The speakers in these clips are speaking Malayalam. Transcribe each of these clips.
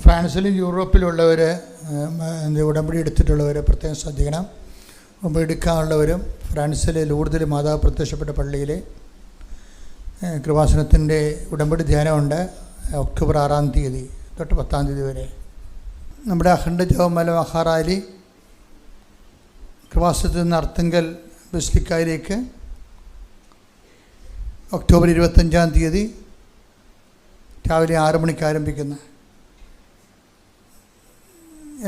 ഫ്രാൻസിലും യൂറോപ്പിലുള്ളവർ ഉടമ്പടി എടുത്തിട്ടുള്ളവർ പ്രത്യേകം ശ്രദ്ധിക്കണം. ഉടമ്പടി എടുക്കാനുള്ളവരും ഫ്രാൻസിലെ ലൂർദിൽ മാതാവ് പ്രത്യക്ഷപ്പെട്ട പള്ളിയിൽ കൃപാസനത്തിൻ്റെ ഉടമ്പടി ധ്യാനമുണ്ട്. ഒക്ടോബർ 6-ാം തീയതി തൊട്ട് 10-ാം തീയതി വരെ. നമ്മുടെ അഖണ്ഡ ജപമാല മഹാറാലി കൃപാസനത്തിൽ നിന്ന് അർത്തുങ്കൽ ബസിലിക്കയിലേക്ക് ഒക്ടോബർ 25-ാം തീയതി രാവിലെ 6 മണിക്ക് ആരംഭിക്കുന്ന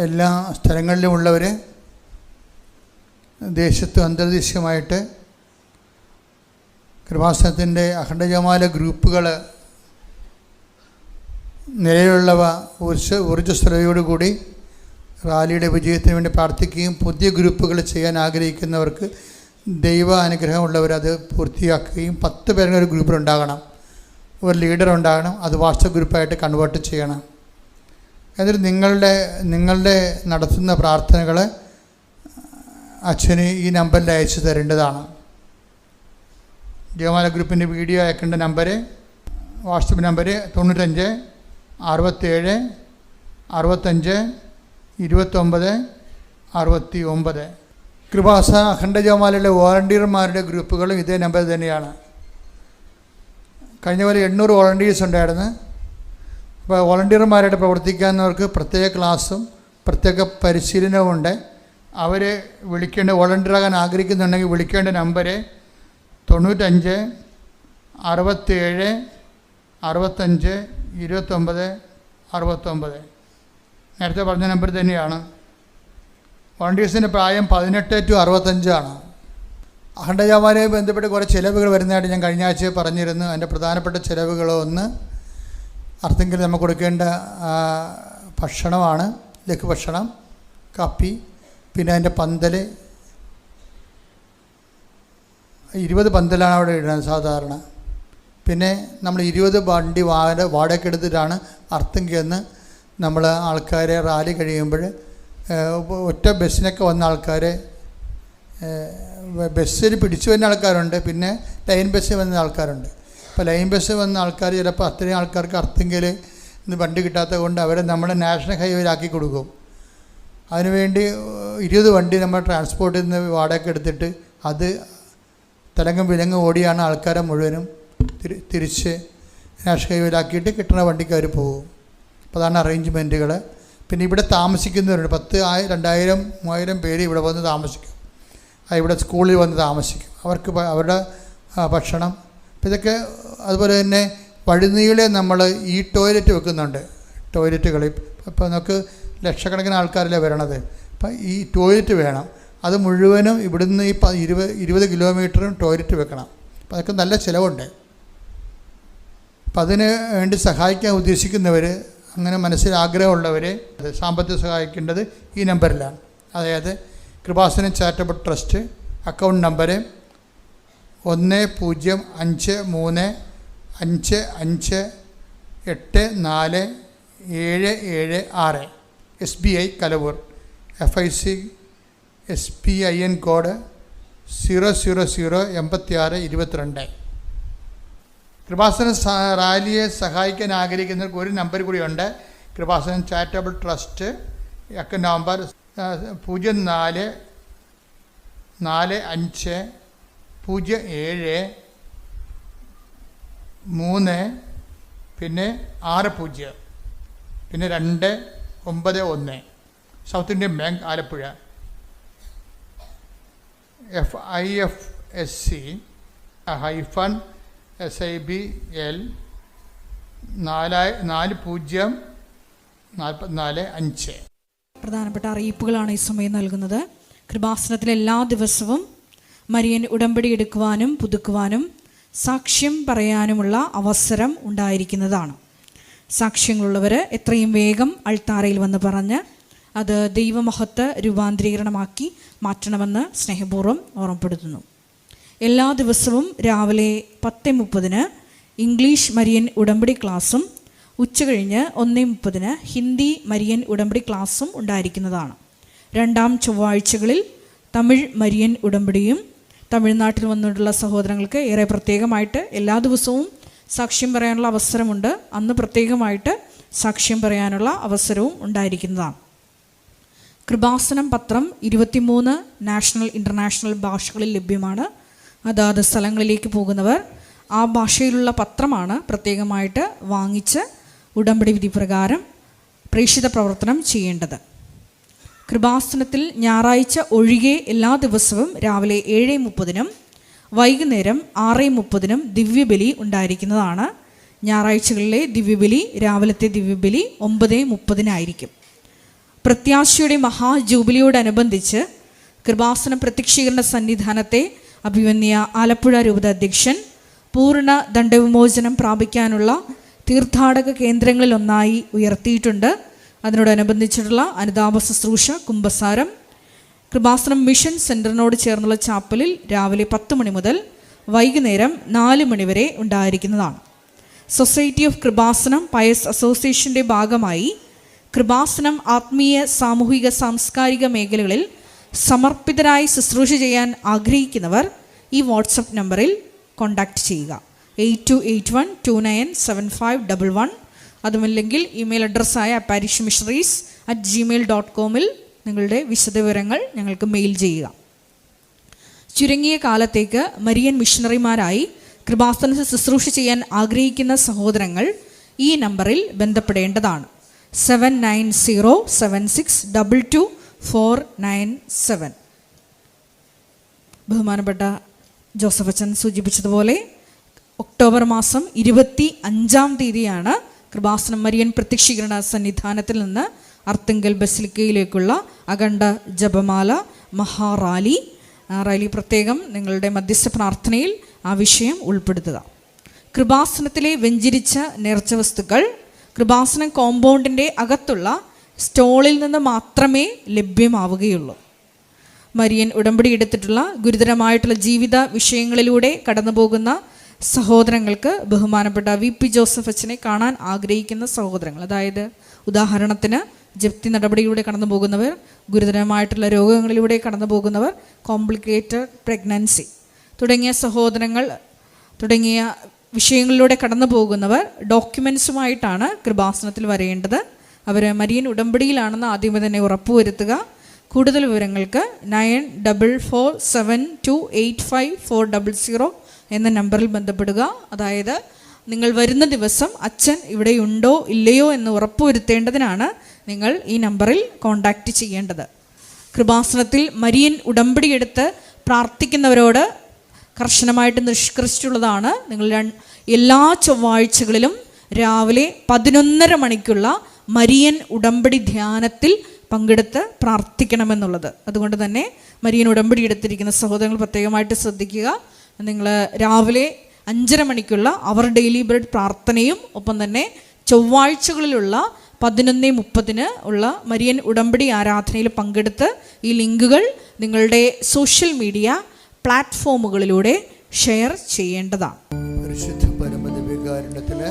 എല്ലാ സ്ഥലങ്ങളിലുമുള്ളവർ ദേശത്തും അന്തർദേശീയമായിട്ട് കൃപാസനത്തിൻ്റെ അഖണ്ഡ ജപമാല ഗ്രൂപ്പുകൾ നിലവിലുള്ളവ ഊർജ്ജസ്വലതയോടുകൂടി റാലിയുടെ വിജയത്തിന് വേണ്ടി പ്രാർത്ഥിക്കുകയും പുതിയ ഗ്രൂപ്പുകൾ ചെയ്യാൻ ആഗ്രഹിക്കുന്നവർക്ക് ദൈവ അനുഗ്രഹമുള്ളവരത് പൂർത്തിയാക്കുകയും 10 പേരുടെ ഒരു ഗ്രൂപ്പിലുണ്ടാകണം, ഒരു ലീഡർ ഉണ്ടാകണം. അത് വാട്സപ്പ് ഗ്രൂപ്പായിട്ട് കൺവേർട്ട് ചെയ്യണം. എന്നിട്ട് നിങ്ങളുടെ നടത്തുന്ന പ്രാർത്ഥനകൾ അച്ഛന് ഈ നമ്പറിൽ അയച്ചു തരേണ്ടതാണ്. ജപമാല ഗ്രൂപ്പിൻ്റെ വീഡിയോ അയക്കേണ്ട നമ്പർ, വാട്സപ്പ് നമ്പർ 95 67 65 29 69. കൃപാസ അഖണ്ഡ ജപമാലയിലെ വോളണ്ടിയർമാരുടെ ഗ്രൂപ്പുകളും ഇതേ നമ്പർ തന്നെയാണ്. കഴിഞ്ഞ പോലെ 800 വോളണ്ടിയേഴ്സ് ഉണ്ടായിരുന്നു. അപ്പോൾ വോളണ്ടിയർമാരായിട്ട് പ്രവർത്തിക്കാവുന്നവർക്ക് പ്രത്യേക ക്ലാസ്സും പ്രത്യേക പരിശീലനവുമുണ്ട്. അവരെ വിളിക്കേണ്ട, വോളണ്ടിയറാകാൻ ആഗ്രഹിക്കുന്നുണ്ടെങ്കിൽ വിളിക്കേണ്ട നമ്പർ 95 67 65 29 69. നേരത്തെ പറഞ്ഞ നമ്പർ തന്നെയാണ്. വോളണ്ടിയേഴ്സിൻ്റെ പ്രായം 18 to 65 ആണ്. അഖണ്ഡ ജപമാലയുമായി ബന്ധപ്പെട്ട് കുറേ ചിലവുകൾ വരുന്നതായിട്ട് ഞാൻ കഴിഞ്ഞ ആഴ്ച പറഞ്ഞിരുന്നു. അതിൻ്റെ പ്രധാനപ്പെട്ട ചിലവുകളൊന്ന് അർത്തുങ്കൽ നമുക്ക് കൊടുക്കേണ്ട ഭക്ഷണമാണ്, ലഘുഭക്ഷണം, കാപ്പി, പിന്നെ അതിൻ്റെ പന്തൽ. 20 പന്തലാണ് അവിടെ ഇടുന്നത് സാധാരണ. പിന്നെ നമ്മൾ 20 വണ്ടി വാടകയ്ക്ക് എടുത്തിട്ടാണ് അർത്തുങ്കൽ നിന്ന് നമ്മൾ ആൾക്കാരെ റാലി കഴിയുമ്പോൾ ഒറ്റ ബസ്സിനൊക്കെ വന്ന ആൾക്കാരെ ബസ്സിൽ പിടിച്ചു വരുന്ന ആൾക്കാരുണ്ട്, പിന്നെ ലൈൻ ബസ്സിൽ വന്ന ആൾക്കാരുണ്ട്. അപ്പോൾ ലൈൻ ബസ് വന്ന ആൾക്കാർ ചിലപ്പോൾ അത്രയും ആൾക്കാർക്ക് അർത്തുങ്കൽ ഇന്ന് വണ്ടി കിട്ടാത്തത് കൊണ്ട് അവരെ നമ്മൾ നാഷണൽ ഹൈവേയിലാക്കി കൊടുക്കും. അതിനുവേണ്ടി 20 വണ്ടി നമ്മൾ ട്രാൻസ്പോർട്ടിൽ നിന്ന് വാടകയ്ക്ക് എടുത്തിട്ട് അത് തലങ്ങും വിലങ്ങും ഓടിയാണ് ആൾക്കാരെ മുഴുവനും തിരിച്ച് നാഷണൽ ഹൈവേയിലാക്കിയിട്ട് കിട്ടുന്ന വണ്ടിക്ക് അവർ പോകും. അപ്പോൾ അതാണ് അറേഞ്ച്മെൻറ്റുകൾ. പിന്നെ ഇവിടെ താമസിക്കുന്നവരുണ്ട്. 10,000 2000 3000 പേര് ഇവിടെ വന്ന് താമസിക്കും. ഇവിടെ സ്കൂളിൽ വന്ന് താമസിക്കും. അവർക്ക് അവരുടെ ഭക്ഷണം. അപ്പോൾ ഇതൊക്കെ അതുപോലെ തന്നെ വഴിനീളെ നമ്മൾ ഈ ടോയ്ലറ്റ് വെക്കുന്നുണ്ട്. ടോയ്ലറ്റുകൾ ഇപ്പോൾ നമുക്ക് ലക്ഷക്കണക്കിന് ആൾക്കാരല്ലേ വരണത്. അപ്പം ഈ ടോയ്ലറ്റ് വേണം. അത് മുഴുവനും ഇവിടുന്ന് ഈ 20 കിലോമീറ്ററും ടോയ്ലറ്റ് വെക്കണം. അപ്പോൾ അതൊക്കെ നല്ല ചിലവുണ്ട്. അപ്പം അതിന് വേണ്ടി സഹായിക്കാൻ ഉദ്ദേശിക്കുന്നവർ, അങ്ങനെ മനസ്സിൽ ആഗ്രഹമുള്ളവർ സാമ്പത്തിക സഹായിക്കേണ്ടത് ഈ നമ്പറിലാണ്. അതായത് Kripasanam charitable trust account number 105355847776 SBI Kalavoor FIC SPIN code 0008622. Kripasanam റാലിയെ സഹായിക്കാൻ ആഗ്രഹിക്കുന്നവർക്ക് ഒരു നമ്പർ കൂടിയുണ്ട്. Kripasanam charitable trust account number 044507 പിന്നെ 60 പിന്നെ 291 south Indian bank Alappuzha. SC-SIBL 4044-5. പ്രധാനപ്പെട്ട അറിയിപ്പുകളാണ് ഈ സമയം നൽകുന്നത്. കൃപാസനത്തിൽ എല്ലാ ദിവസവും മരിയൻ ഉടമ്പടി എടുക്കുവാനും പുതുക്കുവാനും സാക്ഷ്യം പറയാനുമുള്ള അവസരം ഉണ്ടായിരിക്കുന്നതാണ്. സാക്ഷ്യങ്ങളുള്ളവർ എത്രയും വേഗം അൾത്താരയിൽ വന്ന് പറഞ്ഞ് അത് ദൈവമഹത്വ രൂപാന്തരീകരണമാക്കി മാറ്റണമെന്ന് സ്നേഹപൂർവ്വം ഓർമ്മപ്പെടുത്തുന്നു. എല്ലാ ദിവസവും രാവിലെ 10:30 ഇംഗ്ലീഷ് മരിയൻ ഉടമ്പടി ക്ലാസ്സും ഉച്ചകഴിഞ്ഞ് 1:30 ഹിന്ദി മരിയൻ ഉടമ്പടി ക്ലാസ്സും ഉണ്ടായിരിക്കുന്നതാണ്. രണ്ടാം ചൊവ്വാഴ്ചകളിൽ തമിഴ് മരിയൻ ഉടമ്പടിയും തമിഴ്നാട്ടിൽ വന്നിട്ടുള്ള സഹോദരങ്ങൾക്ക് ഏറെ പ്രത്യേകമായിട്ട് എല്ലാ ദിവസവും സാക്ഷ്യം പറയാനുള്ള അവസരമുണ്ട്. അന്ന് പ്രത്യേകമായിട്ട് സാക്ഷ്യം പറയാനുള്ള അവസരവും ഉണ്ടായിരിക്കുന്നതാണ്. കൃപാസനം പത്രം 23 നാഷണൽ ഇൻ്റർനാഷണൽ ഭാഷകളിൽ ലഭ്യമാണ്. അതാത് സ്ഥലങ്ങളിലേക്ക് പോകുന്നവർ ആ ഭാഷയിലുള്ള പത്രമാണ് പ്രത്യേകമായിട്ട് വാങ്ങിച്ച് ഉടമ്പടി വിധി പ്രകാരം പ്രേക്ഷിത പ്രവർത്തനം ചെയ്യേണ്ടത്. കൃപാസനത്തിൽ ഞായറാഴ്ച ഒഴികെ എല്ലാ ദിവസവും രാവിലെ 7:30 വൈകുന്നേരം 6:30 ദിവ്യബലി ഉണ്ടായിരിക്കുന്നതാണ്. ഞായറാഴ്ചകളിലെ ദിവ്യബലി രാവിലത്തെ ദിവ്യബലി 9:30 പ്രത്യാശയുടെ മഹാജൂബിലിയോടനുബന്ധിച്ച് കൃപാസനം പ്രത്യക്ഷീകരണ സന്നിധാനത്തെ അഭിവന്യ ആലപ്പുഴ രൂപത അധ്യക്ഷൻ പൂർണ്ണ ദണ്ഡവിമോചനം പ്രാപിക്കാനുള്ള തീർത്ഥാടക കേന്ദ്രങ്ങളിലൊന്നായി ഉയർത്തിയിട്ടുണ്ട്. അതിനോടനുബന്ധിച്ചിട്ടുള്ള അനുതാപ ശുശ്രൂഷ കുമ്പസാരം കൃപാസനം മിഷൻ സെൻറ്ററിനോട് ചേർന്നുള്ള ചാപ്പലിൽ രാവിലെ 10 മണി മുതൽ വൈകുന്നേരം 4 മണി വരെ ഉണ്ടായിരിക്കുന്നതാണ്. സൊസൈറ്റി ഓഫ് കൃപാസനം പയസ് അസോസിയേഷൻ്റെ ഭാഗമായി കൃപാസനം ആത്മീയ സാമൂഹിക സാംസ്കാരിക മേഖലകളിൽ സമർപ്പിതരായി ശുശ്രൂഷ ചെയ്യാൻ ആഗ്രഹിക്കുന്നവർ ഈ വാട്സപ്പ് നമ്പറിൽ കോൺടാക്റ്റ് ചെയ്യുക. 8281297511. അതുമല്ലെങ്കിൽ ഇമെയിൽ അഡ്രസ്സായ parishmissionaries@gmail.com നിങ്ങളുടെ വിശദവിവരങ്ങൾ ഞങ്ങൾക്ക് മെയിൽ ചെയ്യുക. ചുരുങ്ങിയ കാലത്തേക്ക് മരിയൻ മിഷണറിമാരായി കൃപാസനത്തിൽ ശുശ്രൂഷ ചെയ്യാൻ ആഗ്രഹിക്കുന്ന സഹോദരങ്ങൾ ഈ നമ്പറിൽ ബന്ധപ്പെടേണ്ടതാണ്. 799076222497. ബഹുമാനപ്പെട്ട ജോസഫ് അച്ഛൻ സൂചിപ്പിച്ചതുപോലെ ഒക്ടോബർ മാസം 25-ാം തീയതിയാണ് കൃപാസനം മരിയൻ പ്രത്യക്ഷീകരണ സന്നിധാനത്തിൽ നിന്ന് അർത്തുങ്കൽ ബസിലിക്കയിലേക്കുള്ള അഖണ്ഡ ജപമാല മഹാറാലി. റാലി പ്രത്യേകം നിങ്ങളുടെ മധ്യസ്ഥ പ്രാർത്ഥനയിൽ ആ വിഷയം ഉൾപ്പെടുത്തുക. കൃപാസനത്തിലെ വെഞ്ചിരിച്ച നേർച്ച വസ്തുക്കൾ കൃപാസനം കോമ്പൗണ്ടിൻ്റെ അകത്തുള്ള സ്റ്റോളിൽ നിന്ന് മാത്രമേ ലഭ്യമാവുകയുള്ളൂ. മരിയൻ ഉടമ്പടി എടുത്തിട്ടുള്ള ഗുരുതരമായിട്ടുള്ള ജീവിത വിഷയങ്ങളിലൂടെ കടന്നു പോകുന്ന സഹോദരങ്ങൾക്ക് ബഹുമാനപ്പെട്ട VP ജോസഫ് അച്ഛനെ കാണാൻ ആഗ്രഹിക്കുന്ന സഹോദരങ്ങൾ, അതായത് ഉദാഹരണത്തിന് ജപ്തി നടപടിയിലൂടെ കടന്നു പോകുന്നവർ, ഗുരുതരമായിട്ടുള്ള രോഗങ്ങളിലൂടെ കടന്നു പോകുന്നവർ, കോംപ്ലിക്കേറ്റഡ് പ്രഗ്നൻസി തുടങ്ങിയ സഹോദരങ്ങൾ തുടങ്ങിയ വിഷയങ്ങളിലൂടെ കടന്നു പോകുന്നവർ ഡോക്യുമെൻസുമായിട്ടാണ് കൃപാസനത്തിൽ വരേണ്ടത്. അവർ മരിയൻ ഉടമ്പടിയിലാണെന്ന് ആദ്യമേ തന്നെ ഉറപ്പുവരുത്തുക. കൂടുതൽ വിവരങ്ങൾക്ക് 9447285400 എന്ന നമ്പറിൽ ബന്ധപ്പെടുക. അതായത് നിങ്ങൾ വരുന്ന ദിവസം അച്ഛൻ ഇവിടെ ഉണ്ടോ ഇല്ലയോ എന്ന് ഉറപ്പുവരുത്തേണ്ടതിനാണ് നിങ്ങൾ ഈ നമ്പറിൽ കോൺടാക്റ്റ് ചെയ്യേണ്ടത്. കൃപാസനത്തിൽ മരിയൻ ഉടമ്പടി എടുത്ത് പ്രാർത്ഥിക്കുന്നവരോട് കർശനമായിട്ട് നിഷ്കർഷിച്ചുള്ളതാണ്, നിങ്ങൾ എല്ലാ ചൊവ്വാഴ്ചകളിലും രാവിലെ 11:30 മണിക്കുള്ള മരിയൻ ഉടമ്പടി ധ്യാനത്തിൽ പങ്കെടുത്ത് പ്രാർത്ഥിക്കണമെന്നുള്ളത്. അതുകൊണ്ട് തന്നെ മരിയൻ ഉടമ്പടി എടുത്തിരിക്കുന്ന സഹോദരങ്ങൾ പ്രത്യേകമായിട്ട് ശ്രദ്ധിക്കുക. നിങ്ങൾ രാവിലെ 5:30 മണിക്കുള്ള അവർ ഡെയിലി ബ്രെഡ് പ്രാർത്ഥനയും ഒപ്പം തന്നെ ചൊവ്വാഴ്ചകളിലുള്ള 11:30 ഉള്ള മരിയൻ ഉടമ്പടി ആരാധനയിൽ പങ്കെടുത്ത് ഈ ലിങ്കുകൾ നിങ്ങളുടെ സോഷ്യൽ മീഡിയ പ്ലാറ്റ്ഫോമുകളിലൂടെ ഷെയർ ചെയ്യേണ്ടതാണ്. പരിശുദ്ധ പരമദിവ്യകാരുണ്യത്തിന്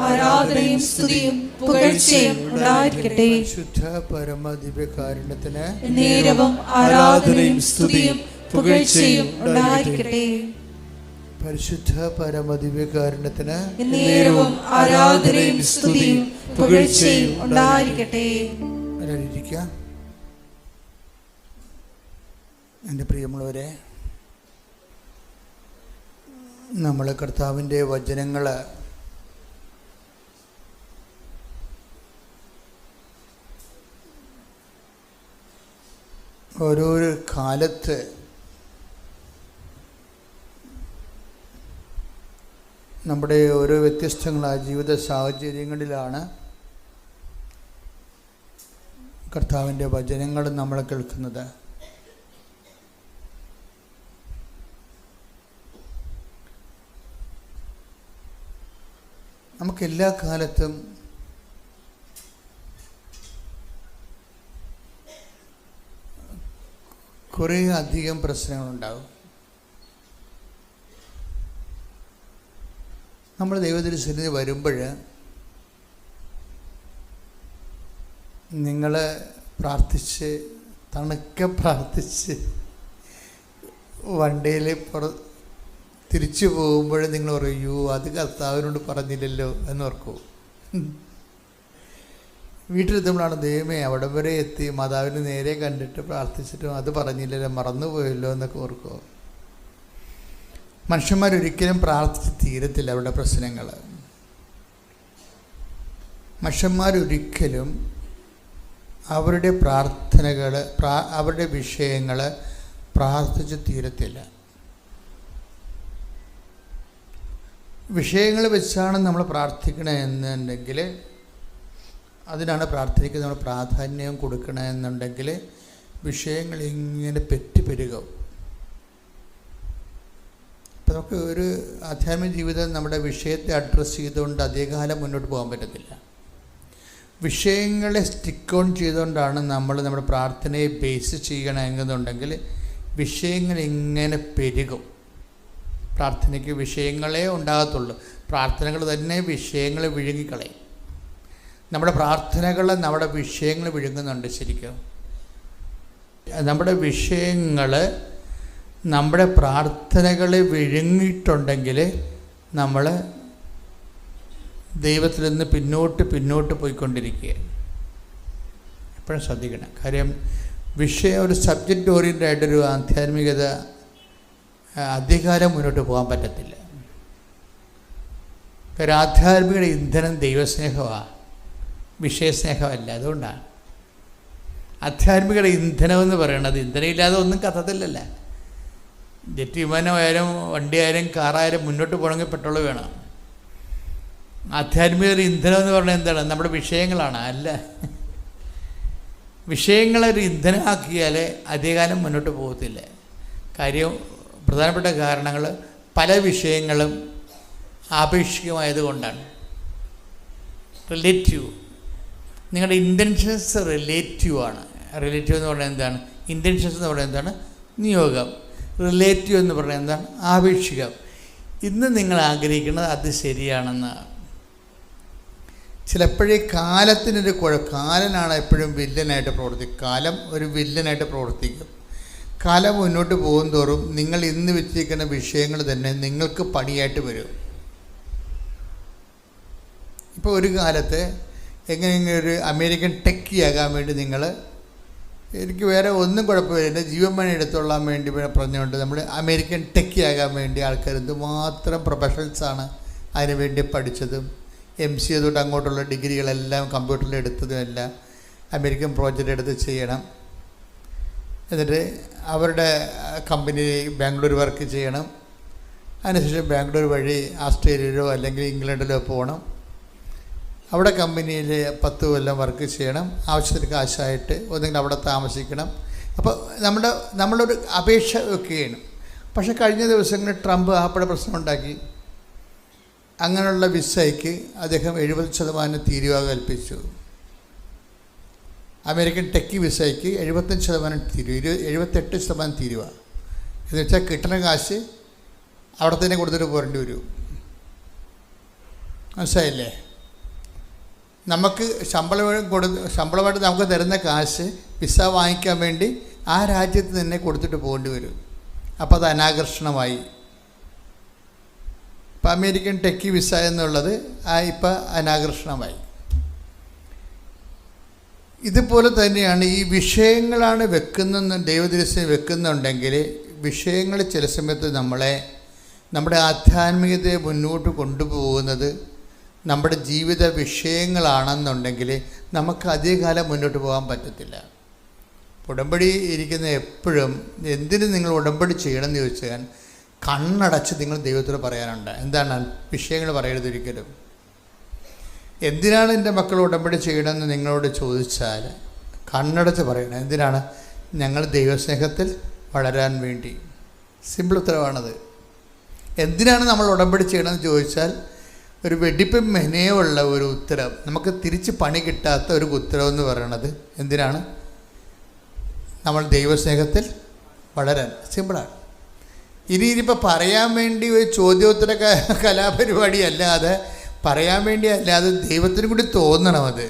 ആരാധനയും സ്തുതിയും പുകഴ്ചയും ഉണ്ടായിരിക്കട്ടെ. പരിശുദ്ധ പരമദിവ്യകാരുണ്യത്തിന് ആരാധനയും സ്തുതിയും പുകഴ്ചയും ഉണ്ടായിരിക്കട്ടെ. പരിശുദ്ധ പരമദിവ്യകാരുണ്യത്തിന് ആരാധനയും സ്തുതിയും പുകഴ്ചയും ഉണ്ടായിരിക്കട്ടെ. എൻ്റെ പ്രിയമുള്ളവരെ, നമ്മൾ കർത്താവിൻ്റെ വചനങ്ങൾ ഓരോരോ കാലത്ത് നമ്മുടെ ഓരോ വ്യത്യസ്തങ്ങളായ ജീവിത സാഹചര്യങ്ങളിലാണ് കർത്താവിൻ്റെ വചനങ്ങൾ നമ്മൾ കേൾക്കുന്നത്. നമുക്കെല്ലാ കാലത്തും കുറേ അധികം പ്രശ്നങ്ങളുണ്ടാകും. നമ്മൾ ദൈവത്തിൻ്റെ വരുമ്പോൾ നിങ്ങൾ പ്രാർത്ഥിച്ച് തണുക്കെ പ്രാർത്ഥിച്ച് വണ്ടിയിൽ തിരിച്ചു പോകുമ്പോൾ നിങ്ങൾ പറയൂ അത് കർത്താവിനോട് പറഞ്ഞില്ലല്ലോ എന്ന് ഓർക്കൂ. വീട്ടിലെത്തുമ്പോഴാണ് ദൈവമേ അവിടെ വരെ എത്തി മാതാവിന് നേരെ കണ്ടിട്ട് പ്രാർത്ഥിച്ചിട്ടും അത് പറഞ്ഞില്ലല്ലോ, മറന്നുപോയല്ലോ എന്നൊക്കെ ഓർക്കുമോ? മനുഷ്യന്മാരൊരിക്കലും പ്രാർത്ഥിച്ച് തീരത്തില്ല അവരുടെ പ്രശ്നങ്ങൾ. മനുഷ്യന്മാരൊരിക്കലും അവരുടെ പ്രാർത്ഥനകൾ, അവരുടെ വിഷയങ്ങൾ പ്രാർത്ഥിച്ച് തീരത്തില്ല. വിഷയങ്ങൾ വെച്ചാണ് നമ്മൾ പ്രാർത്ഥിക്കണമെന്നുണ്ടെങ്കിൽ, അതിനാണ് പ്രാർത്ഥനയ്ക്ക് നമ്മൾ പ്രാധാന്യം കൊടുക്കണമെന്നുണ്ടെങ്കിൽ വിഷയങ്ങൾ ഇങ്ങനെ പെരുകും. അപ്പം നമുക്ക് ഒരു ആധ്യാത്മിക ജീവിതം നമ്മുടെ വിഷയത്തെ അഡ്രസ്സ് ചെയ്തുകൊണ്ട് അധികകാലം മുന്നോട്ട് പോകാൻ പറ്റത്തില്ല. വിഷയങ്ങളെ സ്റ്റിക്ക് ഓൺ ചെയ്തുകൊണ്ടാണ് നമ്മൾ നമ്മുടെ പ്രാർത്ഥനയെ ബേസ് ചെയ്യണമെന്നുണ്ടെങ്കിൽ വിഷയങ്ങൾ ഇങ്ങനെ പെരുകും. പ്രാർത്ഥനയ്ക്ക് വിഷയങ്ങളേ ഉണ്ടാകത്തുള്ളൂ. പ്രാർത്ഥനകൾ തന്നെ വിഷയങ്ങൾ വിഴുങ്ങിക്കളയും. നമ്മുടെ പ്രാർത്ഥനകൾ നമ്മുടെ വിഷയങ്ങൾ വിഴുങ്ങുന്നുണ്ട്. ശരിക്കും നമ്മുടെ വിഷയങ്ങൾ നമ്മുടെ പ്രാർത്ഥനകളെ വിഴുങ്ങിയിട്ടുണ്ടെങ്കിൽ നമ്മൾ ദൈവത്തിൽ നിന്ന് പിന്നോട്ട് പോയിക്കൊണ്ടിരിക്കുക. എപ്പോഴും ശ്രദ്ധിക്കണം. കാര്യം വിഷയം ഒരു സബ്ജക്റ്റ് ഓറിയൻറ്റഡ് ആയിട്ടൊരു ആധ്യാത്മികത അധികാരം മുന്നോട്ട് പോകാൻ പറ്റത്തില്ല. ഒരു ആധ്യാത്മികയുടെ ഇന്ധനം ദൈവസ്നേഹമാണ്, വിഷയസ്നേഹമല്ല. അതുകൊണ്ടാണ് ആധ്യാത്മികയുടെ ഇന്ധനമെന്ന് പറയുന്നത്. ഇന്ധനമില്ലാതെ ഒന്നും കത്തത്തില്ലല്ല. ജെറ്റ് വിമാനമായാലും വണ്ടിയായാലും കാറായാലും മുന്നോട്ട് പോകണമെങ്കിൽ പെട്രോൾ വേണം. ആധ്യാത്മികയുടെ ഇന്ധനം എന്ന് പറഞ്ഞാൽ എന്താണ്? നമ്മുടെ വിഷയങ്ങളാണ്. അല്ല, വിഷയങ്ങളൊരു ഇന്ധനമാക്കിയാൽ അധികകാലം മുന്നോട്ട് പോകത്തില്ല. കാര്യം പ്രധാനപ്പെട്ട കാരണങ്ങൾ പല വിഷയങ്ങളും ആപേക്ഷികമായതുകൊണ്ടാണ്. റിലേറ്റീവ്, നിങ്ങളുടെ ഇൻറ്റൻഷൻസ് റിലേറ്റീവാണ്. റിലേറ്റീവ് എന്ന് പറഞ്ഞാൽ എന്താണ്? ഇൻറ്റൻഷൻസ് എന്ന് പറഞ്ഞാൽ എന്താണ്? നിയോഗം. റിലേറ്റീവ് എന്ന് പറഞ്ഞാൽ എന്താണ്? ആപേക്ഷികം. ഇന്ന് നിങ്ങൾ ആഗ്രഹിക്കുന്നത് അത് ശരിയാണെന്നാണ്. ചിലപ്പോഴേ കാലത്തിനൊരു കാലനാണ് എപ്പോഴും വില്ലനായിട്ട് പ്രവർത്തിക്കും. കാലം ഒരു വില്ലനായിട്ട് പ്രവർത്തിക്കും. കാലം മുന്നോട്ട് പോകും തോറും നിങ്ങൾ ഇന്ന് വെച്ചിരിക്കുന്ന വിഷയങ്ങൾ തന്നെ നിങ്ങൾക്ക് പണിയായിട്ട് വരും. ഇപ്പോൾ ഒരു കാലത്ത് എങ്ങനെയെങ്കിലും ഒരു അമേരിക്കൻ ടെക്കി ആകാൻ വേണ്ടി നിങ്ങൾ, എനിക്ക് വേറെ ഒന്നും കുഴപ്പമില്ല, എൻ്റെ ജീവൻ എടുത്തോളാൻ വേണ്ടി പറഞ്ഞുകൊണ്ട് നമ്മൾ അമേരിക്കൻ ടെക്കി ആകാൻ വേണ്ടി ആൾക്കാർ എന്തുമാത്രം പ്രൊഫഷണൽസാണ് അതിനു വേണ്ടി പഠിച്ചതും MCA തൊട്ട് അങ്ങോട്ടുള്ള ഡിഗ്രികളെല്ലാം കമ്പ്യൂട്ടറിൽ എടുത്തതും എല്ലാം അമേരിക്കൻ പ്രോജക്റ്റ് എടുത്ത് ചെയ്യണം. എന്നിട്ട് അവരുടെ കമ്പനി ബാംഗ്ലൂർ വർക്ക് ചെയ്യണം. അതിനുശേഷം ബാംഗ്ലൂർ വഴി ആസ്ട്രേലിയയിലോ അല്ലെങ്കിൽ ഇംഗ്ലണ്ടിലോ പോകണം. അവിടെ കമ്പനിയിൽ 10 കൊല്ലം വർക്ക് ചെയ്യണം. ആവശ്യത്തിന് കാശായിട്ട് ഒന്നെങ്കിൽ അവിടെ താമസിക്കണം. അപ്പോൾ നമ്മളൊരു അപേക്ഷ വെക്കുകയാണ്. പക്ഷേ കഴിഞ്ഞ ദിവസങ്ങളിൽ ട്രംപ് ആപ്പടെ പ്രശ്നമുണ്ടാക്കി. അങ്ങനെയുള്ള വിസയ്ക്ക് അദ്ദേഹം 70% തീരുവ കൽപ്പിച്ചു. അമേരിക്കൻ ടെക്കി വിസയ്ക്ക് 75% തീരുവ, 78% തീരുവ. എന്ന് വെച്ചാൽ കിട്ടുന്ന കാശ് അവിടെ തന്നെ കൊടുത്തിട്ട് പോരേണ്ടി വരും. മനസ്സിലായില്ലേ? നമുക്ക് ശമ്പളമായിട്ട് നമുക്ക് തരുന്ന കാശ് വിസ വാങ്ങിക്കാൻ വേണ്ടി ആ രാജ്യത്ത് തന്നെ കൊടുത്തിട്ട് പോകേണ്ടി വരും. അപ്പോൾ അത് അനാകർഷണമായി. ഇപ്പം അമേരിക്കൻ ടെക്കി വിസ എന്നുള്ളത് ഇപ്പം അനാകർഷണമായി. ഇതുപോലെ തന്നെയാണ് ഈ വിഷയങ്ങളാണ് ദൈവദൃശ്യം വെക്കുന്നുണ്ടെങ്കിൽ വിഷയങ്ങൾ ചില സമയത്ത് നമ്മുടെ ആധ്യാത്മികതയെ മുന്നോട്ട് കൊണ്ടുപോകുന്നത് നമ്മുടെ ജീവിത വിഷയങ്ങളാണെന്നുണ്ടെങ്കിൽ നമുക്ക് അധികകാലം മുന്നോട്ട് പോകാൻ പറ്റത്തില്ല. ഉടമ്പടി ഇരിക്കുന്ന എപ്പോഴും എന്തിനു നിങ്ങൾ ഉടമ്പടി ചെയ്യണമെന്ന് ചോദിച്ചാൽ കണ്ണടച്ച് നിങ്ങൾ ദൈവത്തോട് പറയാനുണ്ട്. എന്താണ്? വിഷയങ്ങൾ പറയരുത് ഒരിക്കലും. എന്തിനാണ് എൻ്റെ മക്കൾ ഉടമ്പടി ചെയ്യണമെന്ന് നിങ്ങളോട് ചോദിച്ചാൽ കണ്ണടച്ച് പറയണം. എന്തിനാണ്? ഞങ്ങൾ ദൈവസ്നേഹത്തിൽ വളരാൻ വേണ്ടി. സിമ്പിൾ ഉത്തരവാണത്. എന്തിനാണ് നമ്മൾ ഉടമ്പടി ചെയ്യണമെന്ന് ചോദിച്ചാൽ ഒരു വെടിപ്പും മെനയുള്ള ഒരു ഉത്തരം, നമുക്ക് തിരിച്ച് പണി കിട്ടാത്ത ഒരു ഉത്തരവെന്ന് പറയണത് എന്തിനാണ്? നമ്മൾ ദൈവസ്നേഹത്തിൽ വളരാൻ. സിമ്പിളാണ്. ഇനിയിപ്പോൾ പറയാൻ വേണ്ടി ഒരു ചോദ്യോത്തര കലാപരിപാടി അല്ലാതെ, പറയാൻ വേണ്ടി അല്ലാതെ ദൈവത്തിന് കൂടി തോന്നണം. അത്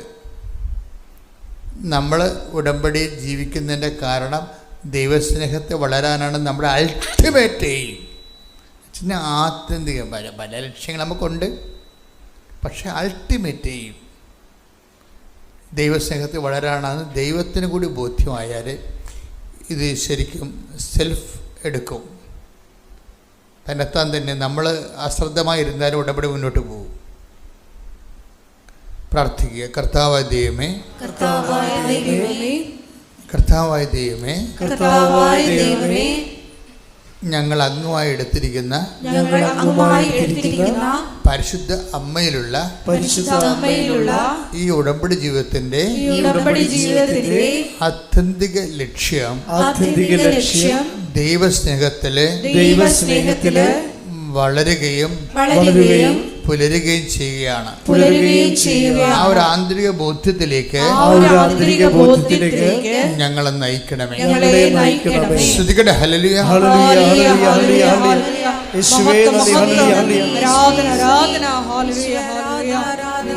നമ്മൾ ഉടമ്പടി ജീവിക്കുന്നതിൻ്റെ കാരണം ദൈവസ്നേഹത്തെ വളരാനാണ്. നമ്മുടെ അൾട്ടിമേറ്റ് എയിം. പിന്നെ ആത്യന്തികം പല ലക്ഷ്യങ്ങൾ നമുക്കുണ്ട്, പക്ഷെ അൾട്ടിമേറ്റ് എയിം ദൈവസ്നേഹത്തിൽ വളരാനാണ്. ദൈവത്തിന് കൂടി ബോധ്യമായാൽ ഇത് ശരിക്കും സെൽഫ് എടുക്കും. തന്നെത്താൻ തന്നെ നമ്മൾ അശ്രദ്ധമായിരുന്നാലും ഉടമ്പടി മുന്നോട്ട് പോകും. പ്രാർത്ഥിക്കുക. കർത്താവായ ദൈവമേ, കർത്താവായ ദൈവമേ, ഞങ്ങൾ അങ്ങുമായി എടുത്തിരിക്കുന്ന പരിശുദ്ധ അമ്മയിലുള്ള ഈ ഉടമ്പടി ജീവിതത്തിന്റെ ആത്യന്തിക ലക്ഷ്യം ദൈവസ്നേഹത്തില് വളരുകയും പുലരുകയും ചെയ്യുകയാണ്. ആ ഒരു ആന്തരിക ബോധ്യത്തിലേക്ക് ഞങ്ങളെ നയിക്കണമേ. ശ്രുതികടെ ഹല്ലേലൂയ, ഹല്ലേലൂയ, ഹല്ലേലൂയ, ഹല്ലേലൂയ. യേശുവേ നന്ദി, ഹല്ലേലൂയ, ഹല്ലേലൂയ. ആരാധന, ആരാധന,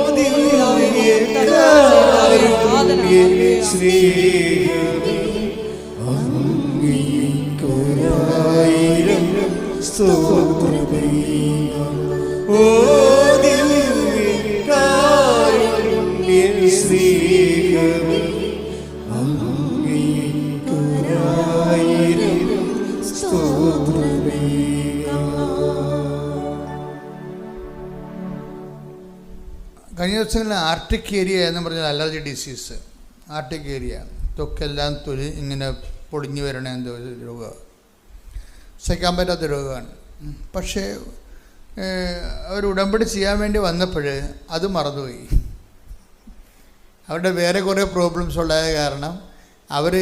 ഹല്ലേലൂയ, ഹല്ലേലൂയ. കഴിഞ്ഞ ദിവസങ്ങളിൽ ആർട്ടിക് ഏരിയ എന്ന് പറഞ്ഞാൽ അലർജി ഡിസീസ്. ആർട്ടിക് ഏരിയ, ത്വക്കെല്ലാം തൊലി ഇങ്ങനെ പൊടിഞ്ഞു വരണ എന്തോ രോഗം, സഹിക്കാൻ പറ്റാത്ത രോഗമാണ്. പക്ഷേ അവർ ഉടമ്പടി ചെയ്യാൻ വേണ്ടി വന്നപ്പോൾ അത് മറന്നുപോയി. അവരുടെ വേറെ കുറേ പ്രോബ്ലംസ് ഉണ്ടായ കാരണം അവർ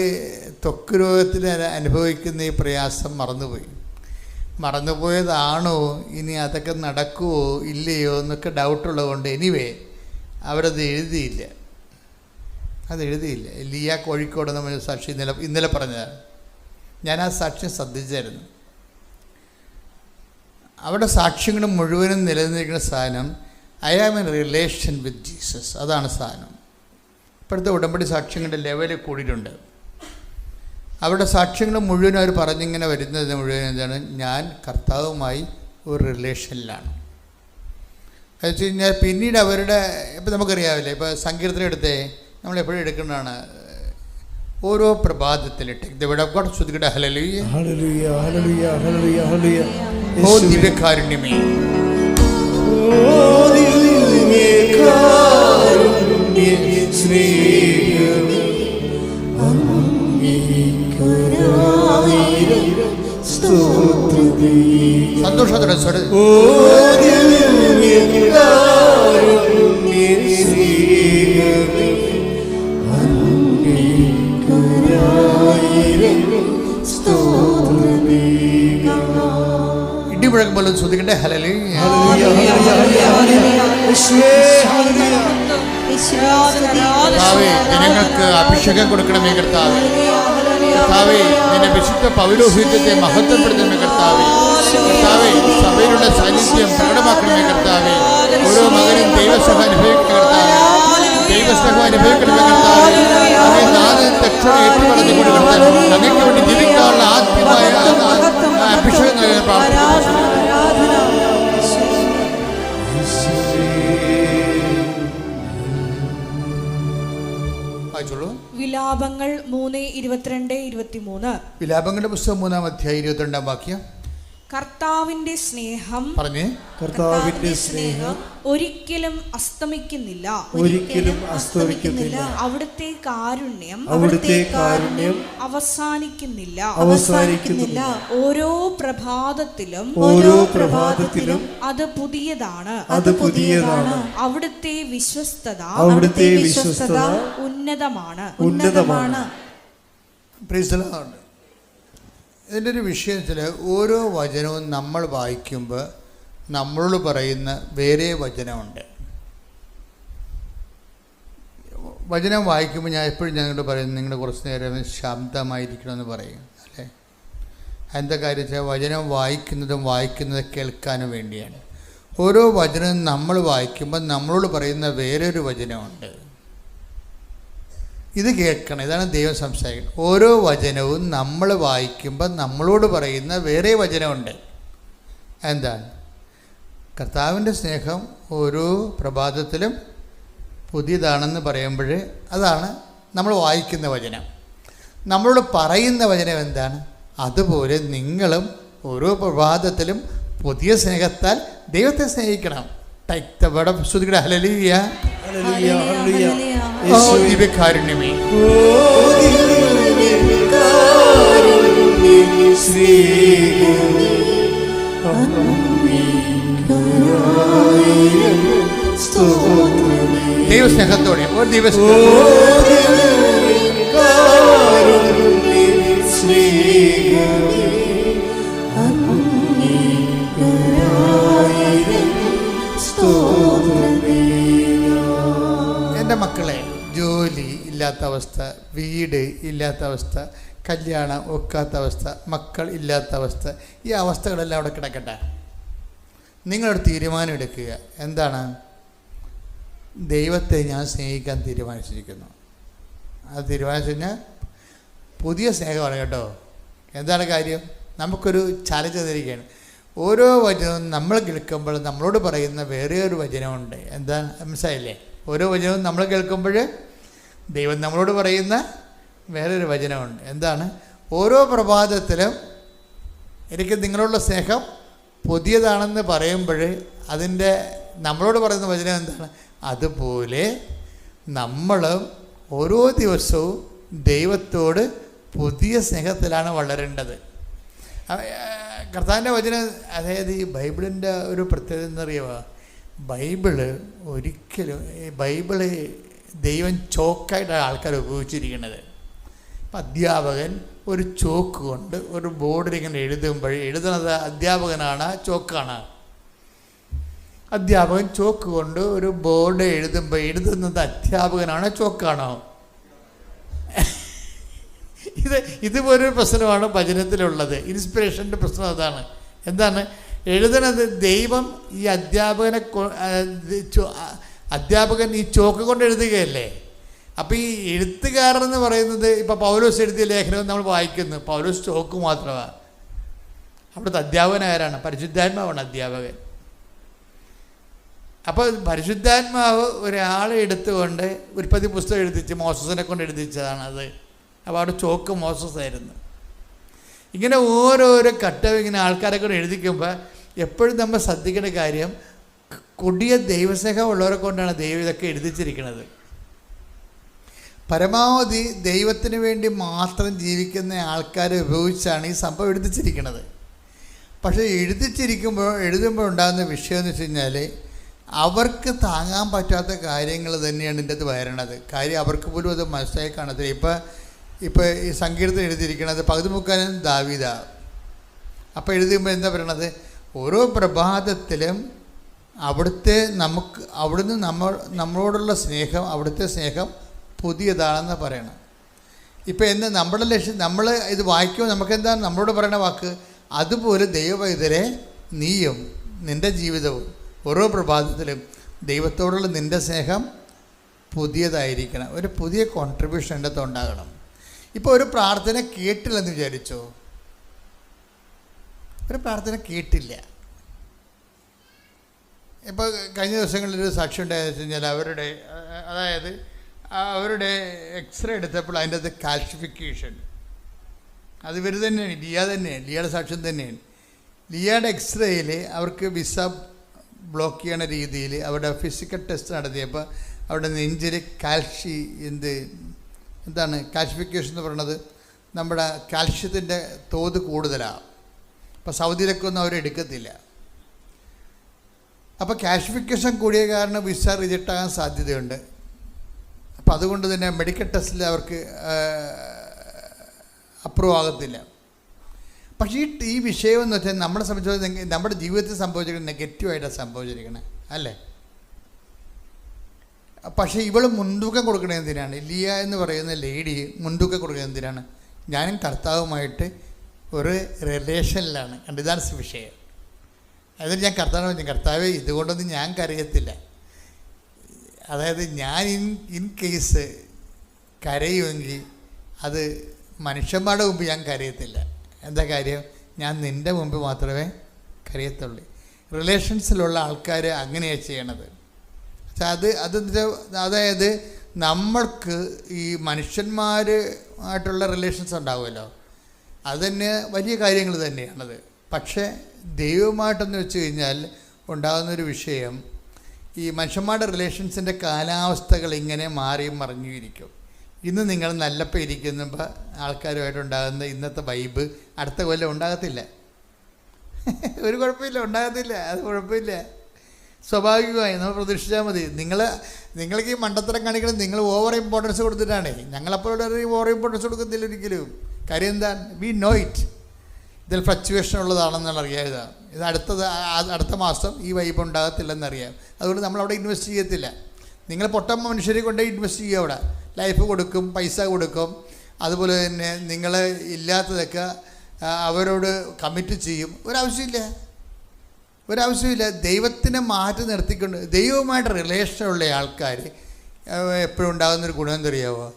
ത്വക്ക് രോഗത്തിന് അനുഭവിക്കുന്ന ഈ പ്രയാസം മറന്നുപോയതാണോ, ഇനി അതൊക്കെ നടക്കുമോ ഇല്ലയോ എന്നൊക്കെ ഡൗട്ടുള്ളതുകൊണ്ട് എനിവേ അവരത് എഴുതിയില്ല. ലിയ കോഴിക്കോട് നമ്മൾ സാക്ഷി ഇന്നലെ പറഞ്ഞതാണ്. ഞാൻ ആ സാക്ഷ്യം ശ്രദ്ധിച്ചായിരുന്നു. അവിടെ സാക്ഷ്യങ്ങൾ മുഴുവനും നിലനിൽക്കുന്ന സാധനം I am in relation with Jesus. അതാണ് സാധനം. ഇപ്പോഴത്തെ ഉടമ്പടി സാക്ഷ്യങ്ങളുടെ ലെവല് കൂടിയിട്ടുണ്ട്. അവരുടെ സാക്ഷ്യങ്ങൾ മുഴുവനും അവർ പറഞ്ഞിങ്ങനെ വരുന്നത് മുഴുവൻ എന്താണ്? ഞാൻ കർത്താവുമായി ഒരു റിലേഷനിലാണ്. അത് വെച്ച് കഴിഞ്ഞാൽ പിന്നീട് അവരുടെ ഇപ്പം നമുക്കറിയാവില്ലേ, ഇപ്പോൾ സങ്കീർത്തനം എടുത്തേ, നമ്മളെപ്പോഴും എടുക്കുന്നതാണ്. ഓരോ പ്രഭാതത്തിലിട്ട് ശ്രുതികട ഹല്ലേലൂയ, ഹല്ലേലൂയ, ഹല്ലേലൂയ, ഹല്ലേലൂയ, ഹല്ലേലൂയ. ഓ ദിവ്യകാരുണ്യമേ, സന്തോഷത്തോടെ ഇടിമുഴക്കം പോലും ശ്രുതികട്ടെ. ഹല്ലേലൂയ, കർത്താവേ, ജനങ്ങൾക്ക് അഭിഷേകം കൊടുക്കണമേ കർത്താവേ. കർത്താവേ, നിന്റെ വിശുദ്ധ പൗരോഹിത്യത്തെ മഹത്വപ്പെടുത്തണമേ കർത്താവേ. കർത്താവേ, സഭയിലുള്ള സാന്നിധ്യം പ്രകടമാക്കണമേ കർത്താവേ. ഓരോ മകനും ദൈവസഭ അനുഭവിക്കണമേ കർത്താവേ. ദൈവസഭ അനുഭവിക്കണമേ കർത്താവേ. അങ്ങേ നാല് ദക്ഷണ ഏറ്റുപറഞ്ഞു കൊടുക്കട്ടെ. അങ്ങേക്ക് വേണ്ടി ജീവിക്കാനുള്ള ആദ്യമായ അഭിഷേകം നൽകാൻ പ്രാർത്ഥിക്കുന്നു. വിലാപങ്ങൾ 3:22-23. വിലാപങ്ങളുടെ പുസ്തകം 3-ാം അധ്യായം 22-ാം വാക്യം. കർത്താവിന്റെ സ്നേഹം പറഞ്ഞേ, കർത്താവിന്റെ സ്നേഹം ഒരിക്കലും അസ്തമിക്കുന്നില്ല, ഒരിക്കലും അസ്തമിക്കുന്നില്ല. അവിടുത്തെ കാരുണ്യം അവസാനിക്കുന്നില്ല. ഓരോ പ്രഭാതത്തിലും അത് പുതിയതാണ്. അവിടുത്തെ വിശ്വസ്തത ഉന്നതമാണ്. ഇതിൻ്റെ ഒരു വിഷയത്തിൽ ഓരോ വചനവും നമ്മൾ വായിക്കുമ്പോൾ നമ്മളോട് പറയുന്ന വേറെ വചനമുണ്ട്. വചനം വായിക്കുമ്പോൾ ഞാൻ എപ്പോഴും ഞങ്ങളോട് പറയുന്നു, നിങ്ങൾ കുറച്ച് നേരം ശാന്തമായിരിക്കണമെന്ന് പറയും, അല്ലേ? എന്താ കാര്യം വെച്ചാൽ വചനം വായിക്കുന്നത് കേൾക്കാനും വേണ്ടിയാണ്. ഓരോ വചനവും നമ്മൾ വായിക്കുമ്പോൾ നമ്മളോട് പറയുന്ന വേറൊരു വചനമുണ്ട്. ഇത് കേൾക്കണം, ഇതാണ് ദൈവം സംസാരിക്കുന്നത്. ഓരോ വചനവും നമ്മൾ വായിക്കുമ്പോൾ നമ്മളോട് പറയുന്ന വേറെ വചനമുണ്ട്. എന്താണ്? കർത്താവിൻ്റെ സ്നേഹം ഓരോ പ്രഭാതത്തിലും പുതിയതാണെന്ന് പറയുമ്പോൾ അതാണ് നമ്മൾ വായിക്കുന്ന വചനം. നമ്മളോട് പറയുന്ന വചനം എന്താണ്? അതുപോലെ നിങ്ങളും ഓരോ പ്രഭാതത്തിലും പുതിയ സ്നേഹത്താൽ ദൈവത്തെ സ്നേഹിക്കണം. ഹല്ലേലൂയ, ദിവ്യകാരുണ്യമേ, ദൈവസ്നേഹത്തോടെ ഒരു ദിവസം എൻ്റെ മക്കളെ, ജോലി ഇല്ലാത്ത അവസ്ഥ, വീട് ഇല്ലാത്ത അവസ്ഥ, കല്യാണം ഒക്കാത്ത അവസ്ഥ, മക്കൾ ഇല്ലാത്ത അവസ്ഥ, ഈ അവസ്ഥകളെല്ലാം അവിടെ കിടക്കട്ടെ. നിങ്ങളൊരു തീരുമാനം എടുക്കുക. എന്താണ്? ദൈവത്തെ ഞാൻ സ്നേഹിക്കാൻ തീരുമാനിച്ചിരിക്കുന്നു. അത് തീരുമാനിച്ചു കഴിഞ്ഞാൽ പുതിയ സ്നേഹമാണ് കേട്ടോ. എന്താണ് കാര്യം? നമുക്കൊരു ചാലഞ്ച് തന്നിരിക്കുകയാണ്. ഓരോ വചനവും നമ്മൾ കേൾക്കുമ്പോൾ നമ്മളോട് പറയുന്ന വേറെ ഒരു വചനമുണ്ട്. എന്താണ്? മനസ്സിലായില്ലേ? ഓരോ വചനവും നമ്മൾ കേൾക്കുമ്പോൾ ദൈവം നമ്മളോട് പറയുന്ന വേറൊരു വചനമുണ്ട്. എന്താണ്? ഓരോ പ്രഭാതത്തിലും എനിക്ക് നിങ്ങളോടുള്ള സ്നേഹം പുതിയതാണെന്ന് പറയുമ്പോൾ അതിൻ്റെ നമ്മളോട് പറയുന്ന വചനം എന്താണ്? അതുപോലെ നമ്മളും ഓരോ ദിവസവും ദൈവത്തോട് പുതിയ സ്നേഹത്തിലാണ് വളരേണ്ടത്. കർത്താവിൻ്റെ വചനം, അതായത് ഈ ബൈബിളിൻ്റെ ഒരു പ്രത്യേകത എന്നറിയുമോ? ബൈബിള് ദൈവം ചോക്കായിട്ടാണ് ആൾക്കാർ ഉപയോഗിച്ചിരിക്കുന്നത്. ഇപ്പം അധ്യാപകൻ ഒരു ചോക്ക് കൊണ്ട് ഒരു ബോർഡിൽ ഇങ്ങനെ എഴുതുന്നത് അധ്യാപകനാണ്, ചോക്കാണ്? അധ്യാപകൻ ചോക്ക് കൊണ്ട് ഒരു ബോർഡ് എഴുതുന്നത് അധ്യാപകനാണ്, ചോക്കാണോ? ഇതുപോലൊരു പ്രശ്നമാണ് വചനത്തിലുള്ളത്. ഇൻസ്പിറേഷൻ്റെ പ്രശ്നം അതാണ്. എന്താണ്? എഴുതണത് ദൈവം ഈ അധ്യാപകൻ ഈ ചോക്ക് കൊണ്ട് എഴുതുകയല്ലേ. അപ്പോൾ ഈ എഴുത്തുകാരനെന്ന് പറയുന്നത്, ഇപ്പോൾ പൗലോസ് എഴുതിയ ലേഖനം നമ്മൾ വായിക്കുന്നു, പൗലോസ് ചോക്ക് മാത്രമാണ്. അവിടുത്തെ അധ്യാപകൻ ആരാണ്? പരിശുദ്ധാത്മാവാണ് അധ്യാപകൻ. അപ്പോൾ പരിശുദ്ധാത്മാവ് ഒരാളെ എടുത്തുകൊണ്ട് ഉൽപ്പത്തി പുസ്തകം എഴുതിച്ച് മോസസിനെ കൊണ്ട് എഴുതിച്ചതാണ് അത്. അപ്പോൾ അവിടെ ചോക്ക് മോസസ് ആയിരുന്നു. ഇങ്ങനെ ഓരോരോ ഘട്ടം ഇങ്ങനെ ആൾക്കാരെ കൊണ്ട് എഴുതിക്കുമ്പോൾ എപ്പോഴും നമ്മൾ ശ്രദ്ധിക്കേണ്ട കാര്യം, കൊടിയ ദൈവസ്നേഹം ഉള്ളവരെ കൊണ്ടാണ് ദൈവം ഇതൊക്കെ എഴുതിച്ചിരിക്കുന്നത്. പരമാവധി ദൈവത്തിന് വേണ്ടി മാത്രം ജീവിക്കുന്ന ആൾക്കാരെ ഉപയോഗിച്ചാണ് ഈ സംഭവം എഴുതിച്ചിരിക്കുന്നത്. പക്ഷേ എഴുതുമ്പോൾ ഉണ്ടാകുന്ന വിഷയം എന്ന് വെച്ച് കഴിഞ്ഞാൽ, അവർക്ക് താങ്ങാൻ പറ്റാത്ത കാര്യങ്ങൾ തന്നെയാണ് ഇതിൻ്റെ അത് വരണത്. കാര്യം അവർക്ക് പോലും അത് മനസ്സിലായി കാണത്തില്ല. ഇപ്പോൾ ഈ സങ്കീർത്തനം എഴുതിയിരിക്കണത് പകുതി മുക്കാലും ദാവീദ. അപ്പോൾ എഴുതുമ്പോൾ എന്താ പറയണത്? ഓരോ പ്രഭാതത്തിലും അവിടുന്ന് നമ്മളോടുള്ള സ്നേഹം, അവിടുത്തെ സ്നേഹം പുതിയതാണെന്ന് പറയണം. ഇപ്പോൾ എന്താ നമ്മുടെ ലക്ഷ്യം? നമ്മൾ ഇത് വായിക്കുമ്പോൾ നമുക്കെന്താണ് നമ്മളോട് പറയുന്ന വാക്ക്? അതുപോലെ ദൈവവൈതരെ നീയും നിൻ്റെ ജീവിതവും ഓരോ പ്രഭാതത്തിലും ദൈവത്തോടുള്ള നിൻ്റെ സ്നേഹം പുതിയതായിരിക്കണം. ഒരു പുതിയ കോൺട്രിബ്യൂഷൻ എൻ്റെ അടുത്ത് ഉണ്ടാകണം. ഇപ്പോൾ ഒരു പ്രാർത്ഥന കേട്ടില്ലെന്ന് വിചാരിച്ചോ? ഒരു പ്രാർത്ഥന കേട്ടില്ല. ഇപ്പോൾ കഴിഞ്ഞ ദിവസങ്ങളിലൊരു സാക്ഷി ഉണ്ടായെന്ന് വെച്ച് കഴിഞ്ഞാൽ അവരുടെ എക്സ്റേ എടുത്തപ്പോൾ അതിൻ്റെ അത് കാൽസിഫിക്കേഷൻ, അത് ഇവർ തന്നെയാണ്, ലിയയുടെ സാക്ഷ്യം തന്നെയാണ്. ലിയയുടെ എക്സ്റേയിൽ അവർക്ക് വിസ ബ്ലോക്ക് ചെയ്യണ രീതിയിൽ അവരുടെ ഫിസിക്കൽ ടെസ്റ്റ് നടത്തിയപ്പോൾ അവരുടെ നെഞ്ചിൽ എന്താണ് കാൽഷിഫിക്കേഷൻ എന്ന് പറയുന്നത്, നമ്മുടെ കാൽഷ്യത്തിൻ്റെ തോത് കൂടുതലാണ്. അപ്പോൾ സൗദിയിലൊക്കെ ഒന്നും അവരെടുക്കത്തില്ല. അപ്പോൾ കാൽഷിഫിക്കേഷൻ കൂടിയ കാരണം വിസ റിജക്റ്റ് ആകാൻ സാധ്യതയുണ്ട്. അപ്പോൾ അതുകൊണ്ട് തന്നെ മെഡിക്കൽ ടെസ്റ്റിൽ അവർക്ക് അപ്രൂവ് ആകത്തില്ല. പക്ഷേ ഈ വിഷയം എന്ന് വെച്ചാൽ നമ്മളെ സംബന്ധിച്ചിടത്തോളം നമ്മുടെ ജീവിതത്തിൽ സംഭവിച്ചിരിക്കുന്നത് നെഗറ്റീവായിട്ടാണ് സംഭവിച്ചിരിക്കുന്നത്, അല്ലേ? പക്ഷേ ഇവൾ മുൻതൂക്കം കൊടുക്കുന്നത് എന്തിനാണ്? ലിയ എന്ന് പറയുന്ന ലേഡി മുൻതൂക്കം കൊടുക്കുന്നത് എന്തിനാണ്? ഞാനും കർത്താവുമായിട്ട് ഒരു റിലേഷനിലാണ്. ഇതാണ് വിഷയം. അതിന് ഞാൻ കർത്താവിനെ പറഞ്ഞു, കർത്താവേ ഇതുകൊണ്ടൊന്നും ഞാൻ കരയത്തില്ല. അതായത് ഞാൻ ഇൻ കേസ് കരയുമെങ്കിൽ അത് മനുഷ്യന്മാരുടെ മുമ്പ് ഞാൻ കരയത്തില്ല. എന്താ കാര്യം? ഞാൻ നിൻ്റെ മുമ്പ് മാത്രമേ കരയത്തുള്ളൂ. റിലേഷൻസിലുള്ള ആൾക്കാർ അങ്ങനെയാണ് ചെയ്യണത്. അതായത് നമ്മൾക്ക് ഈ മനുഷ്യന്മാരുമായിട്ടുള്ള റിലേഷൻസ് ഉണ്ടാവുമല്ലോ, അത് തന്നെ വലിയ കാര്യങ്ങൾ തന്നെയാണത്. പക്ഷേ ദൈവമായിട്ടെന്ന് വെച്ച് കഴിഞ്ഞാൽ ഉണ്ടാകുന്നൊരു വിഷയം, ഈ മനുഷ്യന്മാരുടെ റിലേഷൻസിൻ്റെ കാലാവസ്ഥകൾ ഇങ്ങനെ മാറിയും മറിഞ്ഞുമിരിക്കും. ഇന്ന് നിങ്ങൾ നല്ലപ്പോൾ ഇരിക്കുമ്പോൾ ആൾക്കാരുമായിട്ടുണ്ടാകുന്ന ഇന്നത്തെ വൈബ് അടുത്ത കൊല്ലം ഉണ്ടാകത്തില്ല. ഒരു കുഴപ്പമില്ല, ഉണ്ടാകത്തില്ല. അത് കുഴപ്പമില്ല, സ്വാഭാവികമായി നമ്മൾ പ്രതീക്ഷിച്ചാൽ മതി. നിങ്ങൾക്ക് ഈ മണ്ടത്തരം കാണിക്കണം, നിങ്ങൾ ഓവർ ഇമ്പോർട്ടൻസ് കൊടുത്തിട്ടാണ്. ഞങ്ങളപ്പോഴും ഓവർ ഇമ്പോർട്ടൻസ് കൊടുക്കത്തില്ല ഒരിക്കലും. കാര്യം എന്താ? We know it. ഇതിൽ ഫ്ലക്ച്വേഷൻ ഉള്ളതാണെന്നുള്ള അറിയാം. ഇത് അടുത്ത മാസം ഈ വൈബ് ഉണ്ടാകത്തില്ലെന്നറിയാം. അതുകൊണ്ട് നമ്മളവിടെ ഇൻവെസ്റ്റ് ചെയ്യത്തില്ല. നിങ്ങൾ പൊട്ടം മനുഷ്യരെ കൊണ്ട് ഇൻവെസ്റ്റ് ചെയ്യുക. അവിടെ ലൈഫ് കൊടുക്കും, പൈസ കൊടുക്കും. അതുപോലെ തന്നെ നിങ്ങൾ ഇല്ലാത്തതൊക്കെ അവരോട് കമ്മിറ്റ് ചെയ്യും. ഒരാവശ്യമില്ല. ദൈവത്തിനെ മാറ്റി നിർത്തിക്കൊണ്ട് ദൈവവുമായിട്ട് റിലേഷനുള്ള ആൾക്കാർ എപ്പോഴും ഉണ്ടാകുന്നൊരു ഗുണം എന്തറിയാവോ?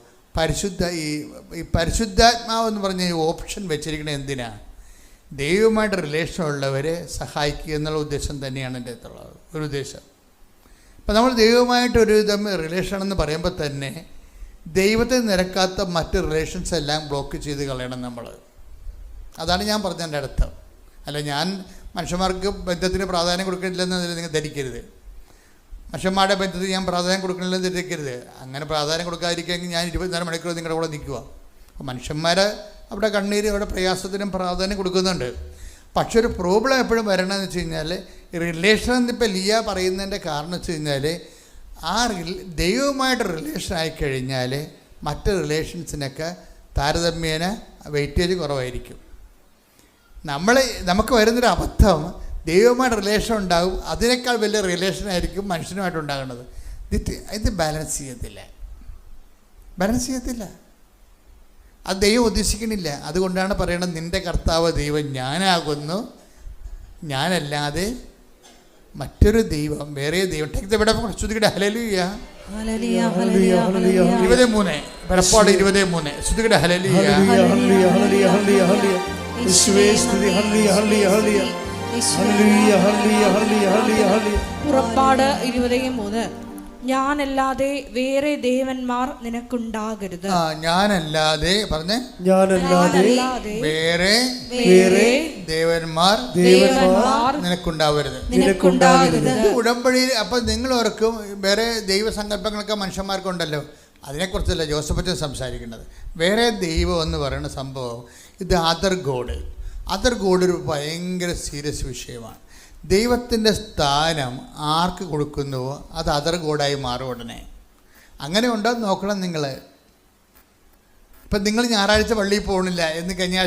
ഈ പരിശുദ്ധാത്മാവെന്ന് പറഞ്ഞ ഈ ഓപ്ഷൻ വെച്ചിരിക്കുന്നത് എന്തിനാണ്? ദൈവവുമായിട്ട് റിലേഷനുള്ളവരെ സഹായിക്കുക എന്നുള്ള ഉദ്ദേശം തന്നെയാണ് എൻ്റെ അടുത്തുള്ളത് ഒരു ഉദ്ദേശം. അപ്പം നമ്മൾ ദൈവവുമായിട്ടൊരു റിലേഷൻ എന്ന് പറയുമ്പോൾ തന്നെ ദൈവത്തെ നിരക്കാത്ത മറ്റ് റിലേഷൻസ് എല്ലാം ബ്ലോക്ക് ചെയ്ത് കളയണം നമ്മൾ. അതാണ് ഞാൻ പറഞ്ഞതിൻ്റെ അർത്ഥം. അല്ല, ഞാൻ മനുഷ്യന്മാർക്ക് ബന്ധത്തിന് പ്രാധാന്യം കൊടുക്കണില്ലെന്ന് നിങ്ങൾ ധരിക്കരുത്. മനുഷ്യന്മാരുടെ ബന്ധത്തിന് ഞാൻ പ്രാധാന്യം കൊടുക്കണില്ലെന്ന് ധരിക്കരുത്. അങ്ങനെ പ്രാധാന്യം കൊടുക്കാതിരിക്കുകയെങ്കിൽ ഞാൻ 24 മണിക്കൂർ നിങ്ങളുടെ കൂടെ നിൽക്കുക. അപ്പോൾ മനുഷ്യന്മാർ അവിടെ കണ്ണീര്, അവിടെ പ്രയാസത്തിനും പ്രാധാന്യം കൊടുക്കുന്നുണ്ട്. പക്ഷെ ഒരു പ്രോബ്ലം എപ്പോഴും വരണമെന്ന് വെച്ച് കഴിഞ്ഞാൽ റിലേഷൻ എന്നിപ്പോൾ ലിയ പറയുന്നതിൻ്റെ കാരണം വെച്ച് കഴിഞ്ഞാൽ ദൈവവുമായിട്ട് റിലേഷൻ ആയിക്കഴിഞ്ഞാൽ മറ്റ് റിലേഷൻസിനൊക്കെ താരതമ്യേന വെയിറ്റേജ് കുറവായിരിക്കും. നമുക്ക് വരുന്നൊരു അബദ്ധം, ദൈവവുമായിട്ട് റിലേഷൻ ഉണ്ടാകും, അതിനേക്കാൾ വലിയ റിലേഷനായിരിക്കും മനുഷ്യനുമായിട്ട് ഉണ്ടാകുന്നത്. ഇത് ബാലൻസ് ചെയ്യത്തില്ല. അത് ദൈവം ഉദ്ദേശിക്കണില്ല. അതുകൊണ്ടാണ് പറയണത്, നിൻ്റെ കർത്താവ് ദൈവം ഞാനാകുന്നു, ഞാനല്ലാതെ മറ്റൊരു ദൈവം, വേറെ ദൈവം. ശ്രുതികടെ ഹല്ലേലൂയ 23 വെളിപ്പാട് 23 ശ്രുതികടെ ഹല്ലേലൂയ. പുറപ്പാട് 23 ഞാനല്ലാതെ വേറെ ദേവന്മാർ നിനക്കുണ്ടാകരുത്. ഞാനല്ലാതെ പറഞ്ഞേ, വേറെ ദേവന്മാർ നിനക്കുണ്ടാവരുത്. ഉടമ്പടിയിൽ അപ്പം നിങ്ങൾ ഓർക്കും വേറെ ദൈവസങ്കല്പങ്ങളൊക്കെ മനുഷ്യന്മാർക്കുണ്ടല്ലോ, അതിനെക്കുറിച്ചല്ല ജോസഫറ്റ് സംസാരിക്കുന്നത്. വേറെ ദൈവം എന്ന് പറയുന്ന സംഭവം ഇത് അതർ ഗോഡ് ഒരു ഭയങ്കര സീരിയസ് വിഷയമാണ്. ദൈവത്തിൻ്റെ സ്ഥാനം ആർക്ക് കൊടുക്കുന്നുവോ അത് അതർ ഗോഡായി മാറും ഉടനെ. അങ്ങനെ ഉണ്ടോ നോക്കണം നിങ്ങൾ. ഇപ്പം നിങ്ങൾ ഞായറാഴ്ച പള്ളിയിൽ പോകണില്ല എന്ന് കഴിഞ്ഞ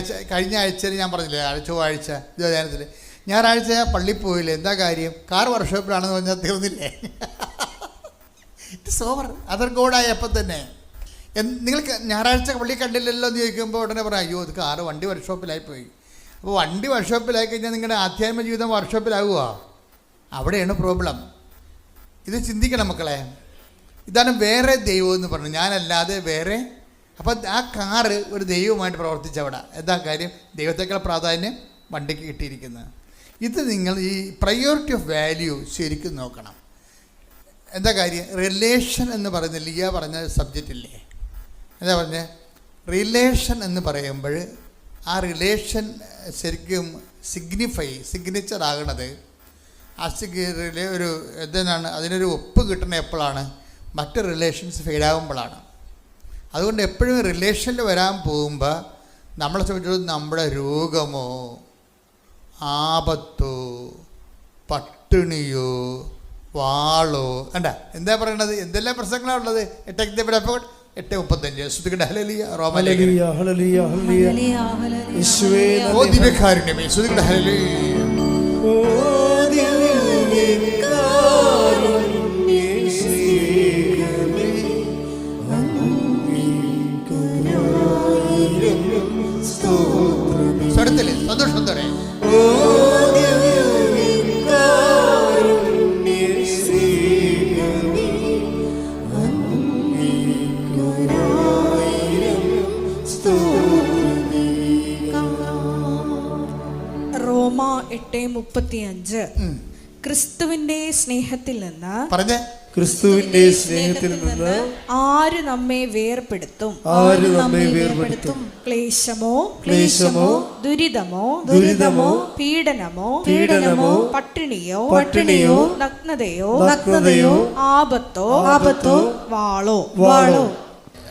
ആഴ്ചയിൽ ഞാൻ പറഞ്ഞില്ലേ, ചൊവ്വാഴ്ച ധ്യാനത്തിൽ ഞായറാഴ്ച പള്ളിയിൽ പോയില്ലേ, എന്താ കാര്യം? കാർ വർക്ക്ഷോപ്പിലാണെന്ന് പറഞ്ഞാൽ തീർന്നില്ലേ? It's over. അതർ ഗോഡായപ്പം തന്നെ നിങ്ങൾക്ക് ഞായറാഴ്ച പള്ളി കണ്ടില്ലല്ലോ എന്ന് ചോദിക്കുമ്പോൾ ഉടനെ പറയാം, അയ്യോ ഇത് കാറ് വണ്ടി വർക്ക്ഷോപ്പിലായി പോയി. അപ്പോൾ വണ്ടി വർക്ക്ഷോപ്പിലായി കഴിഞ്ഞാൽ നിങ്ങളുടെ ആധ്യാത്മിക ജീവിതം വർക്ക്ഷോപ്പിലാവുക. അവിടെയാണ് പ്രോബ്ലം. ഇത് ചിന്തിക്കണം മക്കളെ. ഇതാണ് വേറെ ദൈവം എന്ന് പറഞ്ഞു, ഞാനല്ലാതെ വേറെ. അപ്പം ആ കാറ് ഒരു ദൈവമായിട്ട് പ്രവർത്തിച്ചവിടെ. എന്താ കാര്യം? ദൈവത്തേക്കാൾ പ്രാധാന്യം വണ്ടിക്ക് കിട്ടിയിരിക്കുന്നത്. ഇത് നിങ്ങൾ ഈ പ്രയോറിറ്റി ഓഫ് വാല്യൂ ശരിക്കും നോക്കണം. എന്താ കാര്യം? റിലേഷൻ എന്ന് പറയുന്ന ലിയ പറഞ്ഞ സബ്ജക്റ്റ് ഇല്ലേ, എന്താ പറഞ്ഞത്? റിലേഷൻ എന്ന് പറയുമ്പോൾ ആ റിലേഷൻ ശരിക്കും സിഗ്നേച്ചർ ആകണത് ആ സിഗ്നേച്ചറിലെ ഒരു എന്താണ് അതിനൊരു ഒപ്പ് കിട്ടുന്ന എപ്പോഴാണ്? മറ്റ് റിലേഷൻസ് ഫെയിലാകുമ്പോഴാണ്. അതുകൊണ്ട് എപ്പോഴും റിലേഷനിൽ വരാൻ പോകുമ്പോൾ നമ്മളെ സംബന്ധിച്ചിടത്തോളം നമ്മുടെ രോഗമോ ആപത്തോ പട്ടിണിയോ വാളോ കണ്ട എന്താ പറയണത്? എന്തെല്ലാം പ്രശ്നങ്ങളാണ് ഉള്ളത്? 8:35 ശ്രുതികട ഹല്ലേലൂയ ഹല്ലേലൂയ ഹല്ലേലൂയ ഹല്ലേലൂയ യേശുവേ ഓ ദിവ്യകാരുണ്യമേ ശ്രുതികട ഹല്ലേലൂയ ഓ ദിവ്യകാരുണ്യമേ സ്വരത്തില് സന്തോഷത്തോടെ ഓ റോമ 8:35 ക്രിസ്തുവിന്റെ സ്നേഹത്തിൽ നിന്ന് പറഞ്ഞേ ക്രിസ്തുവിന്റെ സ്നേഹത്തിൽ നിന്ന് ആര് നമ്മെ വേർപെടുത്തും? ക്ലേശമോ ദുരിതമോ പീഡനമോ പട്ടിണിയോ നഗ്നതയോ ആപത്തോ വാളോ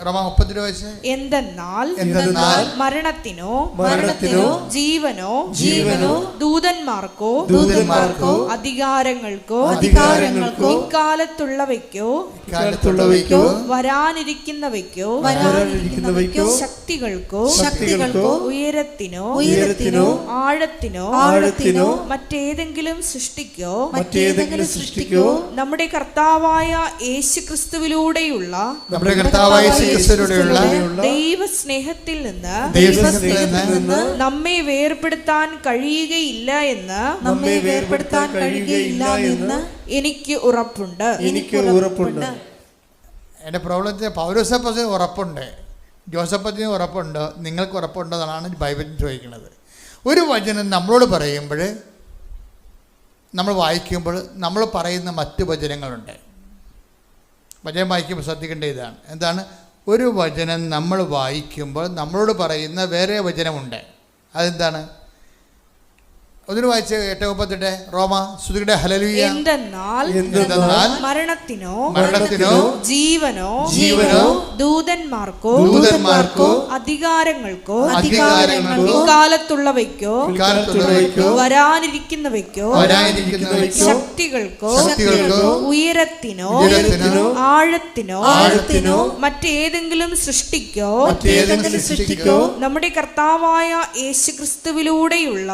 റോമ 30 എന്തെന്നാൽ മരണത്തിനോ ജീവനോ ദൂതന്മാർക്കോ അധികാരങ്ങൾക്കോ ഇക്കാലത്തുള്ളവയ്ക്കോ വരാനിരിക്കുന്നവയ്ക്കോ ശക്തികൾക്കോ ഉയരത്തിനോ ആഴത്തിനോ മറ്റേതെങ്കിലും സൃഷ്ടിക്കോ നമ്മുടെ കർത്താവായ യേശുക്രിസ്തുവിലൂടെയുള്ള ദൈവസ്നേഹത്തിൽ നിന്ന് നമ്മെ വേർപെടുത്താൻ കഴിയുകയില്ല എന്ന് എനിക്ക് ഉറപ്പുണ്ട്. എൻ്റെ പ്രോബ്ലത്തിന് പൗലോസപ്പത്തിന് ഉറപ്പുണ്ട്, ജോസഫത്തിന് ഉറപ്പുണ്ട്, നിങ്ങൾക്ക് ഉറപ്പുണ്ടോ എന്നാണ് ബൈബിളിൽ ചോദിക്കുന്നത്. ഒരു വചനം നമ്മളോട് പറയുമ്പോൾ, നമ്മൾ വായിക്കുമ്പോൾ നമ്മൾ പറയുന്ന മറ്റ് വചനങ്ങളുണ്ട്. വചനം വായിക്കുമ്പോൾ ശ്രദ്ധിക്കേണ്ട ഇതാണ്. എന്താണ്? ഒരു വചനം നമ്മൾ വായിക്കുമ്പോൾ നമ്മളോട് പറയുന്ന വേറെ വചനമുണ്ട്. അതെന്താണ്? ഒന്നിനു വായിച്ച് 8:38 റോമ ശ്രുതികട ഹല്ലേലൂയ. എന്തെന്നാൽ മരണത്തിനോ ജീവനോ ദൂതന്മാർക്കോ അധികാരങ്ങൾക്കോ ഇക്കാലത്തുള്ളവയ്ക്കോ വരാനിരിക്കുന്നവയ്ക്കോ ശക്തികൾക്കോ ഉയരത്തിനോ ആഴത്തിനോ മറ്റേതെങ്കിലും സൃഷ്ടിക്കോ നമ്മുടെ കർത്താവായ യേശുക്രിസ്തുവിലൂടെയുള്ള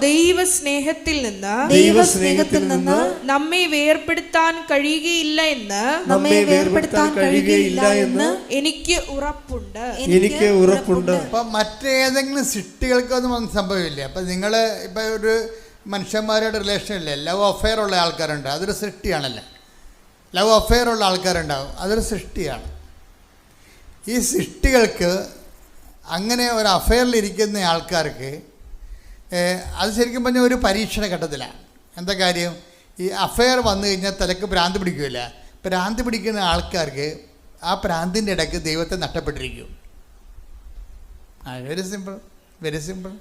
ദൈവസ്നേഹത്തിൽ നിന്ന് നമ്മെ വേർപെടുത്താൻ കഴിയുകയില്ല എന്ന് എനിക്ക് ഉറപ്പുണ്ട്. അപ്പം മറ്റേതെങ്കിലും സൃഷ്ടികൾക്കൊന്നും സംഭവമില്ല. അപ്പം നിങ്ങൾ ഇപ്പം ഒരു മനുഷ്യന്മാരുടെ റിലേഷനില്ലേ, ലവ് അഫെയർ ഉള്ള ആൾക്കാരുണ്ട്, അതൊരു സൃഷ്ടിയാണല്ലേ. ലവ് അഫെയർ ഉള്ള ആൾക്കാരുണ്ടാവും, അതൊരു സൃഷ്ടിയാണ്. ഈ സൃഷ്ടികൾക്ക് അങ്ങനെ ഒരു അഫെയറിലിരിക്കുന്ന ആൾക്കാർക്ക് അത് ശരിക്കും പറഞ്ഞാൽ ഒരു പരീക്ഷണ ഘട്ടത്തിലാണ്. എന്താ കാര്യം? ഈ അഫെയർ വന്നു കഴിഞ്ഞാൽ തലക്ക് ഭ്രാന്ത് പിടിക്കില്ല. ഭ്രാന്ത് പിടിക്കുന്ന ആൾക്കാർക്ക് ആ ഭ്രാന്തിൻ്റെ ഇടയ്ക്ക് ദൈവത്തെ നഷ്ടപ്പെട്ടിരിക്കും. Very simple.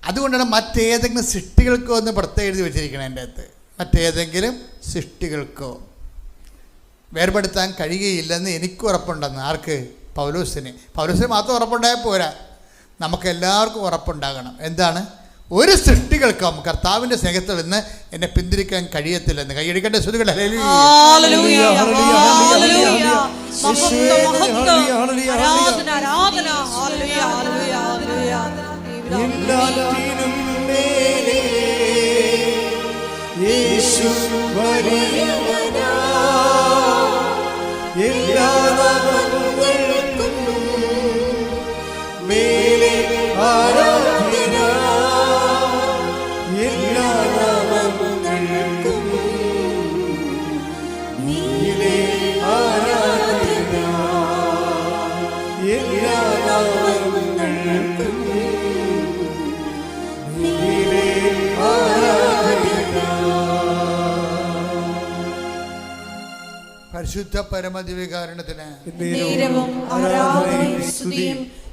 അതുകൊണ്ടാണ് മറ്റേതെങ്കിലും സൃഷ്ടികൾക്കോ എന്ന് പ്രത്യേകം എഴുതി വെച്ചിരിക്കണം എൻ്റെ അകത്ത്. മറ്റേതെങ്കിലും സൃഷ്ടികൾക്കോ വേർപെടുത്താൻ കഴിയുകയില്ലെന്ന് എനിക്ക് ഉറപ്പുണ്ടെന്ന്. ആർക്ക്? പൗലോസിന് മാത്രം ഉറപ്പുണ്ടായാൽ പോരാ, നമുക്കെല്ലാവർക്കും ഉറപ്പുണ്ടാകണം. എന്താണ്? ഒരു സൃഷ്ടികൾക്കും കർത്താവിൻ്റെ സ്നേഹത്തിൽ നിന്ന് എന്നെ പിന്തിരിക്കാൻ കഴിയത്തില്ലെന്ന്. കൈയടിക്കേണ്ട ശ്രുതികൾ പരിശുദ്ധ പരമദിവ്യകാരുണ്യത്തിന്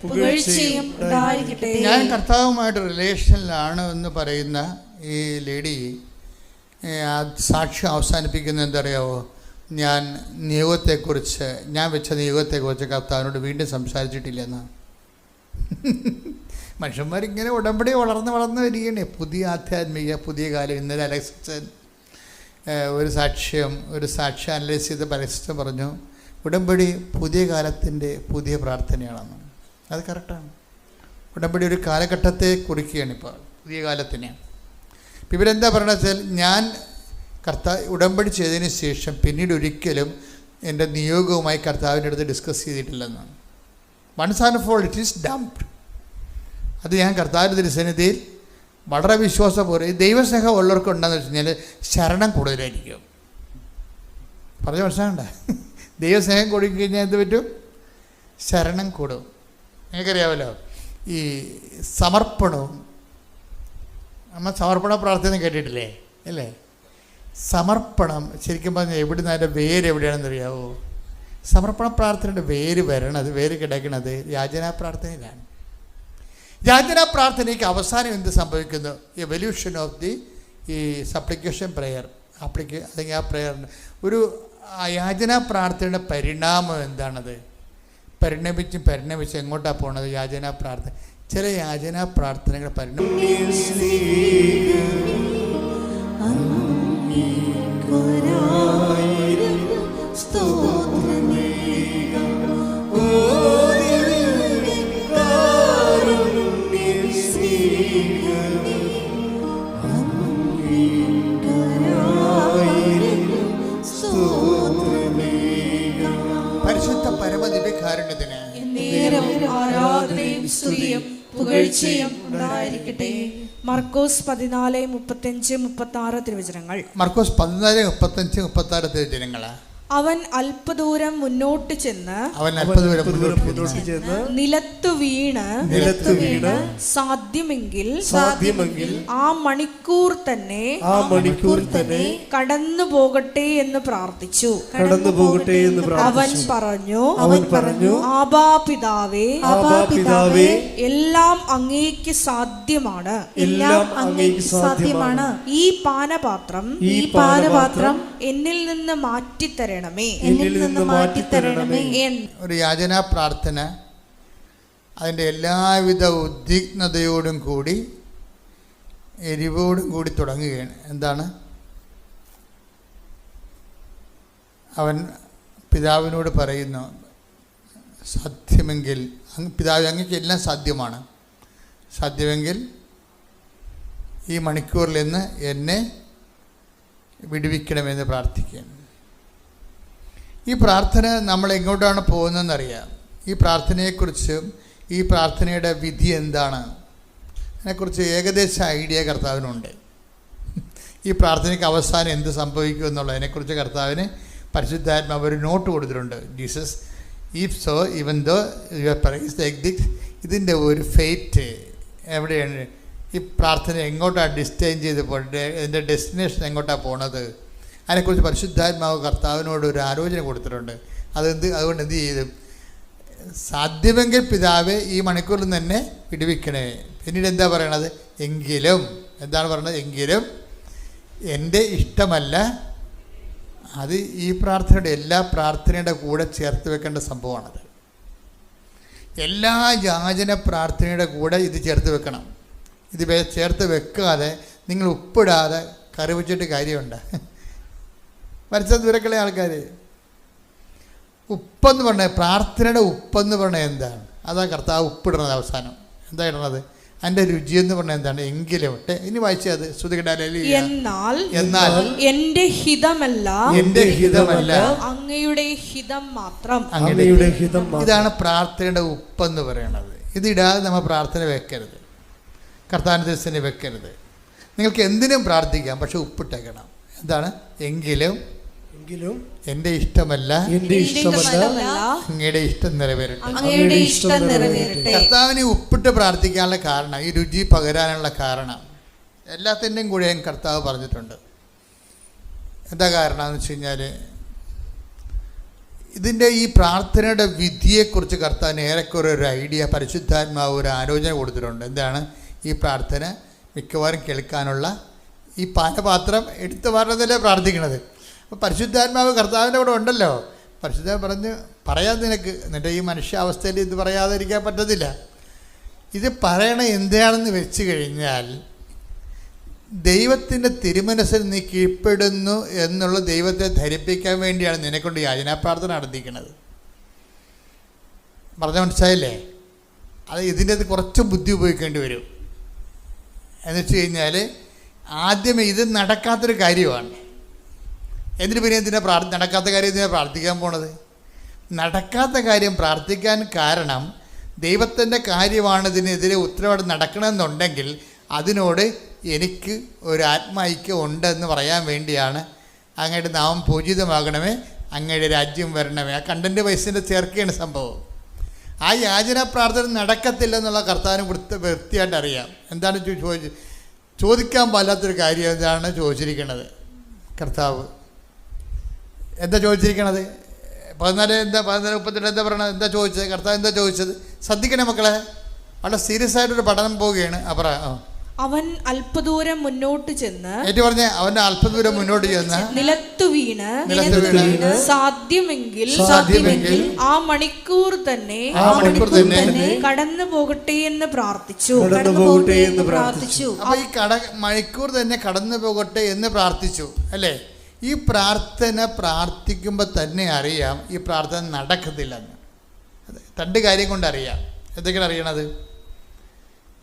പുകഴ്ചയും ഉണ്ടായിരിക്കട്ടെ. ഞാൻ കർത്താവുമായിട്ട് റിലേഷനിലാണ് എന്ന് പറയുന്ന ഈ ലേഡി ആ സാക്ഷ്യം അവസാനിപ്പിക്കുന്നത് എന്തറിയാവോ? ഞാൻ നിയോഗത്തെക്കുറിച്ച്, ഞാൻ വെച്ച നിയോഗത്തെക്കുറിച്ച് കർത്താവിനോട് വീണ്ടും സംസാരിച്ചിട്ടില്ലെന്നാണ്. മനുഷ്യന്മാരിങ്ങനെ ഉടമ്പടി വളർന്ന് വരികയാണ്. പുതിയ ആധ്യാത്മിക പുതിയ കാലം. ഇന്നലെ അലക്സൻ ഒരു സാക്ഷ്യം അനലൈസ് ചെയ്ത് അലക്സൻ പറഞ്ഞു, ഉടമ്പടി പുതിയ കാലത്തിൻ്റെ പുതിയ പ്രാർത്ഥനയാണെന്ന്. അത് കറക്റ്റാണ്. ഉടമ്പടി ഒരു കാലഘട്ടത്തെ കുറിക്കുകയാണ്. ഇപ്പോൾ പുതിയ കാലത്തിനെ. ഇപ്പം ഇവരെന്താ പറയണത് വെച്ചാൽ, ഞാൻ ഉടമ്പടി ചെയ്തതിന് ശേഷം പിന്നീട് ഒരിക്കലും എൻ്റെ നിയോഗവുമായി കർത്താവിൻ്റെ അടുത്ത് ഡിസ്കസ് ചെയ്തിട്ടില്ലെന്നാണ്. Once and for it is dumped. അത് ഞാൻ കർത്താവിൻ്റെ തിരുസന്നിധിയിൽ വളരെ വിശ്വാസപൂർവ്വം, ഈ ദൈവസ്നേഹം ഉള്ളവർക്ക് ഉണ്ടെന്ന് വെച്ച് കഴിഞ്ഞാൽ ശരണം കൂടുതലായിരിക്കും. പറഞ്ഞ മനസ്സിലാകണ്ട? ദൈവസ്നേഹം കൊടുക്കഴിഞ്ഞാൽ എന്ത് പറ്റും? ശരണം കൂടും. നിങ്ങൾക്കറിയാമല്ലോ ഈ സമർപ്പണവും, നമ്മൾ സമർപ്പണ പ്രാർത്ഥന കേട്ടിട്ടില്ലേ അല്ലേ? സമർപ്പണം ശരിക്കും പറഞ്ഞാൽ എവിടുന്ന് അതിൻ്റെ വേരെവിടെയാണെന്ന് അറിയാവോ? സമർപ്പണ പ്രാർത്ഥനയുടെ വേര് കിടക്കുന്നത് യാചനാ പ്രാർത്ഥനയിലാണ്. യാചനാ പ്രാർത്ഥനയ്ക്ക് അവസാനം എന്ത് സംഭവിക്കുന്നു? എവല്യൂഷൻ ഓഫ് ദി ഈ സപ്ലിക്കേഷൻ പ്രെയർ അല്ലെങ്കിൽ ആ പ്രെയറിന് ഒരു യാചനാ പ്രാർത്ഥനയുടെ പരിണാമം എന്താണത്? പരിണമിച്ച് എങ്ങോട്ടാണ് പോണത്? യാചനാ പ്രാർത്ഥന. ചില യാചനാ പ്രാർത്ഥനകളുടെ പരിണാമം പരിശുദ്ധ പരമദിവ്യകാരുണ്യത്തിന് ആരാധനയും സ്തുതിയും പുകഴ്ചയും ഉണ്ടായിരിക്കട്ടെ. മർക്കോസ് 14:35-36 തിരുവചനങ്ങൾ. മർക്കോസ് 14:35-36 തിരുവചനങ്ങൾ. അവൻ അല്പദൂരം മുന്നോട്ട് ചെന്ന് നിലത്തു വീണ് സാധ്യമെങ്കിൽ ആ മണിക്കൂർ തന്നെ കടന്നു പോകട്ടെ എന്ന് പ്രാർത്ഥിച്ചു. അവൻ പറഞ്ഞു, ആബാ പിതാവേ, എല്ലാം അങ്ങേക്ക് സാധ്യമാണ്. ഈ പാനപാത്രം എന്നിൽ നിന്ന് മാറ്റിത്തരണമേ. ഒരു യാചനാ പ്രാർത്ഥന അതിൻ്റെ എല്ലാവിധ ഉദ്വിഗ്നതയോടും കൂടി എരിവോടും കൂടി തുടങ്ങുകയാണ്. എന്താണ്? അവൻ പിതാവിനോട് പറയുന്നു, സാധ്യമെങ്കിൽ പിതാവ്, അങ്ങക്ക് എല്ലാം സാധ്യമാണ്, സാധ്യമെങ്കിൽ ഈ മണിക്കൂറിൽ നിന്ന് എന്നെ വിടുവിക്കണമെന്ന് പ്രാർത്ഥിക്കുകയാണ്. ഈ പ്രാർത്ഥന നമ്മൾ എങ്ങോട്ടാണ് പോകുന്നതെന്നറിയാം. ഈ പ്രാർത്ഥനയെക്കുറിച്ചും ഈ പ്രാർത്ഥനയുടെ വിധി എന്താണ് അതിനെക്കുറിച്ച് ഏകദേശ ഐഡിയ കർത്താവിനുണ്ട്. ഈ പ്രാർത്ഥനയ്ക്ക് അവസാനം എന്ത് സംഭവിക്കും എന്നുള്ളതിനെക്കുറിച്ച് കർത്താവിന് പരിശുദ്ധാത്മാവ് ഒരു നോട്ട് കൊടുത്തിട്ടുണ്ട്. Jesus if so even though your price like this, ഇതിൻ്റെ ഒരു ഫെയ്റ്റ് എവിടെയാണ്? ഈ പ്രാർത്ഥന എങ്ങോട്ടാണ് ഡിസ്റ്റൈൻ ചെയ്ത് പോയിട്ട് ഇതിൻ്റെ ഡെസ്റ്റിനേഷൻ എങ്ങോട്ടാണ് പോണത്? അതിനെക്കുറിച്ച് പരിശുദ്ധാത്മാവ് കർത്താവിനോട് ഒരു ആലോചന കൊടുത്തിട്ടുണ്ട്. അതുകൊണ്ട് എന്ത് ചെയ്തു? സാധ്യമെങ്കിൽ പിതാവേ ഈ മണിക്കൂറിൽ തന്നെ വിടുവിക്കണേ. പിന്നീട് എന്താ പറയണത്? എന്താണ് പറയണത്? എങ്കിലും എൻ്റെ ഇഷ്ടമല്ല. അത് ഈ എല്ലാ പ്രാർത്ഥനയുടെ കൂടെ ചേർത്ത് വെക്കേണ്ട സംഭവമാണത്. എല്ലാ യാചന പ്രാർത്ഥനയുടെ കൂടെ ഇത് ചേർത്ത് വെക്കണം. ഇത് ചേർത്ത് വെക്കാതെ നിങ്ങൾ ഉപ്പിടാതെ കറി വെച്ചിട്ട് കാര്യമുണ്ട്. മരിച്ച ദൂരക്കുള്ള ആൾക്കാർ ഉപ്പെന്ന് പറഞ്ഞാൽ, പ്രാർത്ഥനയുടെ ഉപ്പെന്ന് പറഞ്ഞാൽ എന്താണ്? അതാ കർത്താവ് ഉപ്പിടുന്നത് അവസാനം. എന്താ ഇടുന്നത്? അതിൻ്റെ രുചിയെന്ന് പറഞ്ഞാൽ എന്താണ്? എങ്കിലും ഇനി വായിച്ചത് എന്നാൽ എൻ്റെ ഹിതമല്ല അങ്ങയുടെ ഹിതം മാത്രം. ഇതാണ് പ്രാർത്ഥനയുടെ ഉപ്പെന്ന് പറയണത്. ഇതിടാതെ നമ്മൾ പ്രാർത്ഥന വെക്കരുത്, കർത്താവിൻ്റെ ദിവസം വെക്കരുത്. നിങ്ങൾക്ക് എന്തിനും പ്രാർത്ഥിക്കാം, പക്ഷെ ഉപ്പിട്ടേക്കണം. എന്താണ്? എങ്കിലും എൻ്റെ ഇഷ്ടമല്ല അങ്ങയുടെ ഇഷ്ടം നിറവേറട്ടെ. കർത്താവിനെ ഉപ്പിട്ട് പ്രാർത്ഥിക്കാനുള്ള കാരണം, ഈ രുചി പകരാനുള്ള കാരണം എല്ലാത്തിൻ്റെയും കൂടെ കർത്താവ് പറഞ്ഞിട്ടുണ്ട്. എന്താ കാരണം എന്ന് വെച്ച് കഴിഞ്ഞാൽ, ഇതിൻ്റെ ഈ പ്രാർത്ഥനയുടെ വിധിയെക്കുറിച്ച് കർത്താവിന് ഏറെക്കുറെ ഒരു ഐഡിയ, പരിശുദ്ധാത്മാവ് ഒരു ആലോചന കൊടുത്തിട്ടുണ്ട്. എന്താണ് ഈ പ്രാർത്ഥന മിക്കവാറും കേൾക്കാനുള്ള ഈ പാനപാത്രം എടുത്തു മാറുന്നതല്ലേ പ്രാർത്ഥിക്കണത്. അപ്പോൾ പരിശുദ്ധാത്മാവ് കർത്താവിൻ്റെ കൂടെ ഉണ്ടല്ലോ. പരിശുദ്ധാത്മാവ് പറയാൻ നിനക്ക് നിൻ്റെ ഈ മനുഷ്യാവസ്ഥയിൽ ഇത് പറയാതിരിക്കാൻ പറ്റത്തില്ല. ഇത് പറയണ എന്താണെന്ന് വെച്ച് കഴിഞ്ഞാൽ ദൈവത്തിൻ്റെ തിരുമനസ്സിൽ നീ കീഴ്പ്പെടുന്നു എന്നുള്ള ദൈവത്തെ ധരിപ്പിക്കാൻ വേണ്ടിയാണ് നിന്നെക്കൊണ്ട് യാചനാ പ്രാർത്ഥന നടത്തിക്കുന്നത്. പറഞ്ഞ മനസ്സിലായില്ലേ? അത് ഇതിൻ്റെ അത് കുറച്ച് ബുദ്ധി ഉപയോഗിക്കേണ്ടി വരും. എന്ന് വെച്ച് കഴിഞ്ഞാൽ ആദ്യമേ ഇത് നടക്കാത്തൊരു കാര്യമാണ്. എന്നിട്ട് പിന്നെ നടക്കാത്ത കാര്യം എന്തിനാണ് പ്രാർത്ഥിക്കാൻ പോണത്? നടക്കാത്ത കാര്യം പ്രാർത്ഥിക്കാൻ കാരണം ദൈവത്തിൻ്റെ കാര്യമാണ്, ഇതിനെതിരെ ഉത്തരവാദിത്തം നടക്കണമെന്നുണ്ടെങ്കിൽ അതിനോട് എനിക്ക് ഒരു ആത്മൈക്യം ഉണ്ടെന്ന് പറയാൻ വേണ്ടിയാണ്. അങ്ങയുടെ നാമം പൂജിതമാകണമേ, അങ്ങയുടെ രാജ്യം വരണമേ. ആ കണ്ടൻറ്റ് വയസ്സിൻ്റെ ചേർക്കുകയാണ് സംഭവം. ആ യാചന പ്രാർത്ഥന നടക്കത്തില്ലെന്നുള്ള കർത്താവിന് വൃത്തിയായിട്ട് അറിയാം. എന്താണ് ചോദിക്കാൻ പാടില്ലാത്തൊരു കാര്യം എന്താണ് ചോദിച്ചിരിക്കുന്നത്? കർത്താവ് എന്താ ചോദിച്ചിരിക്കണത്? 14:32 എന്താ പറയണത്? എന്താ ചോദിച്ചത്? കർത്താവ് എന്താ ചോദിച്ചത്? ശ്രദ്ധിക്കണേ മക്കളെ, വളരെ സീരിയസ് ആയിട്ടൊരു പഠനം പോവുകയാണ്. അവൻ അല്പദൂരം മുന്നോട്ട് ചെന്ന് അവന്റെ അല്പദൂരം മുന്നോട്ട് ചെന്ന് നിലത്തു വീണ് സാധ്യമെങ്കിൽ ആ മണിക്കൂർ തന്നെ കടന്നു പോകട്ടെ എന്ന് പ്രാർത്ഥിച്ചു. അപ്പൊ ഈ മണിക്കൂർ തന്നെ കടന്നു പോകട്ടെ എന്ന് പ്രാർത്ഥിച്ചു അല്ലേ? ഈ പ്രാർത്ഥന പ്രാർത്ഥിക്കുമ്പോൾ തന്നെ അറിയാം ഈ പ്രാർത്ഥന നടക്കത്തില്ലെന്ന്. രണ്ട് കാര്യം കൊണ്ട് അറിയാം. എന്തൊക്കെയാണ് അറിയണത്?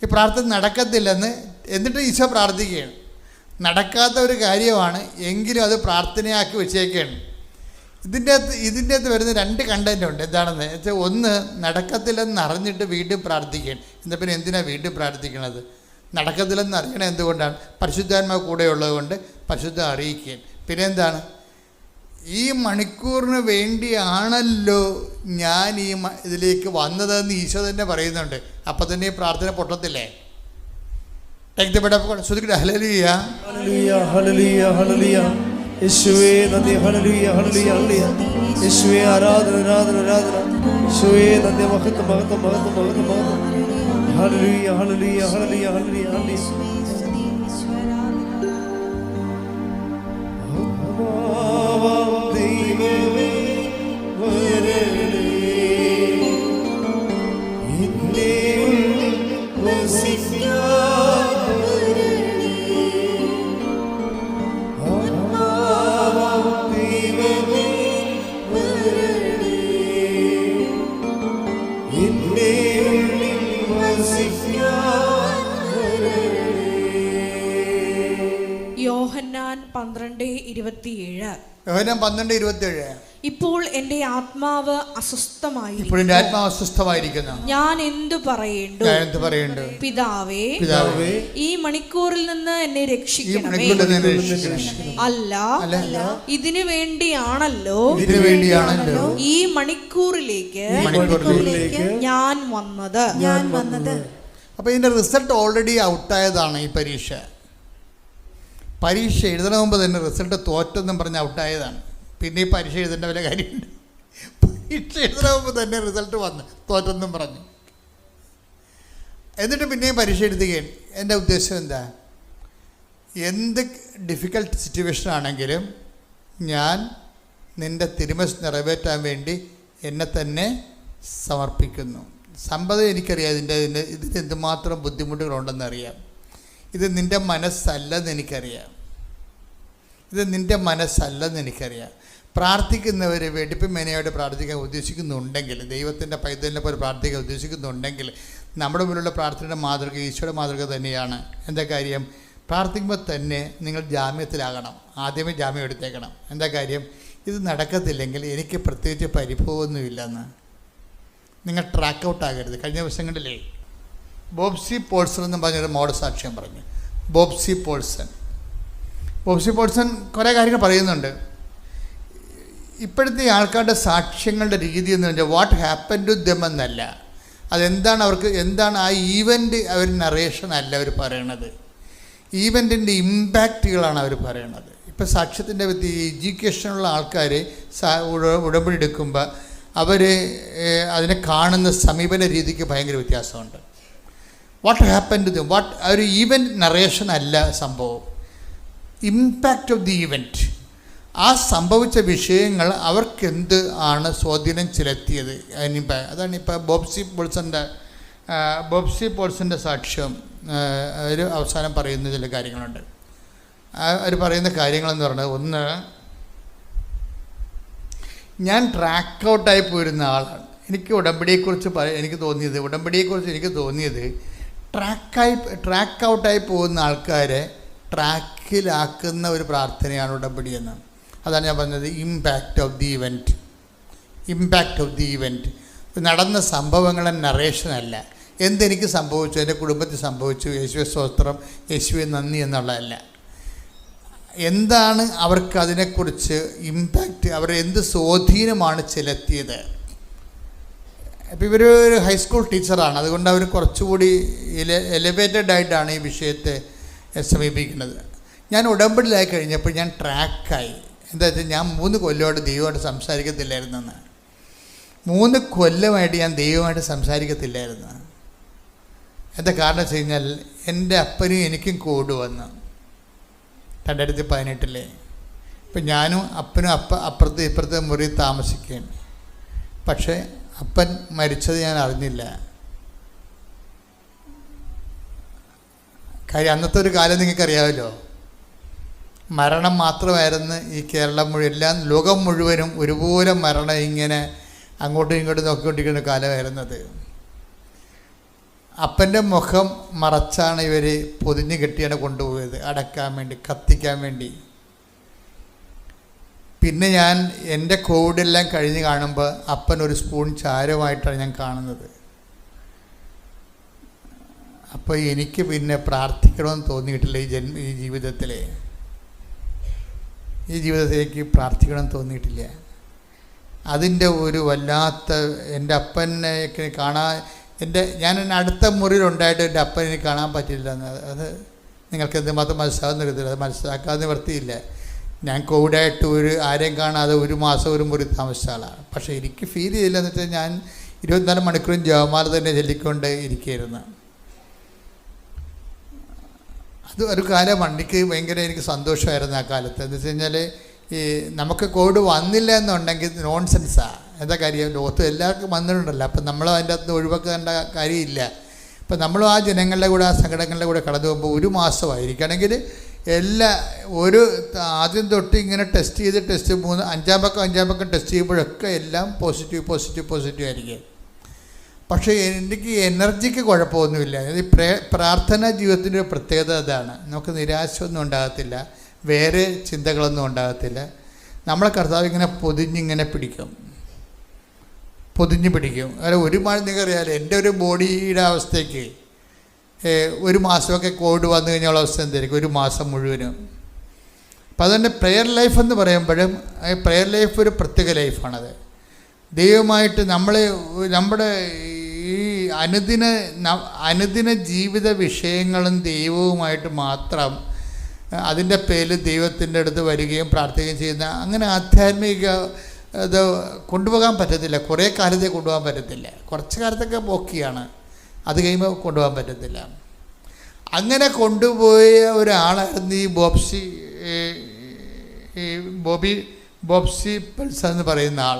ഈ പ്രാർത്ഥന നടക്കത്തില്ലെന്ന്. എന്നിട്ട് ഈശോ പ്രാർത്ഥിക്കുകയാണ്. നടക്കാത്ത ഒരു കാര്യമാണ്, എങ്കിലും അത് പ്രാർത്ഥനയാക്കി വെച്ചേക്കുകയാണ്. ഇതിൻ്റെ അകത്ത് വരുന്ന രണ്ട് കണ്ടൻ്റ് ഉണ്ട്. എന്താണെന്ന് വെച്ചാൽ, ഒന്ന് നടക്കത്തില്ലെന്ന് അറിഞ്ഞിട്ട് വീണ്ടും പ്രാർത്ഥിക്കുകയാണ്. എന്നാൽ പിന്നെ എന്തിനാണ് വീണ്ടും പ്രാർത്ഥിക്കണത്? നടക്കത്തില്ലെന്ന് അറിയണത് എന്തുകൊണ്ടാണ്? പരിശുദ്ധാത്മാവ് കൂടെ ഉള്ളത് കൊണ്ട് പരിശുദ്ധം അറിയിക്കുകയാണ്. പിന്നെ എന്താണ്? ഈ മണിക്കൂറിന് വേണ്ടിയാണല്ലോ ഞാൻ ഈ ഇതിലേക്ക് വന്നതെന്ന് ഈശോ തന്നെ പറയുന്നുണ്ട്. അപ്പം തന്നെ ഈ പ്രാർത്ഥന പൊട്ടത്തില്ലേ? ഹല്ലേലൂയ ഹല്ലേലൂയ ഹല്ലേലൂയ യേശുവേ നന്ദി. ഹല്ലേലൂയ ഹല്ലേലൂയ ഹല്ലേലൂയ യേശുവേ ആരാധന ആരാധന ആരാധന. യേശുവേ നന്ദി. മഹത്വം മഹത്വം മഹത്വം മഹത്വം മഹത്വം. ഹല്ലേലൂയ ഹല്ലേലൂയ ഹല്ലേലൂയ ഹല്ലേലൂയ ഹല്ലേലൂയ. യോഹന്നാൻ 12:27. യോഹന്നാൻ 12:27. ഇപ്പോൾ എൻ്റെ ആത്മാവ് അസ്വസ്ഥമായിരിക്കുന്നു. ഞാൻ എന്തു പറയേണ്ടു? പിതാവേ, ഈ മണിക്കൂറിൽ നിന്ന് എന്നെ രക്ഷിക്കണമേ. അല്ല, ഇതിനു വേണ്ടിയാണല്ലോ ഈ മണിക്കൂറിലേക്ക് ഞാൻ വന്നത്. അപ്പൊ ഇതിന്റെ റിസൾട്ട് ഓൾറെഡി ഔട്ടായതാണ്. ഈ പരീക്ഷ എഴുതണ മുമ്പ് തന്നെ റിസൾട്ട് തോറ്റെന്നും പറഞ്ഞ് ഔട്ടായതാണ്. പിന്നെ ഈ പരീക്ഷ എഴുതേണ്ട വല്ല കാര്യമുണ്ട്? പരീക്ഷ എഴുതണ മുമ്പ് തന്നെ റിസൾട്ട് വന്ന് തോറ്റെന്നും പറഞ്ഞു. എന്നിട്ട് പിന്നെയും പരീക്ഷ എഴുതുകയാണ്. എൻ്റെ ഉദ്ദേശം എന്താ? എന്ത് ഡിഫിക്കൽട്ട് സിറ്റുവേഷൻ ആണെങ്കിലും ഞാൻ നിൻ്റെ തിരുമനസ്സ് നിറവേറ്റാൻ വേണ്ടി എന്നെ തന്നെ സമർപ്പിക്കുന്നു. സമ്പദം എനിക്കറിയാം, ഇതിന് എന്തുമാത്രം ബുദ്ധിമുട്ടുകളുണ്ടെന്നറിയാം. ഇത് നിൻ്റെ മനസ്സല്ലെന്ന് എനിക്കറിയാം. പ്രാർത്ഥിക്കുന്നവർ വെടിപ്പുമേനയോട് പ്രാർത്ഥിക്കാൻ ഉദ്ദേശിക്കുന്നുണ്ടെങ്കിൽ, ദൈവത്തിൻ്റെ പൈതലിനെ പോലെ പ്രാർത്ഥിക്കാൻ ഉദ്ദേശിക്കുന്നുണ്ടെങ്കിൽ, നമ്മുടെ മുന്നിലുള്ള പ്രാർത്ഥനയുടെ മാതൃക ഈശോയുടെ മാതൃക തന്നെയാണ്. എന്താ കാര്യം? പ്രാർത്ഥിക്കുമ്പോൾ തന്നെ നിങ്ങൾ ജാമ്യത്തിലാകണം. ആദ്യമേ ജാമ്യം എടുത്തേക്കണം. എന്താ കാര്യം? ഇത് നടക്കത്തില്ലെങ്കിൽ എനിക്ക് പ്രത്യേകിച്ച് പരിഭവമൊന്നുമില്ലെന്ന് നിങ്ങൾ ട്രാക്ക് ഔട്ട് ആകരുത്. കഴിഞ്ഞ ദിവസങ്ങളിലേ ബോബ്സി പോൾസൺ എന്ന് പറഞ്ഞൊരു മോഡസാക്ഷ്യം പറഞ്ഞു. ബോബ്സി പോൾസൺ കുറേ കാര്യങ്ങൾ പറയുന്നുണ്ട്. ഇപ്പോഴത്തെ ആൾക്കാരുടെ സാക്ഷ്യങ്ങളുടെ രീതി എന്ന് പറഞ്ഞാൽ വാട്ട് ഹാപ്പൻ ടു ദം എന്നല്ല, എന്താണ് ആ ഈവൻ്റ് അവർ നറേഷൻ അല്ല അവർ പറയണത്. ഈവൻറ്റിൻ്റെ ഇമ്പാക്റ്റുകളാണ് അവർ പറയണത്. ഇപ്പം സാക്ഷ്യത്തിൻ്റെ എഡ്യൂക്കേഷനുള്ള ആൾക്കാർ ഉടമ്പടി എടുക്കുമ്പോൾ അവർ അതിനെ കാണുന്ന സമീപന രീതിക്ക് ഭയങ്കര വ്യത്യാസമുണ്ട്. വാട്ട് ഹാപ്പൻ ടു ദം, ഒരു ഈവൻറ്റ് നറേഷൻ അല്ല സംഭവം, ഇമ്പാക്റ്റ് ഓഫ് ദി ഈവൻറ്റ്. ആ സംഭവിച്ച വിഷയങ്ങൾ അവർക്കെന്ത് ആണ് സ്വാധീനം ചെലുത്തിയത്. അതാണ് ഇപ്പോൾ ബോബ്സി പോൾസൻ്റെ സാക്ഷ്യം. അവർ അവസാനം പറയുന്ന ചില കാര്യങ്ങളുണ്ട്. അവർ പറയുന്ന കാര്യങ്ങളെന്ന് പറഞ്ഞാൽ, ഒന്ന്, ഞാൻ ട്രാക്ക് ഔട്ടായി പോയിരുന്ന ആളാണ്. എനിക്ക് ഉടമ്പടിയെക്കുറിച്ച് എനിക്ക് തോന്നിയത് ട്രാക്ക് ഔട്ടായി പോകുന്ന ആൾക്കാരെ ട്രാക്കിലാക്കുന്ന ഒരു പ്രാർത്ഥനയാണ് ഉടമ്പടി എന്ന്. അതാണ് ഞാൻ പറഞ്ഞത്, ഇമ്പാക്റ്റ് ഓഫ് ദി ഇവൻറ്റ്. നടന്ന സംഭവങ്ങളെ നറേഷനല്ല, എന്തെനിക്ക് സംഭവിച്ചു, എൻ്റെ കുടുംബത്തിൽ സംഭവിച്ചു, യേശുവെ സ്തോത്രം, യേശുവെ നന്ദി എന്നുള്ളതല്ല. എന്താണ് അവർക്ക് അതിനെക്കുറിച്ച് ഇമ്പാക്റ്റ്, അവരുടെ എന്ത് സ്വാധീനമാണ് ചെലുത്തിയത്. അപ്പോൾ ഇവർ ഒരു ഹൈസ്കൂൾ ടീച്ചറാണ്, അതുകൊണ്ട് അവർ കുറച്ചുകൂടി എലിവേറ്റഡ് ആയിട്ടാണ് ഈ വിഷയത്തെ സമീപിക്കുന്നത്. ഞാൻ ഉടമ്പടിയിലായി കഴിഞ്ഞപ്പോൾ ഞാൻ ട്രാക്കായി. എന്താ വെച്ചാൽ, ഞാൻ 3 കൊല്ലമായിട്ട് ദൈവമായിട്ട് സംസാരിക്കത്തില്ലായിരുന്നെന്ന്. 3 കൊല്ലമായിട്ട് ഞാൻ ദൈവമായിട്ട് സംസാരിക്കത്തില്ലായിരുന്നു. എന്താ കാരണം വെച്ച് കഴിഞ്ഞാൽ, എൻ്റെ അപ്പനും എനിക്കും കോഡ് വന്നു 2018. ഇപ്പം ഞാനും അപ്പനും ഇപ്പുറത്തെ മുറി താമസിക്കുകയാണ്. പക്ഷേ അപ്പൻ മരിച്ചത് ഞാൻ അറിഞ്ഞില്ല. കാര്യം അന്നത്തെ ഒരു കാലം നിങ്ങൾക്കറിയാമല്ലോ, മരണം മാത്രമായിരുന്നു ഈ കേരളം മുഴുവൻ, ലോകം മുഴുവനും ഒരുപോലെ മരണം ഇങ്ങനെ അങ്ങോട്ടും ഇങ്ങോട്ടും നോക്കിക്കൊണ്ടിരിക്കുന്ന കാലമായിരുന്നത്. അപ്പൻ്റെ മുഖം മറച്ചാണ് ഇവർ പൊതിഞ്ഞ് കെട്ടിയാണ് കൊണ്ടുപോയത്, അടക്കാൻ വേണ്ടി, കത്തിക്കാൻ വേണ്ടി. പിന്നെ ഞാൻ എൻ്റെ കോവിഡെല്ലാം കഴിഞ്ഞ് കാണുമ്പോൾ അപ്പൻ ഒരു സ്പൂൺ ചാരമായിട്ടാണ് ഞാൻ കാണുന്നത്. അപ്പോൾ എനിക്ക് പിന്നെ പ്രാർത്ഥിക്കണമെന്ന് തോന്നിയിട്ടില്ല. ഈ ജീവിതത്തിലേക്ക് പ്രാർത്ഥിക്കണമെന്ന് തോന്നിയിട്ടില്ല. അതിൻ്റെ ഒരു വല്ലാത്ത, എൻ്റെ അപ്പനെ കാണാൻ, ഞാൻ അടുത്ത മുറിയിലുണ്ടായിട്ട് എൻ്റെ അപ്പനെ എനിക്ക് കാണാൻ പറ്റില്ല. അത് നിങ്ങൾക്ക് എന്തുമാത്രം മനസ്സിലാകുന്നില്ല, അത് മനസ്സിലാക്കാതെ നിവർത്തിയില്ല. ഞാൻ കോവിഡായിട്ട് ആരെയും കാണാതെ 1 മാസം ഒരു മുറി താമസിച്ച ആളാണ്. പക്ഷേ എനിക്ക് ഫീൽ ചെയ്തില്ല. എന്ന് വെച്ചാൽ ഞാൻ 24 മണിക്കൂറും ജപമാല തന്നെ ചൊല്ലിക്കൊണ്ട് ഇരിക്കുകയായിരുന്നു. അത് ഒരു കാലമാണ്, എനിക്ക് ഭയങ്കര സന്തോഷമായിരുന്നു ആ കാലത്ത്. എന്ന് വെച്ച് കഴിഞ്ഞാൽ, ഈ നമുക്ക് കോവിഡ് വന്നില്ല എന്നുണ്ടെങ്കിൽ നോൺസെൻസാണ്. എന്താ കാര്യം, ലോകത്ത് എല്ലാവർക്കും വന്നിട്ടുണ്ടല്ലോ. അപ്പം നമ്മൾ അതിൻ്റെ അകത്ത് ഒഴിവാക്കേണ്ട കാര്യമില്ല. അപ്പം നമ്മളും ആ ജനങ്ങളുടെ കൂടെ, ആ സങ്കടങ്ങളുടെ കൂടെ കടന്നു പോകുമ്പോൾ 1 മാസമായിരിക്കണമെങ്കിൽ ആദ്യം തൊട്ട് ഇങ്ങനെ ടെസ്റ്റ് 5-ാം പക്കം ടെസ്റ്റ് ചെയ്യുമ്പോഴൊക്കെ എല്ലാം പോസിറ്റീവ് ആയിരിക്കും. പക്ഷേ എനിക്ക് എനർജിക്ക് കുഴപ്പമൊന്നുമില്ല. ഈ പ്രാർത്ഥനാ ജീവിതത്തിൻ്റെ ഒരു പ്രത്യേകത അതാണ്. നമുക്ക് നിരാശയൊന്നും ഉണ്ടാകത്തില്ല, വേറെ ചിന്തകളൊന്നും ഉണ്ടാകത്തില്ല. നമ്മളെ കർത്താവ് ഇങ്ങനെ പൊതിഞ്ഞിങ്ങനെ പിടിക്കും. അതായത് നിങ്ങൾക്കറിയാമല്ലോ, എൻ്റെ ഒരു ബോഡിയുടെ അവസ്ഥയ്ക്ക് 1 മാസമൊക്കെ കോവിഡ് വന്നു കഴിഞ്ഞുള്ള അവസ്ഥ എന്തായിരിക്കും, 1 മാസം മുഴുവനും. അപ്പം അതുതന്നെ പ്രെയർ ലൈഫ് എന്ന് പറയുമ്പോഴും, പ്രെയർ ലൈഫ് ഒരു പ്രത്യേക ലൈഫാണത്. ദൈവമായിട്ട് നമ്മുടെ ഈ അനുദിന ജീവിത വിഷയങ്ങളും ദൈവവുമായിട്ട് മാത്രം അതിൻ്റെ പേരിൽ ദൈവത്തിൻ്റെ അടുത്ത് വരികയും പ്രാർത്ഥിക്കുകയും ചെയ്യുന്ന, അങ്ങനെ ആധ്യാത്മിക ഇത് കൊണ്ടുപോകാൻ പറ്റത്തില്ല. കുറേ കാലത്തെ കൊണ്ടുപോകാൻ പറ്റത്തില്ല. കുറച്ച് കാലത്തൊക്കെ ഓക്കെയാണ്, അത് കഴിയുമ്പോൾ കൊണ്ടുപോകാൻ പറ്റത്തില്ല. അങ്ങനെ കൊണ്ടുപോയ ഒരാളായിരുന്നു ഈ ബോബ്സി പൾസർ എന്ന് പറയുന്ന ആൾ.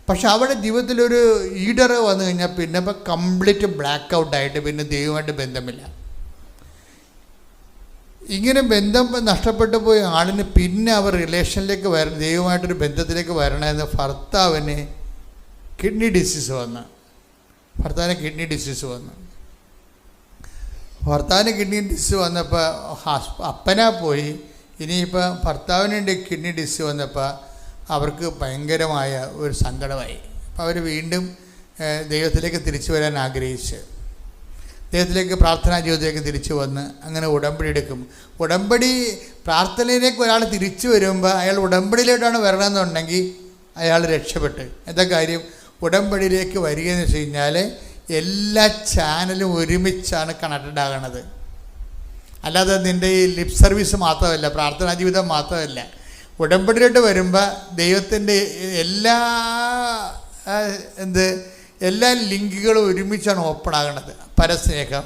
പക്ഷെ അവിടെ ജീവിതത്തിലൊരു ഈഡർ വന്നു കഴിഞ്ഞാൽ പിന്നെ ഇപ്പം കംപ്ലീറ്റ് ബ്ലാക്ക് ഔട്ടായിട്ട് പിന്നെ ദൈവമായിട്ട് ബന്ധമില്ല. ഇങ്ങനെ ബന്ധം നഷ്ടപ്പെട്ടു പോയ ആളിന് പിന്നെ അവർ റിലേഷനിലേക്ക് ദൈവമായിട്ടൊരു ബന്ധത്തിലേക്ക് വരണമെന്ന് ഭർത്താവിന് കിഡ്നി ഡിസീസ് വന്നു. ഭർത്താവിന് കിഡ്നി ഡിസീസ് വന്നപ്പോൾ അപ്പനാ പോയി. ഇനിയിപ്പോൾ ഭർത്താവിനുണ്ട് കിഡ്നി ഡിസീസ് വന്നപ്പോൾ അവർക്ക് ഭയങ്കരമായ ഒരു സങ്കടമായി. അപ്പോൾ അവർ വീണ്ടും ദൈവത്തിലേക്ക് തിരിച്ചു വരാൻ ആഗ്രഹിച്ച് ദൈവത്തിലേക്ക് പ്രാർത്ഥനാ ജീവിതത്തിലേക്ക് തിരിച്ചു വന്ന് അങ്ങനെ ഉടമ്പടി എടുക്കും. പ്രാർത്ഥനയിലേക്ക് ഒരാൾ തിരിച്ചു വരുമ്പോൾ അയാൾ ഉടമ്പടിയിലോട്ടാണ് വരണമെന്നുണ്ടെങ്കിൽ അയാൾ രക്ഷപ്പെട്ട്. എന്താ കാര്യം, ഉടമ്പടിയിലേക്ക് വരികയെന്ന് വെച്ച് കഴിഞ്ഞാൽ എല്ലാ ചാനലും ഒരുമിച്ചാണ് കണക്റ്റഡ് ആകണത്. അല്ലാതെ നിൻ്റെ ഈ ലിപ് സർവീസ് മാത്രമല്ല, പ്രാർത്ഥനാ ജീവിതം മാത്രമല്ല. ഉടമ്പടിയിലോട്ട് വരുമ്പോൾ ദൈവത്തിൻ്റെ എല്ലാ ലിങ്കുകളും ഒരുമിച്ചാണ് ഓപ്പൺ ആകുന്നത്. പരസ്നേഹം,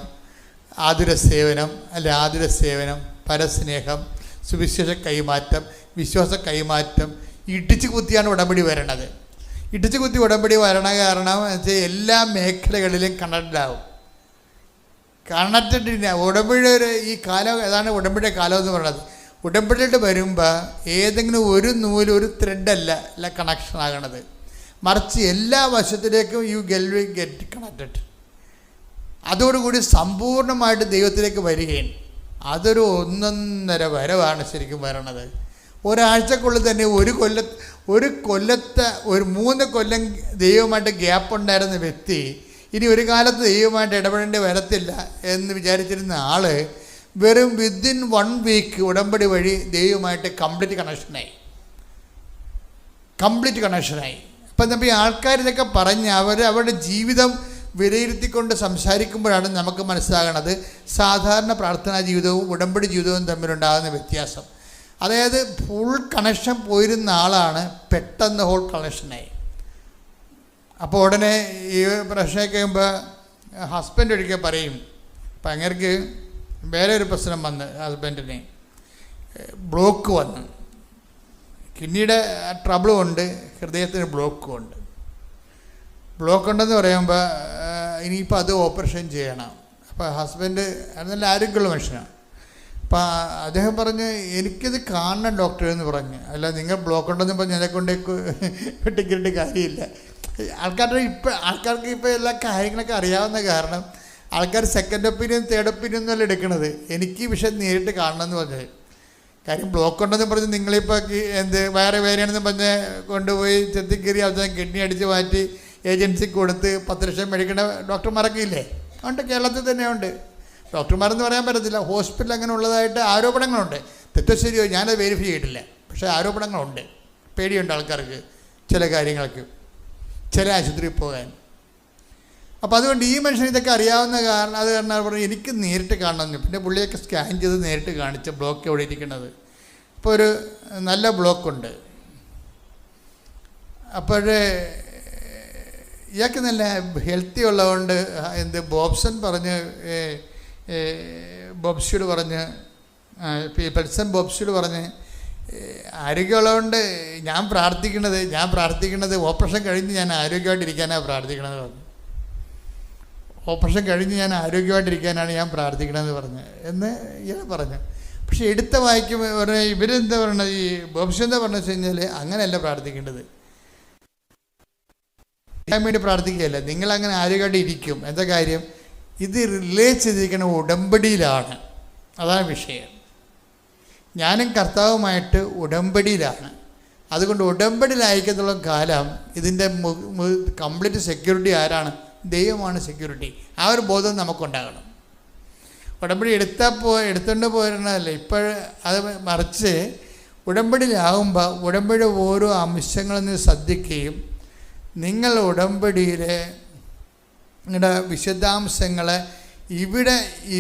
ആതുര സേവനം, പരസ്നേഹം, സുവിശേഷ കൈമാറ്റം, വിശ്വാസ കൈമാറ്റം, ഇടിച്ചു കുത്തിയാണ് ഉടമ്പടി വരണത്. ഇടിച്ചു കുത്തി ഉടമ്പടി വരണ കാരണം വെച്ചാൽ എല്ലാ മേഖലകളിലും കണക്റ്റഡാവും. കണക്റ്റഡിന് ഉടമ്പടിയുടെ ഈ കാലം ഏതാണ് ഉടമ്പടിയുടെ കാലം എന്ന് പറയുന്നത്. ഉടമ്പടിയിട്ട് വരുമ്പോൾ ഏതെങ്കിലും ഒരു നൂല്, ഒരു ത്രെഡല്ല കണക്ഷൻ ആകണത്, മറിച്ച് എല്ലാ വശത്തിലേക്കും ഗെറ്റ് കണക്റ്റഡ്. അതോടുകൂടി സമ്പൂർണ്ണമായിട്ട് ദൈവത്തിലേക്ക് വരികയും അതൊരു 1.5 വരവാണ് ശരിക്കും വരണത്. ഒരാഴ്ചക്കുള്ളിൽ തന്നെ ഒരു കൊല്ലത്തെ 3 കൊല്ലം ദൈവമായിട്ട് ഗ്യാപ്പ് ഉണ്ടായിരുന്ന വ്യക്തി ഇനി ഒരു കാലത്ത് ദൈവമായിട്ട് ഇടപെടേണ്ടി വരത്തില്ല എന്ന് വിചാരിച്ചിരുന്ന ആൾ വെറും വിത്തിൻ 1 വീക്ക് ഉടമ്പടി വഴി ദൈവമായിട്ട് കംപ്ലീറ്റ് കണക്ഷനായി. അപ്പം നമ്മൾ ഈ ആൾക്കാർ ഇതൊക്കെ പറഞ്ഞ് അവരുടെ ജീവിതം വിലയിരുത്തിക്കൊണ്ട് സംസാരിക്കുമ്പോഴാണ് നമുക്ക് മനസ്സിലാകണത് സാധാരണ പ്രാർത്ഥനാ ജീവിതവും ഉടമ്പടി ജീവിതവും തമ്മിലുണ്ടാകുന്ന വ്യത്യാസം. അതായത് ഫുൾ കണക്ഷൻ പോയിരുന്ന ആളാണ് പെട്ടെന്ന് ഹോൾ കണക്ഷനായി. അപ്പോൾ ഉടനെ ഈ പ്രശ്നമൊക്കെ കഴിയുമ്പോൾ ഹസ്ബൻഡ് ഒരിക്കൽ പറയും, അപ്പം അങ്ങേർക്ക് വേറെ ഒരു പ്രശ്നം വന്ന് ഹസ്ബൻഡിന് ബ്ലോക്ക് വന്നു, കിഡ്നിയുടെ ട്രബിളും ഉണ്ട്, ഹൃദയത്തിന് ബ്ലോക്കും ഉണ്ട്. ബ്ലോക്ക് ഉണ്ടെന്ന് പറയുമ്പോൾ ഇനിയിപ്പോൾ അത് ഓപ്പറേഷൻ ചെയ്യണം. അപ്പോൾ ഹസ്ബൻഡ് നല്ല ആരോഗ്യമുള്ള മനുഷ്യനാണ്. അപ്പം അദ്ദേഹം പറഞ്ഞ് എനിക്കിത് കാണണം ഡോക്ടർ എന്ന് പറഞ്ഞ്. അല്ല, നിങ്ങൾ ബ്ലോക്ക് ഉണ്ടെന്ന് പറഞ്ഞ് എന്നെ കൊണ്ട് ടിക്കറ്റ് കാര്യമില്ല. ആൾക്കാർക്ക് ഇപ്പോൾ എല്ലാ കാര്യങ്ങളൊക്കെ അറിയാവുന്ന കാരണം ആൾക്കാർ സെക്കൻഡ് ഒപ്പീനിയൻ, തേർഡ് ഒപ്പീനിയൻ ഒന്നുമല്ല എടുക്കുന്നത്. എനിക്ക് ഈ വിഷയം നേരിട്ട് കാണണമെന്ന് പറഞ്ഞത്. കാര്യം ബ്ലോക്ക് ഉണ്ടെന്ന് പറഞ്ഞ് നിങ്ങളിപ്പോൾ വേറെ വേറെയാണെന്ന് പറഞ്ഞ് കൊണ്ടുപോയി ചെത്തിക്കീറി അവസാനം കിഡ്നി അടിച്ച് മാറ്റി ഏജൻസിക്ക് കൊടുത്ത് 10 ലക്ഷം മേടിക്കേണ്ട ഡോക്ടർമാരൊക്കെ ഇല്ലേ? ഉണ്ട്, കേരളത്തിൽ തന്നെ ഉണ്ട്. ഡോക്ടർമാരെന്ന് പറയാൻ പറ്റത്തില്ല, ഹോസ്പിറ്റൽ അങ്ങനെ ഉള്ളതായിട്ട് ആരോപണങ്ങളുണ്ട്. തെറ്റോ ശരിയോ ഞാനത് വെരിഫൈ ചെയ്തിട്ടില്ല, പക്ഷേ ആരോപണങ്ങളുണ്ട്. പേടിയുണ്ട് ആൾക്കാർക്ക് ചില കാര്യങ്ങൾക്ക്, ചില ആശുപത്രിയിൽ പോകാൻ. അപ്പോൾ അതുകൊണ്ട് ഈ മനുഷ്യൻ ഇതൊക്കെ അറിയാവുന്ന കാരണം അത് കാരണം പറഞ്ഞു എനിക്ക് നേരിട്ട് കാണണമെന്ന്. പിന്നെ പുള്ളിയൊക്കെ സ്കാൻ ചെയ്ത് നേരിട്ട് കാണിച്ച ബ്ലോക്ക് എവിടെ ഇരിക്കുന്നത്. അപ്പോൾ ഒരു നല്ല ബ്ലോക്കുണ്ട്. അപ്പോഴേ ഇയാൾക്ക് നല്ല ഹെൽത്തി ഉള്ളതുകൊണ്ട് ബോബ്സൺ പറഞ്ഞ് ബോബ്സിയോട് പറഞ്ഞ് പെൽസൺ ബോബ്സിയോട് പറഞ്ഞ് ആരോഗ്യമുള്ളതുകൊണ്ട് ഞാൻ പ്രാർത്ഥിക്കുന്നത് ഓപ്പറേഷൻ കഴിഞ്ഞ് ഞാൻ ആരോഗ്യമായിട്ടിരിക്കാനാണ് പ്രാർത്ഥിക്കണമെന്ന് പറഞ്ഞു. ഓപ്പറേഷൻ കഴിഞ്ഞ് ഞാൻ ആരോഗ്യമായിട്ടിരിക്കാനാണ് ഞാൻ പ്രാർത്ഥിക്കണമെന്ന് പറഞ്ഞു എന്ന് ഇയാൾ പറഞ്ഞു. പക്ഷെ എടുത്ത വായിക്കുമ്പോൾ ഇവരെന്താ പറയണത്, ഈ ബോബ്സി എന്താ പറഞ്ഞു വെച്ച് കഴിഞ്ഞാൽ അങ്ങനെയല്ല പ്രാർത്ഥിക്കേണ്ടത്. വേണ്ടി പ്രാർത്ഥിക്കുകയല്ല, നിങ്ങളങ്ങനെ ആരോഗ്യമായിട്ട് ഇരിക്കും. എന്താ കാര്യം, ഇത് റിലേ ചെയ്തിരിക്കുന്ന ഉടമ്പടിയിലാണ്. അതാണ് വിഷയം. ഞാനും കർത്താവുമായിട്ട് ഉടമ്പടിയിലാണ്. അതുകൊണ്ട് ഉടമ്പടിയിലായിരിക്കത്തുള്ള കാലം ഇതിൻ്റെ കംപ്ലീറ്റ് സെക്യൂരിറ്റി ആരാണ്? ദൈവമാണ് സെക്യൂരിറ്റി. ആ ഒരു ബോധം നമുക്കുണ്ടാകണം. ഉടമ്പടി എടുത്തുകൊണ്ട് പോരുന്നതല്ല ഇപ്പോൾ, അത് മറിച്ച് ഉടമ്പടിയിലാകുമ്പോൾ ഉടമ്പടിയുടെ ഓരോ അംശങ്ങളിൽ ശ്രദ്ധിക്കുകയും നിങ്ങൾ ഉടമ്പടിയിലെ നിങ്ങളുടെ വിശദാംശങ്ങളെ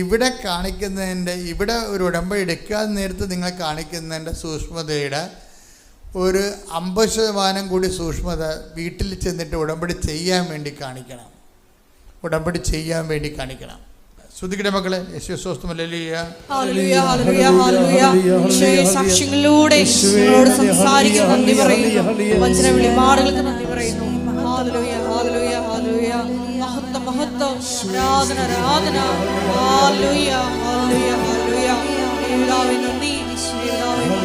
ഇവിടെ കാണിക്കുന്നതിൻ്റെ, ഇവിടെ ഒരു ഉടമ്പടി എടുക്കാതെ നേരത്ത് നിങ്ങൾ കാണിക്കുന്നതിൻ്റെ സൂക്ഷ്മതയുടെ ഒരു 50% കൂടി സൂക്ഷ്മത വീട്ടിൽ ചെന്നിട്ട് ഉടമ്പടി ചെയ്യാൻ വേണ്ടി കാണിക്കണം. ശ്രുതിക്കട്ടെ മക്കളെ. സാക്ഷ്യങ്ങളിലൂടെ സംസാരിക്കാൻ നന്ദി പറയുന്നു. വചന വെളിപാടുകൾക്ക് നന്ദി പറയുന്നു. മഹത്വം, ആരാധന. ഹല്ലേലൂയ, ഹല്ലേലൂയ, ഹല്ലേലൂയ. യേശുവേ നന്ദി, യേശുവേ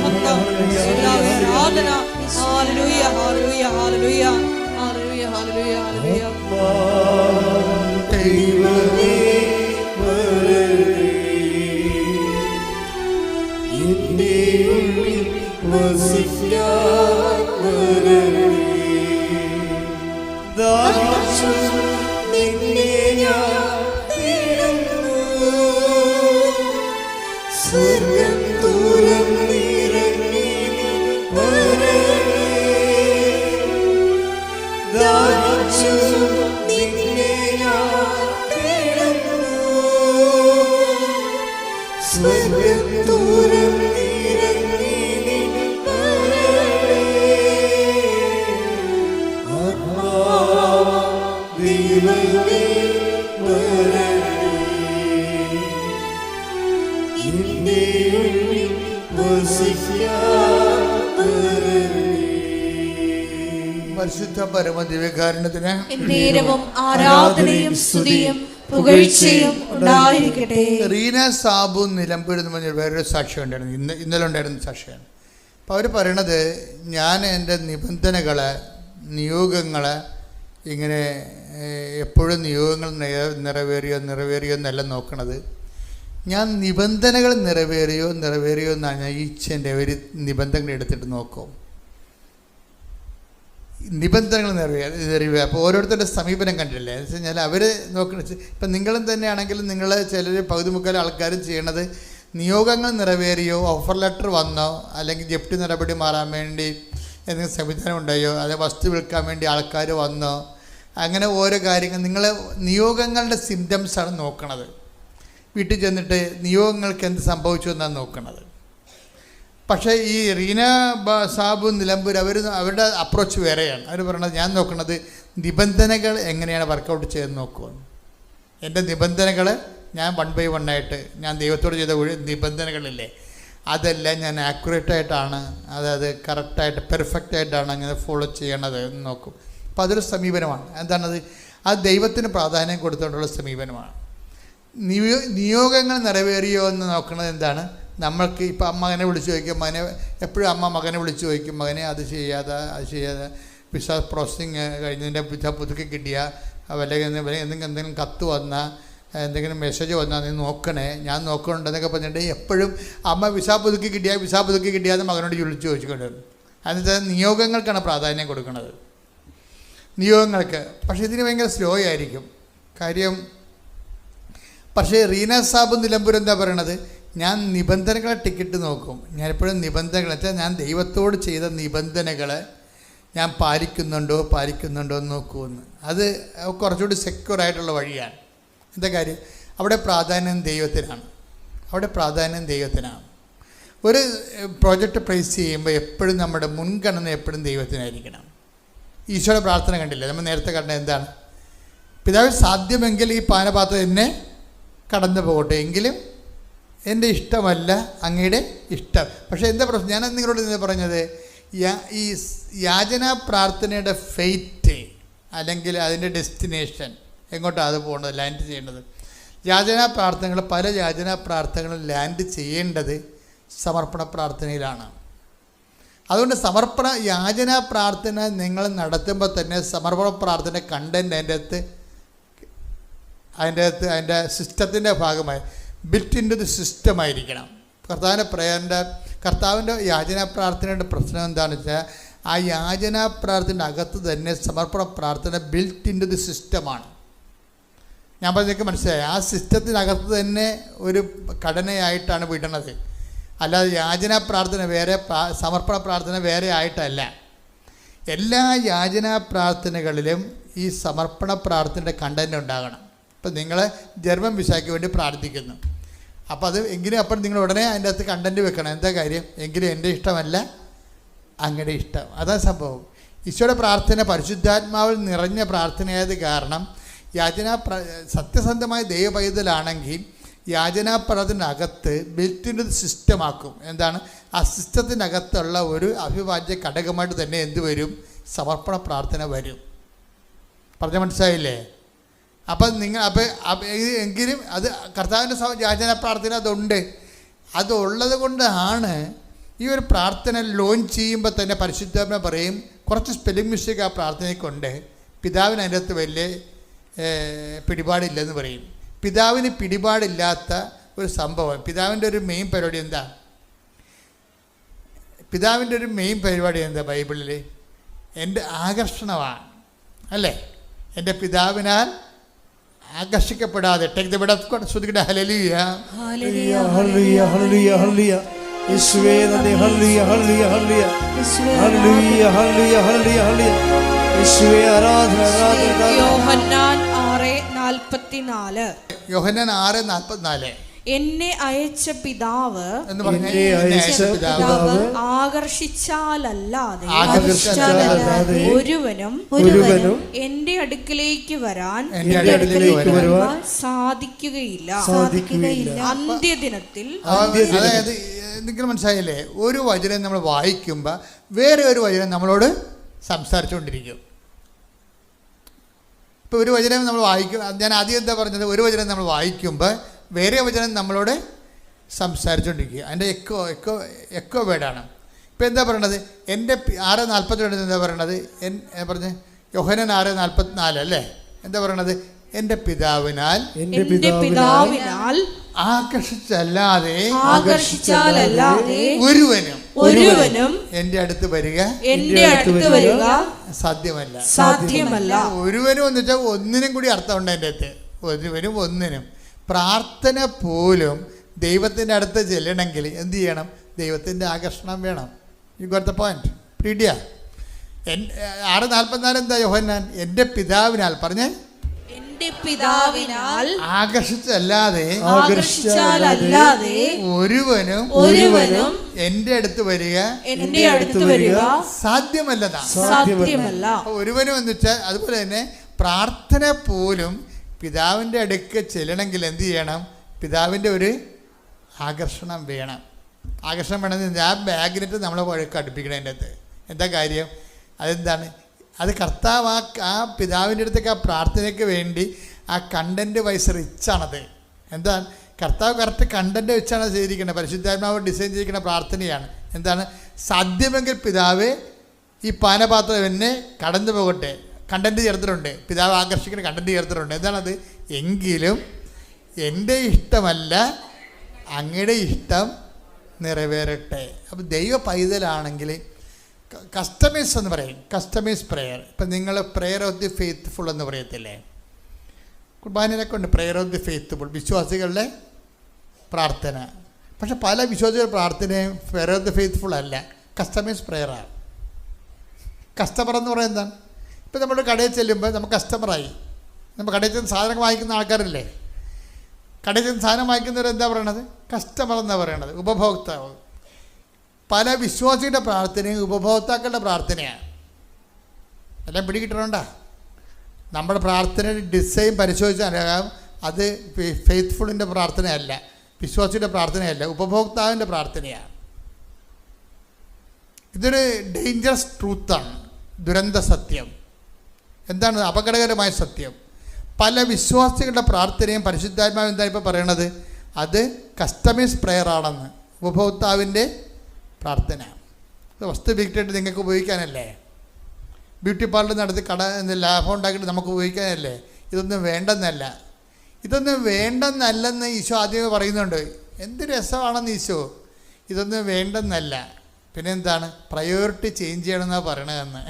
മഹത്വം, യേശുവേ ആരാധന. ഹല്ലേലൂയ, ഹല്ലേലൂയ, ഹല്ലേലൂയ, ഹല്ലേലൂയ, ഹല്ലേലൂയ, ഹല്ലേലൂയ. ദൈവമേ വരണേ, എന്റെ ഉള്ളിൽ വസിക്കാൻ വരണേ. ദാഹിച്ചു നിന്നെ ഞാൻ തേടുന്നു, സ്വർഗ്ഗം തുറന്നിറങ്ങി വരണേ. ദാഹിച്ചു നിന്നെ ഞാൻ തേടുന്നു, പരിശുദ്ധ പരമദിവ്യകാരുണ്യത്തിന് നേരവും ആരാധനയും സ്തുതിയും പുകഴ്ചയും ഉണ്ടായിരിക്കട്ടെ. റീന സാബു നിലമ്പൂർ എന്ന് പറഞ്ഞ വേറൊരു സാക്ഷ്യം ഉണ്ടായിരുന്നു, ഇന്നലെ ഉണ്ടായിരുന്ന സാക്ഷിയാണ്. അപ്പോൾ അവർ പറയണത്, ഞാൻ എൻ്റെ നിയോഗങ്ങളെ ഇങ്ങനെ എപ്പോഴും നിയോഗങ്ങൾ നിറവേറിയോ എന്നല്ല നോക്കണത്, ഞാൻ നിബന്ധനകൾ നിറവേറിയോ എന്നാണ് ഞാൻ ഈച്ചൻ്റെ ഒരു നിബന്ധനകൾ എടുത്തിട്ട് നോക്കും. നിബന്ധനകൾ നിറവേറുക. അപ്പോൾ ഓരോരുത്തരുടെ സമീപനം കണ്ടില്ലേ എന്ന് വെച്ച് കഴിഞ്ഞാൽ അവർ നോക്കുന്നത്, ഇപ്പം നിങ്ങളും തന്നെയാണെങ്കിലും നിങ്ങൾ ചിലർ പകുതി മുക്കാൽ ആൾക്കാരും ചെയ്യണത് നിയോഗങ്ങൾ നിറവേറിയോ, ഓഫർ ലെറ്റർ വന്നോ, അല്ലെങ്കിൽ ജപ്തി നടപടി മാറാൻ വേണ്ടി എന്തെങ്കിലും സംവിധാനം ഉണ്ടായോ, അത് വസ്തു വിൽക്കാൻ വേണ്ടി ആൾക്കാർ വന്നോ, അങ്ങനെ ഓരോ കാര്യങ്ങൾ നിങ്ങൾ നിയോഗങ്ങളുടെ സിംറ്റംസാണ് നോക്കണത്. വീട്ടിൽ ചെന്നിട്ട് നിയോഗങ്ങൾക്ക് എന്ത് സംഭവിച്ചു എന്നാണ് നോക്കണത്. പക്ഷേ ഈ റീന സാബു നിലമ്പൂർ അവരുടെ അപ്രോച്ച് വേറെയാണ്. അവർ പറയണത്, ഞാൻ നോക്കുന്നത് നിബന്ധനകൾ എങ്ങനെയാണ് വർക്കൗട്ട് ചെയ്ത് നോക്കുവാണ്. എൻ്റെ നിബന്ധനകൾ ഞാൻ 1 by 1 ആയിട്ട് ഞാൻ ദൈവത്തോട് ചെയ്ത നിബന്ധനകളില്ലേ, അതെല്ലാം ഞാൻ ആക്യുറേറ്റായിട്ടാണ്, അതായത് കറക്റ്റായിട്ട് പെർഫെക്റ്റായിട്ടാണ് അങ്ങനെ ഫോളോ ചെയ്യണത് എന്ന് നോക്കും. അപ്പോൾ അതൊരു സമീപനമാണ്. എന്താണത്? അത് ദൈവത്തിന് പ്രാധാന്യം കൊടുത്തുകൊണ്ടുള്ള സമീപനമാണ്. നിയോഗങ്ങൾ നിറവേറിയോ എന്ന് നോക്കുന്നത് എന്താണ്? നമ്മൾക്ക് ഇപ്പോൾ മകനെ വിളിച്ച് ചോദിക്കും, എപ്പോഴും അമ്മ മകനെ വിളിച്ച് ചോദിക്കും, മകനെ അത് ചെയ്യാതെ വിസ പ്രോസസ്സിങ് കഴിഞ്ഞതിൻ്റെ വിസ പുതുക്കി കിട്ടിയ, അല്ലെങ്കിൽ എന്തെങ്കിലും കത്ത് വന്നാൽ, എന്തെങ്കിലും മെസ്സേജ് വന്നാൽ നീ നോക്കണേ, ഞാൻ നോക്കണുണ്ടെന്നൊക്കെ പറഞ്ഞിട്ട് എപ്പോഴും അമ്മ വിസ പുതുക്കി കിട്ടിയാന്ന് മകനോട് വിളിച്ച് ചോദിച്ചുകൊണ്ടിരുന്നു. അതിനകത്ത് നിയോഗങ്ങൾക്കാണ് പ്രാധാന്യം കൊടുക്കുന്നത്, നിയോഗങ്ങൾക്ക്. പക്ഷേ ഇതിന് ഭയങ്കര സ്ലോ ആയിരിക്കും കാര്യം. പക്ഷേ റീന സാബ് നിലമ്പൂർ എന്താ പറയണത്? ഞാൻ നിബന്ധനകളെ ടിക്കറ്റ് നോക്കും. ഞാനെപ്പോഴും നിബന്ധനകൾ വെച്ചാൽ ഞാൻ ദൈവത്തോട് ചെയ്ത നിബന്ധനകളെ ഞാൻ പാലിക്കുന്നുണ്ടോ എന്ന് നോക്കുമെന്ന്. അത് കുറച്ചുകൂടി സെക്യൂറായിട്ടുള്ള വഴിയാണ്. എന്താ കാര്യം? അവിടെ പ്രാധാന്യം ദൈവത്തിനാണ്. ഒരു പ്രോജക്റ്റ് പ്രൈസ് ചെയ്യുമ്പോൾ എപ്പോഴും നമ്മുടെ മുൻഗണന എപ്പോഴും ദൈവത്തിനായിരിക്കണം. ഈശോയുടെ പ്രാർത്ഥന കണ്ടില്ലേ, നമ്മൾ നേരത്തെ കണ്ടത് എന്താണ്? പിതാവ് സാധ്യമെങ്കിൽ ഈ പാനപാത്രം എന്നെ കടന്നു പോകട്ടെ, എങ്കിലും എൻ്റെ ഇഷ്ടമല്ല അങ്ങയുടെ ഇഷ്ടം. പക്ഷേ എന്താ പ്രശ്നം? ഞാൻ നിങ്ങളോട് ഇന്ന് പറഞ്ഞത്, ഈ യാചനാ പ്രാർത്ഥനയുടെ ഫെയ്റ്റ് അല്ലെങ്കിൽ അതിൻ്റെ ഡെസ്റ്റിനേഷൻ എങ്ങോട്ടാണ് അത് പോകുന്നത്, ലാൻഡ് ചെയ്യേണ്ടത്. പല യാചനാ പ്രാർത്ഥനകളും ലാൻഡ് ചെയ്യേണ്ടത് സമർപ്പണ പ്രാർത്ഥനയിലാണ്. അതുകൊണ്ട് യാചനാ പ്രാർത്ഥന നിങ്ങൾ നടത്തുമ്പോൾ തന്നെ സമർപ്പണ പ്രാർത്ഥന കണ്ടൻറ്റ് അതിൻ്റെ സിസ്റ്റത്തിൻ്റെ ഭാഗമായി ബിൽറ്റ് ഇൻ ടു ദി സിസ്റ്റമായിരിക്കണം. കർത്താവിൻ്റെ യാചനാ പ്രാർത്ഥനയുടെ പ്രശ്നം എന്താണെന്ന് വെച്ചാൽ, ആ യാചനാ പ്രാർത്ഥനയുടെ അകത്ത് തന്നെ സമർപ്പണ പ്രാർത്ഥന ബിൽറ്റ് ഇൻ ടു ദി സിസ്റ്റമാണ്. ഞാൻ പറഞ്ഞതൊക്കെ മനസ്സിലായി. ആ സിസ്റ്റത്തിനകത്ത് തന്നെ ഒരു ഘടനയായിട്ടാണ് വിടണത്. അല്ലാതെ യാചനാ പ്രാർത്ഥന വേറെ, സമർപ്പണ പ്രാർത്ഥന വേറെ ആയിട്ടല്ല. എല്ലാ യാചനാ പ്രാർത്ഥനകളിലും ഈ സമർപ്പണ പ്രാർത്ഥനയുടെ കണ്ടന്റ് ഉണ്ടാകണം. ഇപ്പം നിങ്ങൾ ജർമ്മൻ വിസയ്ക്ക് വേണ്ടി പ്രാർത്ഥിക്കുന്നു, അപ്പോൾ അത് എങ്കിലും അപ്പോൾ നിങ്ങൾ ഉടനെ അതിൻ്റെ അകത്ത് കണ്ടന്റ് വെക്കണം. എന്താ കാര്യം? എങ്കിലും എൻ്റെ ഇഷ്ടമല്ല അങ്ങയുടെ ഇഷ്ടം. അതാണ് സംഭവം. ഈശോയുടെ പ്രാർത്ഥന പരിശുദ്ധാത്മാവിൽ നിറഞ്ഞ പ്രാർത്ഥനയായത് കാരണം സത്യസന്ധമായ ദൈവപൈതലാണെങ്കിൽ യാചനാ പ്രാർത്ഥനകത്ത് ബിൽറ്റിൻ്റെ സിസ്റ്റമാക്കും. എന്താണ്? ആ സിസ്റ്റത്തിനകത്തുള്ള ഒരു അവിഭാജ്യ ഘടകമായിട്ട് തന്നെ എന്ത് വരും? സമർപ്പണ പ്രാർത്ഥന വരും. പറഞ്ഞ മനസ്സിലായില്ലേ? അപ്പം എങ്കിലും അത് കർത്താവിൻ്റെ യാചനാ പ്രാർത്ഥന അതുള്ളത് കൊണ്ടാണ് ഈ ഒരു പ്രാർത്ഥന ലോഞ്ച് ചെയ്യുമ്പോൾ തന്നെ പരിശുദ്ധാത്മ പറയും, കുറച്ച് സ്പെല്ലിംഗ് മിസ്റ്റേക്ക് ആ പ്രാർത്ഥനയ്ക്കുണ്ട്, പിതാവിന് അതിൻ്റെ അകത്ത് വലിയ പിടിപാടില്ലെന്ന് പറയും. പിതാവിന് പിടിപാടില്ലാത്ത ഒരു സംഭവം. പിതാവിൻ്റെ ഒരു മെയിൻ പരിപാടി എന്താ? ബൈബിളിൽ എൻ്റെ ആകർഷണമാണ്, അല്ലേ? എൻ്റെ പിതാവിനാൽ ആകർഷിക്കപ്പെടാതെ ശ്രദ്ധിക്കട്ടെ. ഹല്ലേലൂയ, ഹല്ലേലൂയ, ഹല്ലേലൂയ, ഹല്ലേലൂയ, ഹല്ലേലൂയ. യേശുവേ നന്ദി. ഹല്ലേലൂയ, ഹല്ലേലൂയ, ഹല്ലേലൂയ, ഹല്ലേലൂയ, ഹല്ലേലൂയ, ഹല്ലേലൂയ, ഹല്ലേലൂയ. യേശുവേ ആരാധന, ആരാധന. യോഹന്നാൻ 6:44. യോഹന്നാൻ 6:44. എന്നെ അയച്ച പിതാവ് എന്ന് പറഞ്ഞ എന്നെ അയച്ച പിതാവ് ആകർഷിച്ചാലല്ലാതെ ഒരുവനും എന്റെ അടുക്കിലേക്ക് വരാൻ സാധിക്കുകയില്ല. അന്ത്യദിനത്തിൽ, അതായത് നിങ്ങൾക്ക് മനസ്സിലായില്ലേ, ഒരു വചനം നമ്മൾ വായിക്കുമ്പോൾ വേറെ ഒരു വചനം നമ്മളോട് സംസാരിച്ചുകൊണ്ടിരിക്കും. ഇപ്പോൾ ഒരു വചനം നമ്മൾ വായിക്കും, ഞാൻ ആദ്യം എന്താ പറഞ്ഞത്, ഒരു വചനം നമ്മൾ വായിക്കുമ്പോൾ വേറെ വചനം നമ്മളോട് സംസാരിച്ചുകൊണ്ടിരിക്കുക. അതിൻ്റെ എക്കോ വേർഡാണ്. ഇപ്പോൾ എന്താ പറയണത്, എൻ്റെ 6:42 എന്താ പറയണത്, പറഞ്ഞ് യോഹന്നാൻ 6:44 അല്ലേ, എന്താ പറയണത്, എൻ്റെ പിതാവിനാൽ ആകർഷിച്ചല്ലാതെ ഒരുവനും എൻ്റെ അടുത്ത് വരിക സാധ്യമല്ല. ഒരുവനും എന്ന് വെച്ചാൽ ഒന്നിനും കൂടി അർത്ഥമുണ്ട് എൻ്റെ അടുത്ത്. ഒരുവനും ഒന്നിനും. പ്രാർത്ഥന പോലും ദൈവത്തിൻ്റെ അടുത്ത് ചെല്ലണമെങ്കിൽ എന്ത് ചെയ്യണം, ദൈവത്തിൻ്റെ ആകർഷണം വേണം. You got the point. Pedia 6:44 എന്താ യോഹന്നാൻ, എൻ്റെ പിതാവിനാൽ പറഞ്ഞേ, ആകർഷിച്ചല്ലാതെ ഒരുവനും എന്റെ അടുത്ത് വരിക സാധ്യമല്ല. ഒരുവനും എന്ന് വെച്ചാൽ അതുപോലെ തന്നെ പ്രാർത്ഥന പോലും പിതാവിൻ്റെ അടുക്ക് ചെല്ലണമെങ്കിൽ എന്ത് ചെയ്യണം, പിതാവിൻ്റെ ഒരു ആകർഷണം വേണം. ആകർഷണം വേണമെന്ന് ആ ബാഗിനിട്ട് നമ്മളെ വഴക്ക് അടുപ്പിക്കണം. അതിൻ്റെ അകത്ത് എന്താ കാര്യം, അതെന്താണ്, അത് കർത്താവ് ആ പിതാവിൻ്റെ അടുത്തേക്ക് ആ പ്രാർത്ഥനയ്ക്ക് വേണ്ടി ആ കണ്ടൻറ്റ് വൈസ് റിച്ചാണത്. എന്താണ്, കർത്താവ് കറക്റ്റ് കണ്ടൻറ്റ് വെച്ചാണ് ചെയ്തിരിക്കുന്നത്. പരിശുദ്ധാത്മാവ് ഡിസൈൻ ചെയ്തിരിക്കുന്ന പ്രാർത്ഥനയാണ്. എന്താണ്, സാധ്യമെങ്കിൽ പിതാവ് ഈ പാനപാത്രം എന്നെ കടന്നു പോകട്ടെ. കണ്ടൻറ്റ് ചേർത്തിട്ടുണ്ട്, പിതാവ് ആകർഷിക്കുന്ന കണ്ടൻറ്റ് ചേർത്തിട്ടുണ്ട്. എന്താണത്, എങ്കിലും എൻ്റെ ഇഷ്ടമല്ല അങ്ങയുടെ ഇഷ്ടം നിറവേറട്ടെ. അപ്പോൾ ദൈവ പൈതലാണെങ്കിൽ കസ്റ്റമൈസ് എന്ന് പറയും, കസ്റ്റമൈസ് പ്രെയർ. ഇപ്പം നിങ്ങൾ പ്രെയർ ഓഫ് ദി ഫെയ്ത്ത്ഫുൾ എന്ന് പറയത്തില്ലേ, കുർബാനയിലൊക്കെ ഉണ്ട് പ്രെയർ ഓഫ് ദി ഫെയ്ത്ത്ഫുൾ, വിശ്വാസികളുടെ പ്രാർത്ഥന. പക്ഷെ പല വിശ്വാസികളുടെ പ്രാർത്ഥനയും പ്രെയർ ഓഫ് ദി ഫെയ്ത്ത്ഫുൾ അല്ല, കസ്റ്റമൈസ് പ്രെയറാണ്. കസ്റ്റമർ എന്ന് പറയുന്നത് എന്താണ്, ഇപ്പം നമ്മൾ കടയിൽ ചെല്ലുമ്പോൾ നമുക്ക് കസ്റ്റമറായി, നമ്മൾ കടയിൽ ചെന്ന് സാധനം വാങ്ങിക്കുന്ന ആൾക്കാരല്ലേ, കടയിൽ ചെന്ന് സാധനം വാങ്ങിക്കുന്നവർ എന്താ പറയണത്, കസ്റ്റമർ എന്നാണ് പറയണത്, ഉപഭോക്താവ്. പല വിശ്വാസിയുടെ പ്രാർത്ഥനയും ഉപഭോക്താക്കളുടെ പ്രാർത്ഥനയാണ്. എല്ലാം പിടികിട്ടണോണ്ടാ. നമ്മുടെ പ്രാർത്ഥനയുടെ ഡിസൈൻ പരിശോധിച്ചാൽ അത് ഫെയ്ത്ത്ഫുള്ളിൻ്റെ പ്രാർത്ഥനയല്ല, വിശ്വാസിയുടെ പ്രാർത്ഥനയല്ല, ഉപഭോക്താവിൻ്റെ പ്രാർത്ഥനയാണ്. ഇതൊരു ഡേഞ്ചറസ് ട്രൂത്താണ്, ദുരന്ത സത്യം. എന്താണ് അപകടകരമായ സത്യം? പല വിശ്വാസികളുടെ പ്രാർത്ഥനയും പരിശുദ്ധാത്മാവ് എന്താ ഇപ്പോൾ പറയണത്, അത് കസ്റ്റമൈസ് പ്രെയർ ആണെന്ന്, ഉപഭോക്താവിൻ്റെ പ്രാർത്ഥന. വസ്തു വിറ്റിട്ട് നിങ്ങൾക്ക് ഉപയോഗിക്കാനല്ലേ, ബ്യൂട്ടി പാർലർ നടത്തി ലാഭം ഉണ്ടാക്കിയിട്ട് നമുക്ക് ഉപയോഗിക്കാനല്ലേ. ഇതൊന്നും വേണ്ടെന്നല്ല, ഇതൊന്നും വേണ്ടെന്നല്ലെന്ന് ഈശോ ആദ്യമേ പറയുന്നുണ്ട്. എന്ത് രസമാണെന്ന് ഈശോ, ഇതൊന്നും വേണ്ടെന്നല്ല. പിന്നെ എന്താണ്, പ്രയോറിറ്റി ചേഞ്ച് ചെയ്യണമെന്നാണ് പറയണതെന്ന്.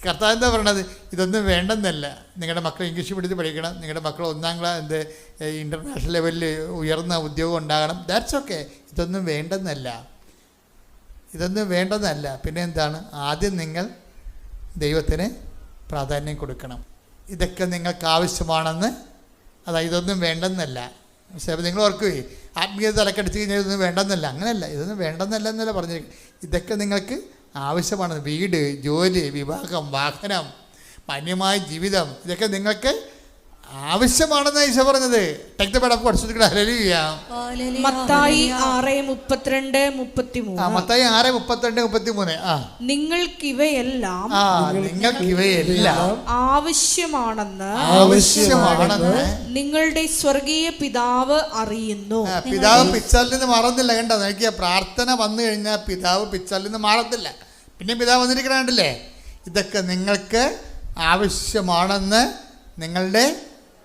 കർത്താവ് എന്താ പറയണത്, ഇതൊന്നും വേണ്ടെന്നല്ല. നിങ്ങളുടെ മക്കൾ ഇംഗ്ലീഷ് മീഡിയത്തിൽ പഠിക്കണം, നിങ്ങളുടെ മക്കൾ 1ാം ക്ലാസ് ഇൻ്റർനാഷണൽ ലെവലിൽ ഉയർന്ന ഉദ്യോഗം ഉണ്ടാകണം, ദാറ്റ്സ് ഓക്കെ. ഇതൊന്നും വേണ്ടെന്നല്ല, ഇതൊന്നും വേണ്ടെന്നല്ല. പിന്നെ എന്താണ്, ആദ്യം നിങ്ങൾ ദൈവത്തിന് പ്രാധാന്യം കൊടുക്കണം. ഇതൊക്കെ നിങ്ങൾക്ക് ആവശ്യമാണെന്ന്, അതായത് ഇതൊന്നും വേണ്ടെന്നല്ല. പക്ഷേ നിങ്ങൾ ഓർക്കുകയെ ആത്മീയത തലക്കടിച്ച് കഴിഞ്ഞാൽ ഇതൊന്നും വേണ്ടെന്നല്ല, അങ്ങനെയല്ല, ഇതൊന്നും വേണ്ടെന്നല്ല എന്നല്ല പറഞ്ഞിരിക്കുന്നത്. ഇതൊക്കെ നിങ്ങൾക്ക് ആവശ്യമാണ്. വീട്, ജോലി, വിവാഹം, വാഹനം, മാന്യമായ ജീവിതം, ഇതൊക്കെ നിങ്ങൾക്ക് ആവശ്യമാണെന്ന് ഈശോ പറഞ്ഞത്. മത്തായി 6:32-33 നിങ്ങൾക്കിവയെല്ലാം ആവശ്യമാണെന്ന് നിങ്ങളുടെ സ്വർഗീയ പിതാവ് അറിയുന്നു. പിതാവ് പിച്ചാലിൽ നിന്ന് മാറുന്നില്ല. കണ്ടോ, നോക്കിയ പ്രാർത്ഥന വന്നു കഴിഞ്ഞാൽ പിതാവ് പിച്ചാലിൽ നിന്ന് മാറത്തില്ല. പിന്നെ പിതാവ് വന്നിരിക്കണേ, ഇതൊക്കെ നിങ്ങൾക്ക് ആവശ്യമാണെന്ന് നിങ്ങളുടെ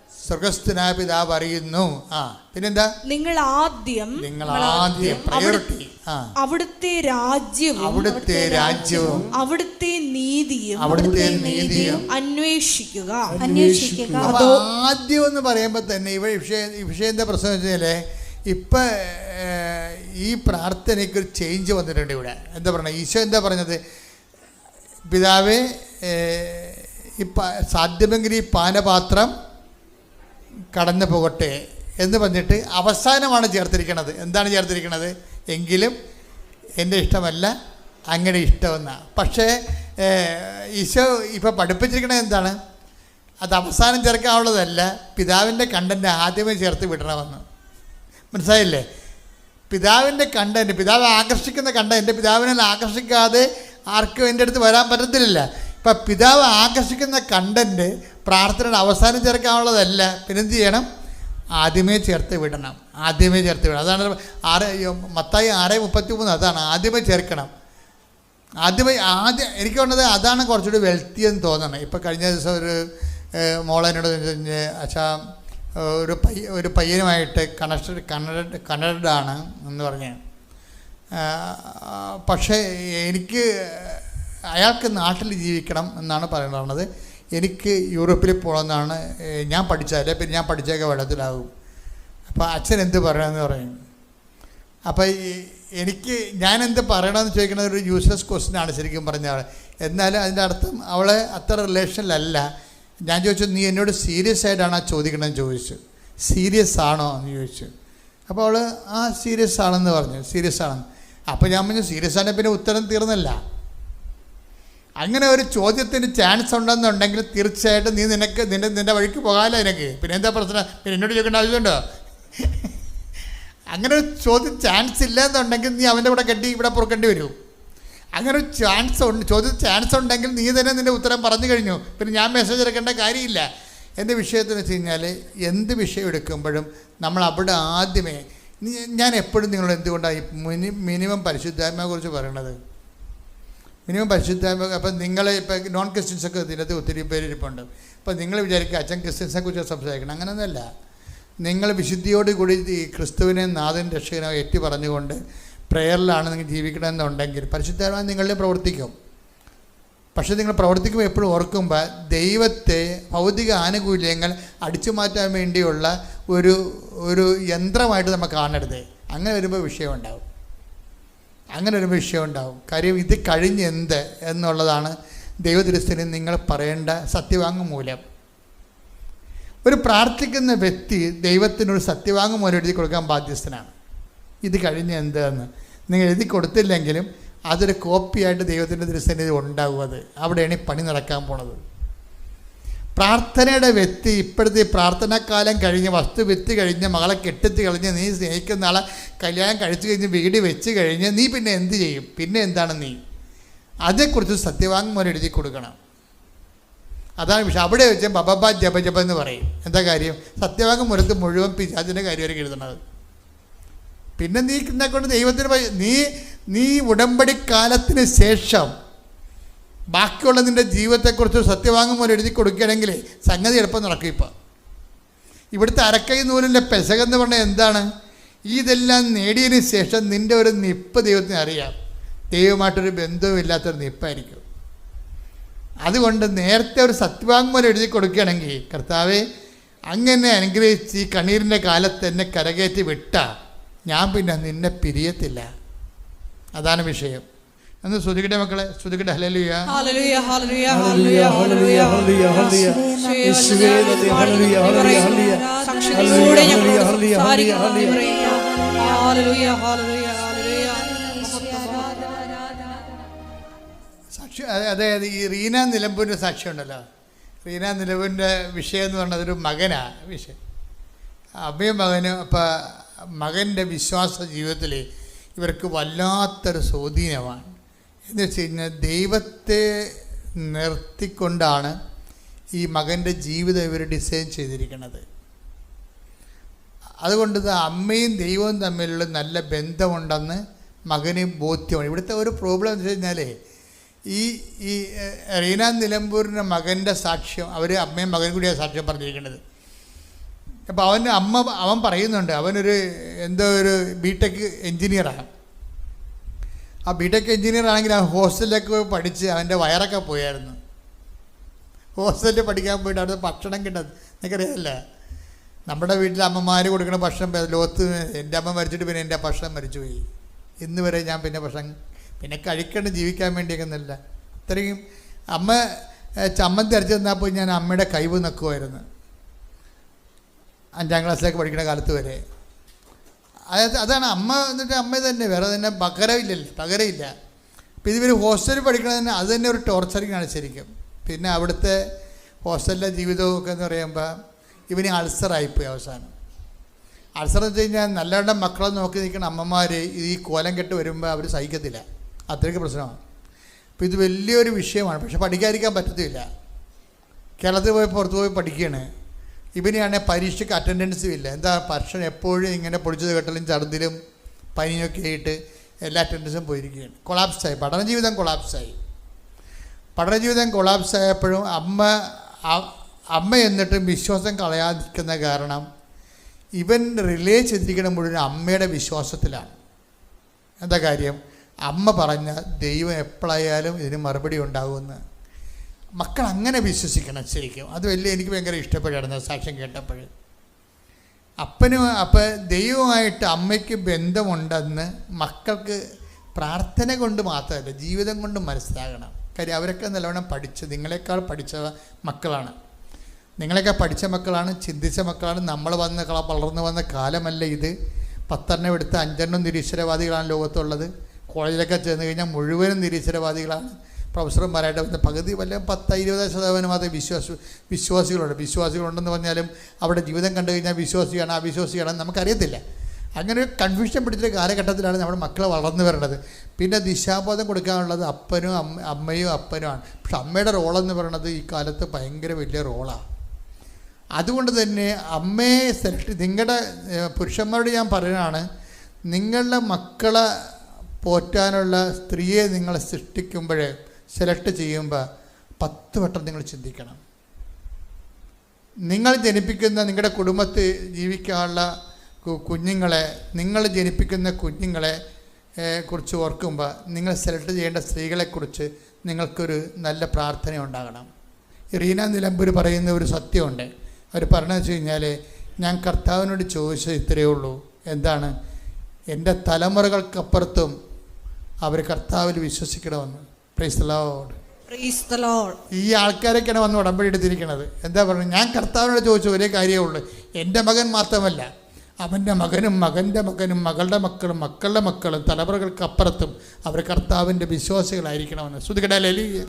സ്വർഗസ്ഥനായ പിതാവ് അറിയുന്നു. പിന്നെന്താ, നിങ്ങൾ ആദ്യം പ്രയോറിറ്റി അവിടുത്തെ രാജ്യവും അവിടുത്തെ നീതിയും അന്വേഷിക്കുക. ആദ്യം എന്ന് പറയുമ്പോൾ തന്നെ ഈ വിഷയം എന്താ പ്രശ്നം വെച്ചാല്, ഇപ്പം ഈ പ്രാർത്ഥനയ്ക്ക് ഒരു ചേഞ്ച് വന്നിട്ടുണ്ട് ഇവിടെ. എന്താ പറയുക, ഈശോ എന്താ പറഞ്ഞത്, പിതാവേ സാധ്യമെങ്കിൽ ഈ പാനപാത്രം കടന്നു പോകട്ടെ എന്ന് പറഞ്ഞിട്ട് അവസാനമാണ് ചേർത്തിരിക്കുന്നത്. എന്താണ് ചേർത്തിരിക്കുന്നത്? എങ്കിലും എൻ്റെ ഇഷ്ടമല്ല അങ്ങയുടെ ഇഷ്ടമെന്നാണ്. പക്ഷേ ഈശോ ഇപ്പോൾ പഠിപ്പിച്ചിരിക്കുന്നത് എന്താണ്? അത് അവസാനം ചേർക്കാനുള്ളതല്ല, പിതാവിൻ്റെ കണ്ടൻറ്റ് ആദ്യമേ ചേർത്ത് വിടണമെന്ന്. മനസ്സിലായില്ലേ? പിതാവിൻ്റെ കണ്ടൻറ്റ്, പിതാവ് ആകർഷിക്കുന്ന എൻ്റെ പിതാവിനെ ആകർഷിക്കാതെ ആർക്കും എൻ്റെ അടുത്ത് വരാൻ പറ്റത്തില്ല. ഇപ്പം പിതാവ് ആകർഷിക്കുന്ന കണ്ടൻറ്റ് പ്രാർത്ഥനയുടെ അവസാനം ചേർക്കാനുള്ളതല്ല, പിന്നെന്ത് ചെയ്യണം? ആദ്യമേ ചേർത്ത് വിടണം. ആദ്യമേ ചേർത്ത് വിടണം. അതാണ് മത്തായി 6:33. അതാണ് ആദ്യമേ ചേർക്കണം. എനിക്ക് തോന്നുന്നത് അതാണ് കുറച്ചുകൂടി വെൽത്തി എന്ന് തോന്നണം. ഇപ്പം കഴിഞ്ഞ ദിവസം ഒരു മോളെന്നോട് അച്ഛാ ഒരു പയ്യനുമായിട്ട് കണക്റ്റഡാണ് എന്ന് പറഞ്ഞ്. പക്ഷേ എനിക്ക് അയാൾക്ക് നാട്ടിൽ ജീവിക്കണം എന്നാണ് പറയുന്നത്. എനിക്ക് യൂറോപ്പിൽ പോകണമെന്നാണ് ഞാൻ പഠിച്ചാലേ, പിന്നെ ഞാൻ പഠിച്ചൊക്കെ വെള്ളത്തിലാകും. അപ്പോൾ അച്ഛൻ എന്ത് പറയണമെന്ന് പറയും. അപ്പോൾ എനിക്ക് ഞാൻ എന്ത് പറയണമെന്ന് ചോദിക്കുന്നത് ഒരു യൂസ്ലെസ് ക്വസ്റ്റ്യനാണ് ശരിക്കും പറഞ്ഞാൽ. എന്നാലും അതിൻ്റെ അർത്ഥം അവളെ അത്ര റിലേഷനിലല്ല. ഞാൻ ചോദിച്ചു, നീ എന്നോട് സീരിയസ് ആയിട്ടാണ് ചോദിക്കണമെന്ന് ചോദിച്ചു. സീരിയസ് ആണോ എന്ന് ചോദിച്ചു. അപ്പോൾ അവൾ സീരിയസ് ആണെന്ന് പറഞ്ഞു. സീരിയസ് ആണെന്ന്. അപ്പോൾ ഞാൻ പറഞ്ഞു, സീരിയസ് ആണെങ്കിൽ പിന്നെ ഉത്തരം തീർന്നല്ല. അങ്ങനെ ഒരു ചോദ്യത്തിന് ചാൻസ് ഉണ്ടെന്നുണ്ടെങ്കിൽ തീർച്ചയായിട്ടും നീ നിൻ്റെ വഴിക്ക് പോകാമല്ലോ എനിക്ക്. പിന്നെ എന്താ പ്രശ്നം? പിന്നെ എന്നോട് ചോദിക്കേണ്ട ആവശ്യമുണ്ടോ? അങ്ങനെ ഒരു ചോദ്യം ചാൻസ് ഇല്ല എന്നുണ്ടെങ്കിൽ നീ അവൻ്റെ കൂടെ കെട്ടി ഇവിടെ പുറക്കേണ്ടി വരും. അങ്ങനെ ഒരു ചാൻസ് ഉണ്ടെങ്കിൽ നീ തന്നെ നിൻ്റെ ഉത്തരം പറഞ്ഞു കഴിഞ്ഞു. പിന്നെ ഞാൻ മെസ്സേജ് എടുക്കേണ്ട കാര്യമില്ല. എൻ്റെ വിഷയത്തിന് വെച്ച് കഴിഞ്ഞാൽ എന്ത് വിഷയം എടുക്കുമ്പോഴും നമ്മൾ അവിടെ ആദ്യമേ ഞാൻ എപ്പോഴും നിങ്ങളോട് എന്തുകൊണ്ടാണ് ഈ മിനിമം പരിശുദ്ധാത്മയെ കുറിച്ച് പറയണത്? മിനിമം പരിശുദ്ധാത്മ. അപ്പം നിങ്ങൾ ഇപ്പം നോൺ ക്രിസ്ത്യൻസൊക്കെ ഇതിനകത്ത് ഒത്തിരി പേരിരിപ്പുണ്ട്. അപ്പം നിങ്ങൾ വിചാരിക്കുക അച്ഛൻ ക്രിസ്ത്യൻസിനെ കുറിച്ച് സംസാരിക്കണം. അങ്ങനെയൊന്നുമല്ല. നിങ്ങൾ വിശുദ്ധിയോടുകൂടി ഈ ക്രിസ്തുവിനെ നാഥൻ രക്ഷകനോ ഏറ്റി പറഞ്ഞുകൊണ്ട് പ്രേയറിലാണ് നിങ്ങൾ ജീവിക്കണമെന്നുണ്ടെങ്കിൽ പരിശുദ്ധാത്മാവ് നിങ്ങളിൽ പ്രവർത്തിക്കും. പക്ഷേ നിങ്ങൾ പ്രവർത്തിക്കുമ്പോൾ എപ്പോഴും ഓർക്കുമ്പോൾ ദൈവത്തെ ഭൗതിക ആനുകൂല്യങ്ങൾ അടിച്ചു മാറ്റാൻ വേണ്ടിയുള്ള ഒരു യന്ത്രമായിട്ട് നമ്മൾ കാണരുത്. അങ്ങനെ വരുമ്പോൾ വിഷയമുണ്ടാവും. കാര്യം ഇത് കഴിഞ്ഞെന്ത് എന്നുള്ളതാണ് ദൈവദൃശ്യത്തിൽ നിങ്ങൾ പറയേണ്ട സത്യവാങ്മൂലം. ഒരു പ്രാർത്ഥിക്കുന്ന വ്യക്തി ദൈവത്തിനൊരു സത്യവാങ്മൂലം എഴുതി കൊടുക്കാൻ ബാധ്യസ്ഥനാണ്. ഇത് കഴിഞ്ഞ് എന്തെന്ന് നിങ്ങൾ എഴുതി കൊടുത്തില്ലെങ്കിലും അതൊരു കോപ്പിയായിട്ട് ദൈവത്തിൻ്റെ ദൃശ്യത്തിൽ ഉണ്ടാകും. അവിടെയാണ് ഈ പണി നടക്കാൻ പോണത്. പ്രാർത്ഥനയുടെ വ്യക്തി ഇപ്പോഴത്തെ പ്രാർത്ഥനാകാലം കഴിഞ്ഞ് വസ്തു വിറ്റ് കഴിഞ്ഞ് മകളെ കെട്ടിച്ച് കഴിഞ്ഞ് നീ സ്നേഹിക്കുന്ന ആളെ കല്യാണം കഴിച്ചു കഴിഞ്ഞ് വീട് വെച്ച് കഴിഞ്ഞ് നീ പിന്നെ എന്ത് ചെയ്യും? പിന്നെ എന്താണ് നീ? അതേക്കുറിച്ച് സത്യവാങ്മൂലം എഴുതി കൊടുക്കണം. അതാണ് വിഷയം. അവിടെ വെച്ച് ബബബ ജപ എന്ന് പറയും. എന്താ കാര്യം? സത്യവാങ്മൂലത്ത് മുഴുവൻ പിശാചിൻ്റെ കാര്യമായിരിക്കും എഴുതുന്നത്. പിന്നെ നീ കൊണ്ട് ദൈവത്തിന് നീ ഉടമ്പടിക്കാലത്തിന് ശേഷം ബാക്കിയുള്ള നിൻ്റെ ജീവിതത്തെക്കുറിച്ച് സത്യവാങ്മൂലം എഴുതി കൊടുക്കുകയാണെങ്കിൽ സംഗതി എളുപ്പം നടക്കും. ഇപ്പം ഇവിടുത്തെ അരക്കൈ നൂലിൻ്റെ പെസകെന്ന് പറഞ്ഞാൽ എന്താണ്? ഇതെല്ലാം നേടിയതിന് ശേഷം നിൻ്റെ ഒരു നിപ്പ് ദൈവത്തിന് അറിയാം. ദൈവമായിട്ടൊരു ബന്ധവുമില്ലാത്തൊരു നിപ്പായിരിക്കും. അതുകൊണ്ട് നേരത്തെ ഒരു സത്യവാങ്മൂലം എഴുതി കൊടുക്കുകയാണെങ്കിൽ കർത്താവേ അങ്ങനെ അനുഗ്രഹിച്ച് ഈ കണ്ണീരിൻ്റെ കാലത്ത് എന്നെ കരകയറ്റി വിട്ടാ ഞാൻ പിന്നെ നിന്നെ പിരിയത്തില്ല. അതാണ് വിഷയം. എന്ന് ശ്രുതിക്കട്ടെ മക്കളെ, ശ്രുതിക്കട്ടെ. ഹല്ലേലൂയ, ഹല്ലേലൂയ, ഹല്ലേലൂയ, ഹല്ലേലൂയ, ഹല്ലേലൂയ, ഹല്ലേലൂയ, ഹല്ലേലൂയ. യേശുവേ നന്ദി, ഹല്ലേലൂയ, ഹല്ലേലൂയ, ഹല്ലേലൂയ. സാക്ഷികളോടെ ഞങ്ങൾ സംസാരിക്കുന്നു. ഹല്ലേലൂയ, ഹല്ലേലൂയ, ഹല്ലേലൂയ. സാക്ഷി അതായത് ഈ റീന നിലമ്പൂരിൻ്റെ സാക്ഷിയുണ്ടല്ലോ. റീന നിലമ്പൂരിൻ്റെ വിഷയം എന്ന് പറഞ്ഞത് ഒരു മകനാണ് വിഷയം. അമ്മയും മകനും. അപ്പം മകൻ്റെ വിശ്വാസ ജീവിതത്തിൽ ഇവർക്ക് വല്ലാത്തൊരു സ്വാധീനമാണ്. എന്ന് വെച്ച് കഴിഞ്ഞാൽ ദൈവത്തെ നിർത്തിക്കൊണ്ടാണ് ഈ മകൻ്റെ ജീവിതം ഇവർ ഡിസൈൻ ചെയ്തിരിക്കുന്നത്. അതുകൊണ്ട് അമ്മയും ദൈവവും തമ്മിലുള്ള നല്ല ബന്ധമുണ്ടെന്ന് മകന് ബോധ്യമാണ്. ഇവിടുത്തെ ഒരു പ്രോബ്ലം എന്ന് വെച്ച് കഴിഞ്ഞാൽ ഈ റീന നിലമ്പൂരിൻ്റെ മകൻ്റെ സാക്ഷ്യം അവർ അമ്മയും മകനും കൂടിയാണ് സാക്ഷ്യം പറഞ്ഞിരിക്കുന്നത്. അപ്പോൾ അവൻ പറയുന്നുണ്ട് അവനൊരു എന്തോ ഒരു ബിടെക് എൻജിനീയറാണ്. ആ ബിടെക് എൻജിനീയർ ആണെങ്കിൽ അവൻ ഹോസ്റ്റലിലേക്ക് പഠിച്ച് അവൻ്റെ വയറൊക്കെ പോയായിരുന്നു. ഹോസ്റ്റലിൽ പഠിക്കാൻ പോയിട്ട് അവിടെ ഭക്ഷണം കിട്ടുന്നത് എനിക്കറിയാമല്ല. നമ്മുടെ വീട്ടിൽ അമ്മമാർ കൊടുക്കുന്ന ഭക്ഷണം ലോകത്ത് എൻ്റെ അമ്മ മരിച്ചിട്ട് പിന്നെ എൻ്റെ ഭക്ഷണം മരിച്ചുപോയി. ഇന്ന് വരെ ഞാൻ പിന്നെ കഴിക്കേണ്ട ജീവിക്കാൻ വേണ്ടിയൊക്കെ ഒന്നുമില്ല. അത്രയും ചമ്മന്തി അരച്ച് തന്നപ്പോൾ ഞാൻ അമ്മയുടെ കൈവ് നക്കുമായിരുന്നു. 5ാം ക്ലാസ്സിലേക്ക് പഠിക്കുന്ന കാലത്ത് വരെ. അതാണ് അമ്മ എന്നിട്ട് അമ്മ തന്നെ, വേറെ തന്നെ പകരമില്ല. അപ്പോൾ ഇതുവരെ ഹോസ്റ്റലിൽ പഠിക്കണത് തന്നെ അത് തന്നെ ഒരു ടോർച്ചറിങ്ങാണ് ശരിക്കും. പിന്നെ അവിടുത്തെ ഹോസ്റ്റലിലെ ജീവിതമൊക്കെ എന്ന് പറയുമ്പോൾ ഇവന് അൾസറായിപ്പോയി അവസാനം. അൾസർ എന്ന് വെച്ച് കഴിഞ്ഞാൽ നല്ലവണ്ണം മക്കളെ നോക്കി നിൽക്കുന്ന അമ്മമാർ ഈ കോലം കെട്ട് വരുമ്പോൾ അവർ സഹിക്കത്തില്ല, അത്രയ്ക്ക് പ്രശ്നമാണ്. അപ്പോൾ ഇത് വലിയൊരു വിഷയമാണ്. പക്ഷെ പഠിക്കാതിരിക്കാൻ പറ്റത്തില്ല. കേരളത്തിൽ പോയി പുറത്ത് പോയി പഠിക്കുകയാണ്. ഇവനെയാണെങ്കിൽ പരീക്ഷയ്ക്ക് അറ്റൻഡൻസും ഇല്ല. എന്താ ഭക്ഷണം എപ്പോഴും ഇങ്ങനെ പൊടിച്ചത് കെട്ടലും ഛർദിലും പനിയൊക്കെ ആയിട്ട് എല്ലാ അറ്റൻഡൻസും പോയിരിക്കുകയാണ്. കൊളാപ്സായി, പഠനജീവിതം കൊളാപ്സായപ്പോഴും അമ്മ എന്നിട്ടും വിശ്വാസം കളയാതിരിക്കുന്ന കാരണം ഇവൻ റിലേ ചെയ്തിരിക്കുന്ന മുഴുവൻ അമ്മയുടെ വിശ്വാസത്തിലാണ്. എന്താ കാര്യം? അമ്മ പറഞ്ഞ ദൈവം എപ്പോഴായാലും ഇതിന് മറുപടി ഉണ്ടാകുമെന്ന് മക്കൾ അങ്ങനെ വിശ്വസിക്കണം ശരിക്കും. അത് എനിക്ക് ഭയങ്കര ഇഷ്ടപ്പെടുകയായിരുന്നു സാക്ഷ്യം കേട്ടപ്പോൾ. അപ്പം ദൈവമായിട്ട് അമ്മയ്ക്ക് ബന്ധമുണ്ടെന്ന് മക്കൾക്ക് പ്രാർത്ഥന കൊണ്ട് മാത്രമല്ല ജീവിതം കൊണ്ട് മനസ്സിലാകണം. കാര്യം അവരൊക്കെ നല്ലവണ്ണം നിങ്ങളെക്കാൾ പഠിച്ച മക്കളാണ്, ചിന്തിച്ച മക്കളാണ്. നമ്മൾ വളർന്നു വന്ന കാലമല്ല ഇത്. 10 എടുത്ത് 5 നിരീശ്വരവാദികളാണ് ലോകത്തുള്ളത്. കോളേജിലൊക്കെ ചെന്ന് കഴിഞ്ഞാൽ മുഴുവനും നിരീശ്വരവാദികളാണ്. പ്രൊഫസർമാരായിട്ട് വന്ന പകുതി 10-20% മാത്രമേ വിശ്വാസികളുണ്ടെന്ന് പറഞ്ഞാലും അവിടെ ജീവിതം കണ്ടു കഴിഞ്ഞാൽ വിശ്വാസിയാണ് അവിശ്വാസിയാണ് നമുക്കറിയത്തില്ല. അങ്ങനെ ഒരു കൺഫ്യൂഷൻ പിടിച്ചൊരു കാലഘട്ടത്തിലാണ് നമ്മുടെ മക്കൾ വളർന്നു വരേണ്ടത്. പിന്നെ ദിശാബോധം കൊടുക്കാനുള്ളത് അമ്മയും അപ്പനുമാണ്. പക്ഷെ അമ്മയുടെ റോളെന്ന് പറയുന്നത് ഈ കാലത്ത് ഭയങ്കര വലിയ റോളാണ്. അതുകൊണ്ട് തന്നെ അമ്മയെ നിങ്ങളുടെ പുരുഷന്മാരോട് ഞാൻ പറയുന്നതാണ്, നിങ്ങളുടെ മക്കളെ പോറ്റാനുള്ള സ്ത്രീയെ നിങ്ങൾ സൃഷ്ടിക്കുമ്പോൾ സെലക്ട് ചെയ്യുമ്പോൾ 10 വട്ടം നിങ്ങൾ ചിന്തിക്കണം. നിങ്ങൾ ജനിപ്പിക്കുന്ന നിങ്ങളുടെ കുടുംബത്തിൽ ജീവിക്കാനുള്ള നിങ്ങൾ ജനിപ്പിക്കുന്ന കുഞ്ഞുങ്ങളെ കുറിച്ച് ഓർക്കുമ്പോൾ നിങ്ങൾ സെലക്ട് ചെയ്യേണ്ട സ്ത്രീകളെക്കുറിച്ച് നിങ്ങൾക്കൊരു നല്ല പ്രാർത്ഥന ഉണ്ടാകണം. റീന നിലമ്പൂർ പറയുന്ന ഒരു സത്യമുണ്ട്. അവർ പറഞ്ഞതെന്ന് വെച്ച് കഴിഞ്ഞാൽ, ഞാൻ കർത്താവിനോട് ചോദിച്ചത് ഇത്രയേ ഉള്ളൂ, എന്താണ്? എൻ്റെ തലമുറകൾക്കപ്പുറത്തും അവർ കർത്താവിൽ വിശ്വസിക്കണമെന്ന്. Price the Lord. ഈ ആൾക്കാരൊക്കെയാണ് വന്ന് ഉടമ്പടി എടുത്തിരിക്കുന്നത്. എന്താ പറയുന്നത്? ഞാൻ കർത്താവിനോട് ചോദിച്ച ഒരേ കാര്യമേ ഉള്ളൂ, എൻ്റെ മകൻ മാത്രമല്ല അവൻ്റെ മകനും മകൻ്റെ മകനും മകളുടെ മക്കളും മക്കളുടെ മക്കളും തലമുറകൾക്കപ്പുറത്തും അവർ കർത്താവിൻ്റെ വിശ്വാസികളായിരിക്കണമെന്ന്. ശ്രുതികട ഹല്ലേലൂയ.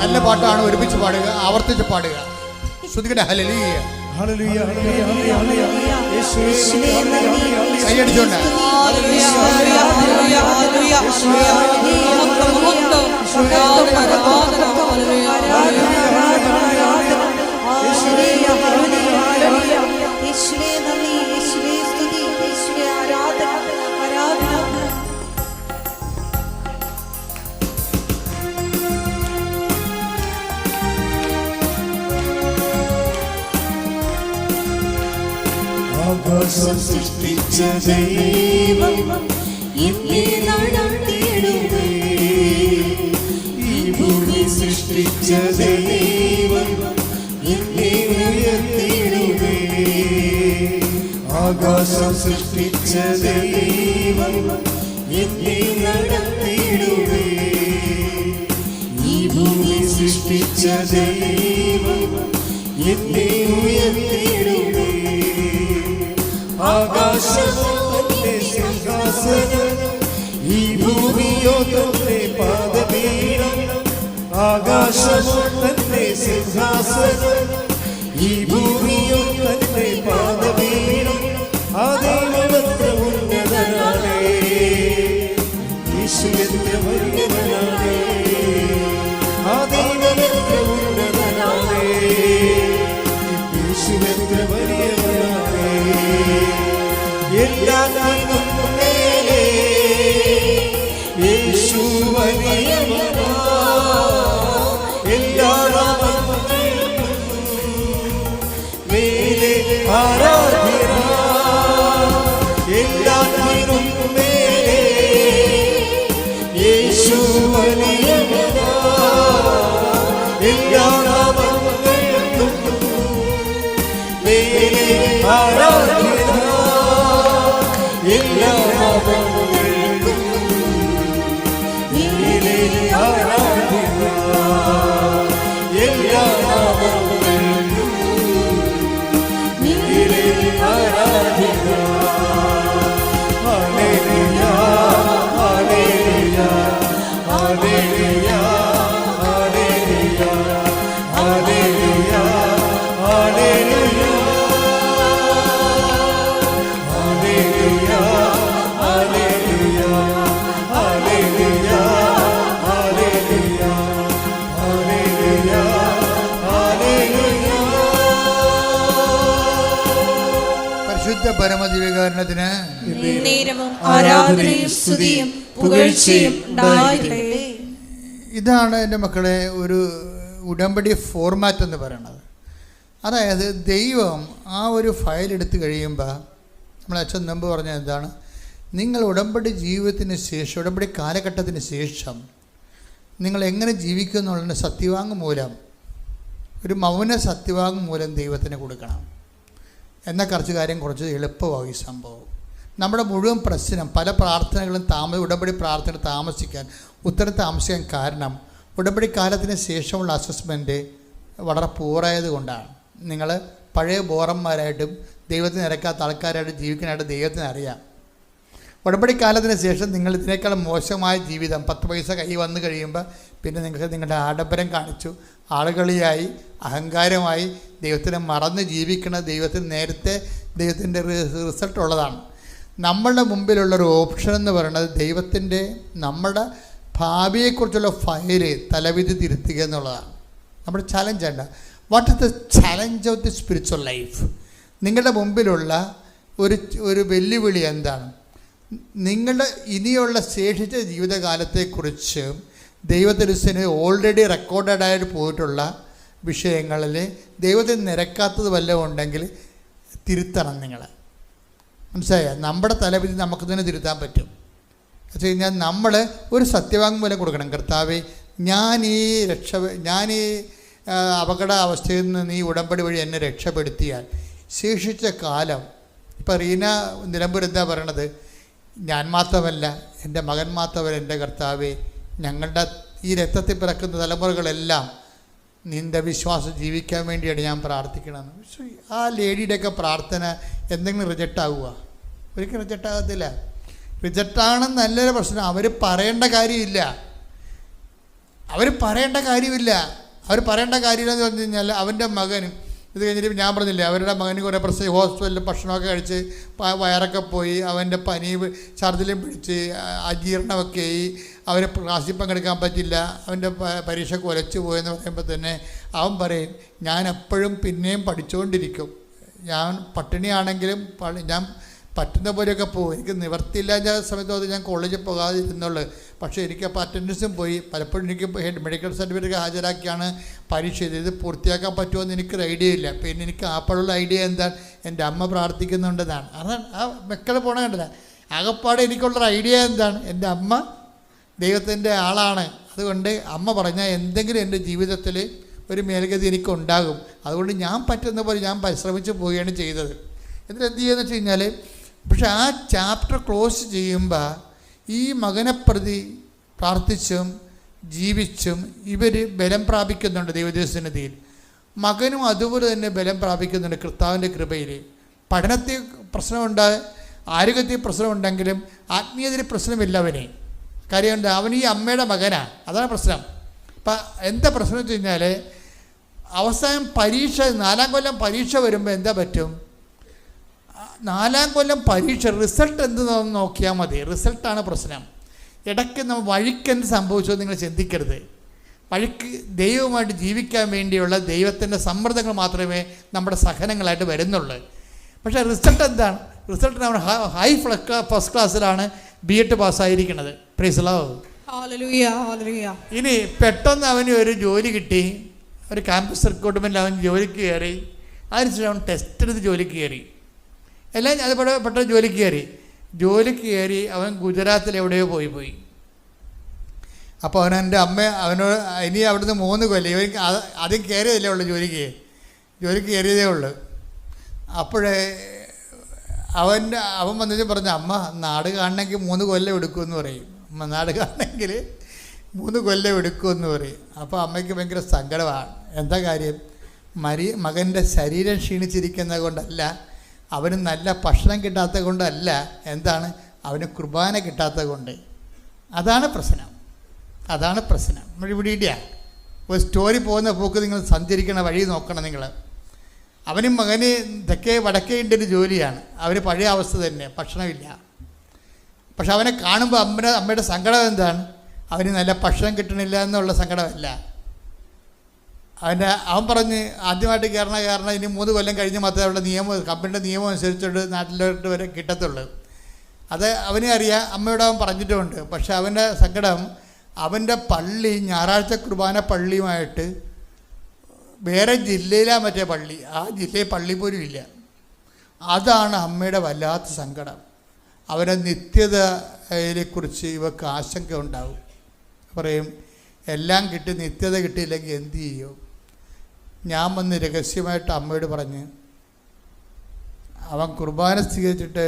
നല്ല പാട്ടാണ്, ഒരുമിച്ച് പാടുക, ആവർത്തിച്ച് പാടുക. ശ്രുതികട ഹല്ലേലൂയ. കൈയടിച്ചോണ്ട് ആകാശം സൃഷ്ടിച്ച ദൈവം എന്നെ നടത്തിയിടുവേ, ഈ ഭൂമി സൃഷ്ടിച്ച ദൈവം എന്നെ ഉയർത്തിയിടുവേ. ആകാശം സൃഷ്ടിച്ച ദൈവം എന്നെ നടത്തിയിടുവേ, ഈ ഭൂമി സൃഷ്ടിച്ച ദൈവം എന്നെ ഉയർത്തിയിടുവേ. ആകാശമോ തന്റെ സിംഹാസനം, ഈ ഭൂമിയോ തന്റെ പാദപീഠം. ആകാശമോ തന്റെ സിംഹാസനം, ഈ ഈ ഭൂമിയോ തന്നെ പാദപീഠം ആ ദൈവമത്ര ഉന്നതനാണേ യേശു എത്ര വലിയവനാണേ ആ ദൈവമത്ര ഉന്നതനാണേ യേശു എത്ര വലിയവനാണേ എല്ലാ നാമങ്ങൾക്കും മേലെ യേശു വലിയവനാ എല്ലാ നാമങ്ങൾക്കും മേലെ ആരാധ്യനാ എല്ലാ നാമങ്ങൾക്കും മേലെ യേശു വലിയവനാ എല്ലാ നാമങ്ങൾക്കും മേലെ ആരാധ്യനാ എല്ലാ നാമങ്ങൾക്കും മേലെ ആരാധ്യനാ എല്ലാ നാമങ്ങൾക്കും മേലെ ആരാധ്യനാ ഹല്ലേലൂയ ഹല്ലേലൂയ ഹല്ലേലൂയ ഹല്ലേലൂയ ഹല്ലേലൂയ പരിശുദ്ധ പരമദിവ്യകാരുണ്യത്തിന് നേരവും ആരാധനയും സ്തുതിയും പുകഴ്ചയും ഉണ്ടായിരിക്കട്ടെ. ഇതാണ് എൻ്റെ മക്കളെ ഒരു ഉടമ്പടി ഫോർമാറ്റ് എന്ന് പറയുന്നത്. അതായത് ദൈവം ആ ഒരു ഫയൽ എടുത്തു കഴിയുമ്പോൾ നമ്മൾ അച്ഛൻ മുമ്പ് പറഞ്ഞത് എന്താണ്, നിങ്ങൾ ഉടമ്പടി ജീവിതത്തിന് ശേഷം, ഉടമ്പടി കാലഘട്ടത്തിന് ശേഷം നിങ്ങൾ എങ്ങനെ ജീവിക്കും എന്നുള്ളതിൻ്റെ സത്യവാങ്മൂലം, ഒരു മൗന സത്യവാങ്മൂലം ദൈവത്തിന് കൊടുക്കണം. എന്നാൽ കുറച്ച് എളുപ്പമാകും ഈ സംഭവം. നമ്മുടെ മുഴുവൻ പ്രശ്നം, പല പ്രാർത്ഥനകളും ഉടമ്പടി പ്രാർത്ഥന ഉത്തരം താമസിക്കാൻ കാരണം ഉടമ്പടി കാലത്തിന് ശേഷമുള്ള അസസ്മെൻറ്റ് വളരെ പൂറായത് കൊണ്ടാണ്. നിങ്ങൾ പഴയ ബോറന്മാരായിട്ടും ദൈവത്തിന് നിരക്കാത്ത ആൾക്കാരായിട്ട് ജീവിക്കാനായിട്ട് ദൈവത്തിന് അറിയാം. ഉടമ്പടി കാലത്തിന് ശേഷം നിങ്ങൾ ഇതിനേക്കാൾ മോശമായ ജീവിതം 10 പൈസ കൈ വന്നു കഴിയുമ്പോൾ പിന്നെ നിങ്ങൾക്ക് നിങ്ങളുടെ ആഡംബരം കാണിച്ചു, ആളുകളിയായി, അഹങ്കാരമായി, ദൈവത്തിനെ മറന്ന് ജീവിക്കണ ദൈവത്തിൻ്റെ റിസൾട്ട് ഉള്ളതാണ്. നമ്മളുടെ മുമ്പിലുള്ളൊരു ഓപ്ഷൻ എന്ന് പറയുന്നത് നമ്മുടെ ഭാവിയെക്കുറിച്ചുള്ള ഫയല് തലവിധി തിരുത്തുക എന്നുള്ളതാണ് നമ്മുടെ ചലഞ്ച്. ഉണ്ട് what is the challenge of the spiritual life? നിങ്ങളുടെ മുമ്പിലുള്ള ഒരു വെല്ലുവിളി എന്താണ്? നിങ്ങളുടെ ഇനിയുള്ള ശേഷിച്ച ജീവിതകാലത്തെക്കുറിച്ച് ദൈവത്തിരുസേന ഓൾറെഡി റെക്കോർഡായിട്ട് പോയിട്ടുള്ള വിഷയങ്ങളിൽ ദൈവത്തിന് നിരക്കാത്തത് വല്ലതും ഉണ്ടെങ്കിൽ തിരുത്തണം. നിങ്ങൾ മനസ്സിലായ? നമ്മുടെ തലവിധി നമുക്ക് തന്നെ തിരുത്താൻ പറ്റും. വെച്ച് കഴിഞ്ഞാൽ നമ്മൾ ഒരു സത്യവാങ്മൂലം കൊടുക്കണം. കർത്താവേ, ഞാൻ ഈ അപകട അവസ്ഥയിൽ നിന്ന് നീ ഉടമ്പടി വഴി എന്നെ രക്ഷപ്പെടുത്തിയാൽ ശേഷിച്ച കാലം, ഇപ്പോൾ റീന നിലമ്പൂർ എന്താ പറയണത്, ഞാൻ മാത്രമല്ല, എൻ്റെ മകൻ മാത്രമല്ല, എൻ്റെ കർത്താവേ, ഞങ്ങളുടെ ഈ രക്തത്തിൽ പിറക്കുന്ന തലമുറകളെല്ലാം നിൻ്റെ വിശ്വാസം ജീവിക്കാൻ വേണ്ടിയാണ് ഞാൻ പ്രാർത്ഥിക്കണമെന്ന്. ആ ലേഡിയുടെയൊക്കെ പ്രാർത്ഥന എന്തെങ്കിലും റിജക്റ്റ് ആവുക? ഒരിക്കലും റിജക്റ്റ് ആകത്തില്ല. റിജക്റ്റാണെന്ന് നല്ലൊരു പ്രശ്നം. അവർ പറയേണ്ട കാര്യമില്ല. അവർ പറയേണ്ട കാര്യമില്ലെന്ന് പറഞ്ഞു കഴിഞ്ഞാൽ അവൻ്റെ മകനും ഇത് കഴിഞ്ഞിട്ട് ഞാൻ പറഞ്ഞില്ലേ, അവരുടെ മകന് കുറേ ഹോസ്പിറ്റലിൽ ഭക്ഷണമൊക്കെ കഴിച്ച് വയറൊക്കെ പോയി, അവൻ്റെ പനി ഛർദിലും പിടിച്ച് അജീർണമൊക്കെ ആയി, അവന് ക്ലാസ്സിൽ പങ്കെടുക്കാൻ പറ്റില്ല, അവൻ്റെ പരീക്ഷയ്ക്ക് ഉലച്ചു പോയെന്ന് പറയുമ്പോൾ തന്നെ അവൻ പറയും, ഞാൻ എപ്പോഴും പിന്നെയും പഠിച്ചുകൊണ്ടിരിക്കും, ഞാൻ പട്ടിണിയാണെങ്കിലും ഞാൻ പറ്റുന്ന പോലെയൊക്കെ പോകും, എനിക്ക് നിവർത്തിയില്ലാത്ത സമയത്ത് അത് ഞാൻ കോളേജിൽ പോകാതെ ഇരുന്നുള്ളൂ. പക്ഷേ എനിക്കപ്പോൾ അറ്റൻഡൻസും പോയി, പലപ്പോഴും എനിക്ക് മെഡിക്കൽ സർട്ടിഫിക്കറ്റ് ഹാജരാക്കിയാണ് പരീക്ഷ ചെയ്തത്. ഇത് പൂർത്തിയാക്കാൻ പറ്റുമോ എന്ന് എനിക്കൊരു ഐഡിയ ഇല്ല. പിന്നെ എനിക്ക് ആപ്പോഴുള്ള ഐഡിയ എന്താണ്, എൻ്റെ അമ്മ പ്രാർത്ഥിക്കുന്നുണ്ടെന്നാണ്. അതാണ് ആ മക്കൾ പോണ കണ്ടത്. ആകപ്പാടെ എനിക്കുള്ളൊരു ഐഡിയ എന്താണ്, എൻ്റെ അമ്മ ദൈവത്തിൻ്റെ ആളാണ്. അതുകൊണ്ട് അമ്മ പറഞ്ഞാൽ എന്തെങ്കിലും എൻ്റെ ജീവിതത്തിൽ ഒരു മേൽഗതി എനിക്കുണ്ടാകും. അതുകൊണ്ട് ഞാൻ പറ്റുന്ന പോലെ ഞാൻ പരിശ്രമിച്ച് പോവുകയാണ് ചെയ്തത്. എന്നിട്ട് എന്ത് ചെയ്യുകയെന്ന് വെച്ച് കഴിഞ്ഞാൽ, പക്ഷെ ആ ചാപ്റ്റർ ക്ലോസ് ചെയ്യുമ്പോൾ ഈ മകനെ പ്രതി പ്രാർത്ഥിച്ചും ജീവിച്ചും ഇവർ ബലം പ്രാപിക്കുന്നുണ്ട് ദൈവദൈവസന്നിധിയിൽ. മകനും അതുപോലെ തന്നെ ബലം പ്രാപിക്കുന്നുണ്ട് കർത്താവിൻ്റെ കൃപയിൽ. പഠനത്തിൽ പ്രശ്നമുണ്ട്, ആരോഗ്യത്തിൽ പ്രശ്നമുണ്ടെങ്കിലും ആത്മീയതയിൽ പ്രശ്നമില്ല അവന്. കാര്യമുണ്ട്, അവൻ ഈ അമ്മയുടെ മകനാണ്, അതാണ് പ്രശ്നം. അപ്പം എന്താ പ്രശ്നം വെച്ച് കഴിഞ്ഞാൽ, അവസാനം പരീക്ഷ 4-ാം കൊല്ലം പരീക്ഷ വരുമ്പോൾ എന്താ പറ്റും? 4-ാം കൊല്ലം പരീക്ഷ റിസൾട്ട് എന്തെന്ന് നോക്കിയാൽ മതി. റിസൾട്ടാണ് പ്രശ്നം. ഇടയ്ക്ക് നമ്മൾ വഴിക്ക് എന്ത് സംഭവിച്ചോ നിങ്ങൾ ചിന്തിക്കരുത്. വഴിക്ക് ദൈവവുമായിട്ട് ജീവിക്കാൻ വേണ്ടിയുള്ള ദൈവത്തിൻ്റെ സമ്മർദ്ദങ്ങൾ മാത്രമേ നമ്മുടെ സഹനങ്ങളായിട്ട് വരുന്നുള്ളൂ. പക്ഷേ റിസൾട്ട് എന്താണ്? റിസൾട്ട് നമ്മൾ ഹൈ ഫസ്റ്റ് ക്ലാസ്സിലാണ് B.Ed പാസ്സായിരിക്കുന്നത്. Praise the lord. ഹല്ലേലൂയ, ഹല്ലേലൂയ. ഇനി പെട്ടെന്ന് അവന് ഒരു ജോലി കിട്ടി, ഒരു ക്യാമ്പസ് റിക്രൂട്ട്മെൻറ്റിൽ അവൻ ജോലിക്ക് കയറി. അതിനുശേഷം അവൻ ടെസ്റ്റ് എടുത്ത് ജോലിക്ക് കയറി. എല്ലാം അതുപോലെ പെട്ടെന്ന് ജോലിക്ക് കയറി അവൻ ഗുജറാത്തിൽ എവിടെയോ പോയി. അപ്പോൾ അവൻ എൻ്റെ അവനോട് ഇനി അവിടുന്ന് 3 കൊല്ലം ഇവൻ ആദ്യം കയറിയതല്ലേ ഉള്ളൂ, ജോലിക്ക് കയറിയതേ ഉള്ളൂ. അപ്പോഴേ അവൻ വന്നിട്ട് പറഞ്ഞു, അമ്മ നാട് കാണണമെങ്കിൽ 3 കൊല്ലം എടുക്കുമെന്ന് പറയും. അമ്മ നാട് കാണണമെങ്കിൽ 3 കൊല്ലം എടുക്കുമെന്ന് പറയും. അപ്പോൾ അമ്മയ്ക്ക് ഭയങ്കര സങ്കടമാണ്. എന്താ കാര്യം? മകൻ്റെ ശരീരം ക്ഷീണിച്ചിരിക്കുന്നത് കൊണ്ടല്ല, അവന് നല്ല ഭക്ഷണം കിട്ടാത്തത് കൊണ്ടല്ല, എന്താണ്, അവന് കുർബാന കിട്ടാത്തത് കൊണ്ട്. അതാണ് പ്രശ്നം. ഇവിടെ ഇടിയാ ഒരു സ്റ്റോറി പോകുന്ന പോക്ക് നിങ്ങൾ സഞ്ചരിക്കണ വഴി നോക്കണം. നിങ്ങൾ അവനും മകന് വടക്കേ ഇന്ത്യൻ്റെ ജോലിയാണ്. അവന് പഴയ അവസ്ഥ തന്നെ, ഭക്ഷണമില്ല. പക്ഷെ അവനെ കാണുമ്പോൾ അമ്മയുടെ സങ്കടം എന്താണ്? അവന് നല്ല ഭക്ഷണം കിട്ടണില്ല എന്നുള്ള സങ്കടമല്ല. അവൻ പറഞ്ഞ് ആദ്യമായിട്ട് കയറണം ഇനി 3 കൊല്ലം കഴിഞ്ഞ് മാത്രമേ അവരുടെ കമ്പനിയുടെ നിയമം അനുസരിച്ചുകൊണ്ട് നാട്ടിലോട്ട് വരെ കിട്ടത്തുള്ളൂ. അത് അവനെ അറിയാം, അമ്മയോട് അവൻ പറഞ്ഞിട്ടുമുണ്ട്. പക്ഷെ അവൻ്റെ സങ്കടം, അവൻ്റെ പള്ളി ഞായറാഴ്ച കുർബാന പള്ളിയുമായിട്ട് വേറെ ജില്ലയിലാണ് മറ്റേ പള്ളി, ആ ജില്ലയിൽ പള്ളി പോലും ഇല്ല. അതാണ് അമ്മയുടെ വല്ലാത്ത സങ്കടം. അവൻ്റെ നിത്യതയെക്കുറിച്ച് ഇവർക്ക് ആശങ്ക ഉണ്ടാവും. പറയും, എല്ലാം കിട്ടി നിത്യത കിട്ടിയില്ലെങ്കിൽ എന്തു ചെയ്യും? ഞാൻ വന്ന് രഹസ്യമായിട്ട് അമ്മയോട് പറഞ്ഞ്, അവൻ കുർബാന സ്വീകരിച്ചിട്ട്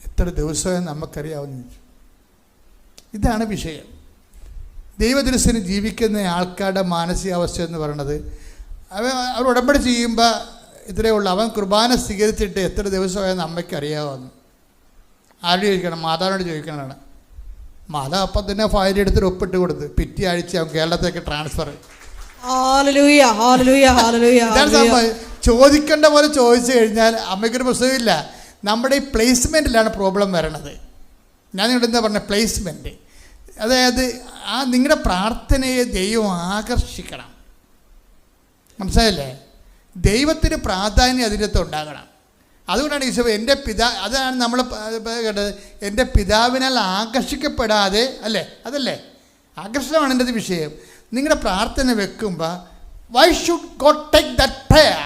എത്ര ദിവസമായി നമുക്കറിയാമെന്ന് ചോദിച്ചു. ഇതാണ് വിഷയം. ദൈവദൃശ്യന് ജീവിക്കുന്ന ആൾക്കാരുടെ മാനസികാവസ്ഥ എന്ന് പറയുന്നത്, അവർ ഉടമ്പടി ചെയ്യുമ്പോൾ ഇത്രയേ ഉള്ളൂ, അവൻ കുർബാന സ്വീകരിച്ചിട്ട് എത്ര ദിവസമായെന്ന് അമ്മയ്ക്ക് അറിയാമെന്ന്. ആരോട് ചോദിക്കണം? മാതാവിനോട് ചോദിക്കണതാണ്. മാതാവ് അപ്പം തന്നെ ഫയൽ എടുത്തിട്ട് ഒപ്പിട്ട് കൊടുത്ത് പിറ്റേ ആഴ്ച അവൻ കേരളത്തേക്ക് ട്രാൻസ്ഫർ. ഇതാണ് സംഭവം. ചോദിക്കേണ്ട പോലെ ചോദിച്ചു കഴിഞ്ഞാൽ അമ്മയ്ക്കൊരു പ്രശ്നമില്ല. നമ്മുടെ ഈ പ്ലേസ്മെൻറ്റിലാണ് പ്രോബ്ലം വരണത്. ഞാൻ നിങ്ങളുടെ എന്താ പറഞ്ഞത്? പ്ലേസ്മെൻറ്റ്. അതായത് നിങ്ങളുടെ പ്രാർത്ഥനയെ ദൈവം ആകർഷിക്കണം. മനസ്സിലായില്ലേ? ദൈവത്തിന് പ്രാധാന്യം അതിനകത്ത് ഉണ്ടാകണം. അതുകൊണ്ടാണ് ഈശോ അതാണ് നമ്മൾ കേട്ടത്, എൻ്റെ പിതാവിനാൽ ആകർഷിക്കപ്പെടാതെ, അല്ലേ? അതല്ലേ ആകർഷണമാണ് എൻ്റെ വിഷയം. നിങ്ങളുടെ പ്രാർത്ഥന വെക്കുമ്പോൾ why should God take that prayer?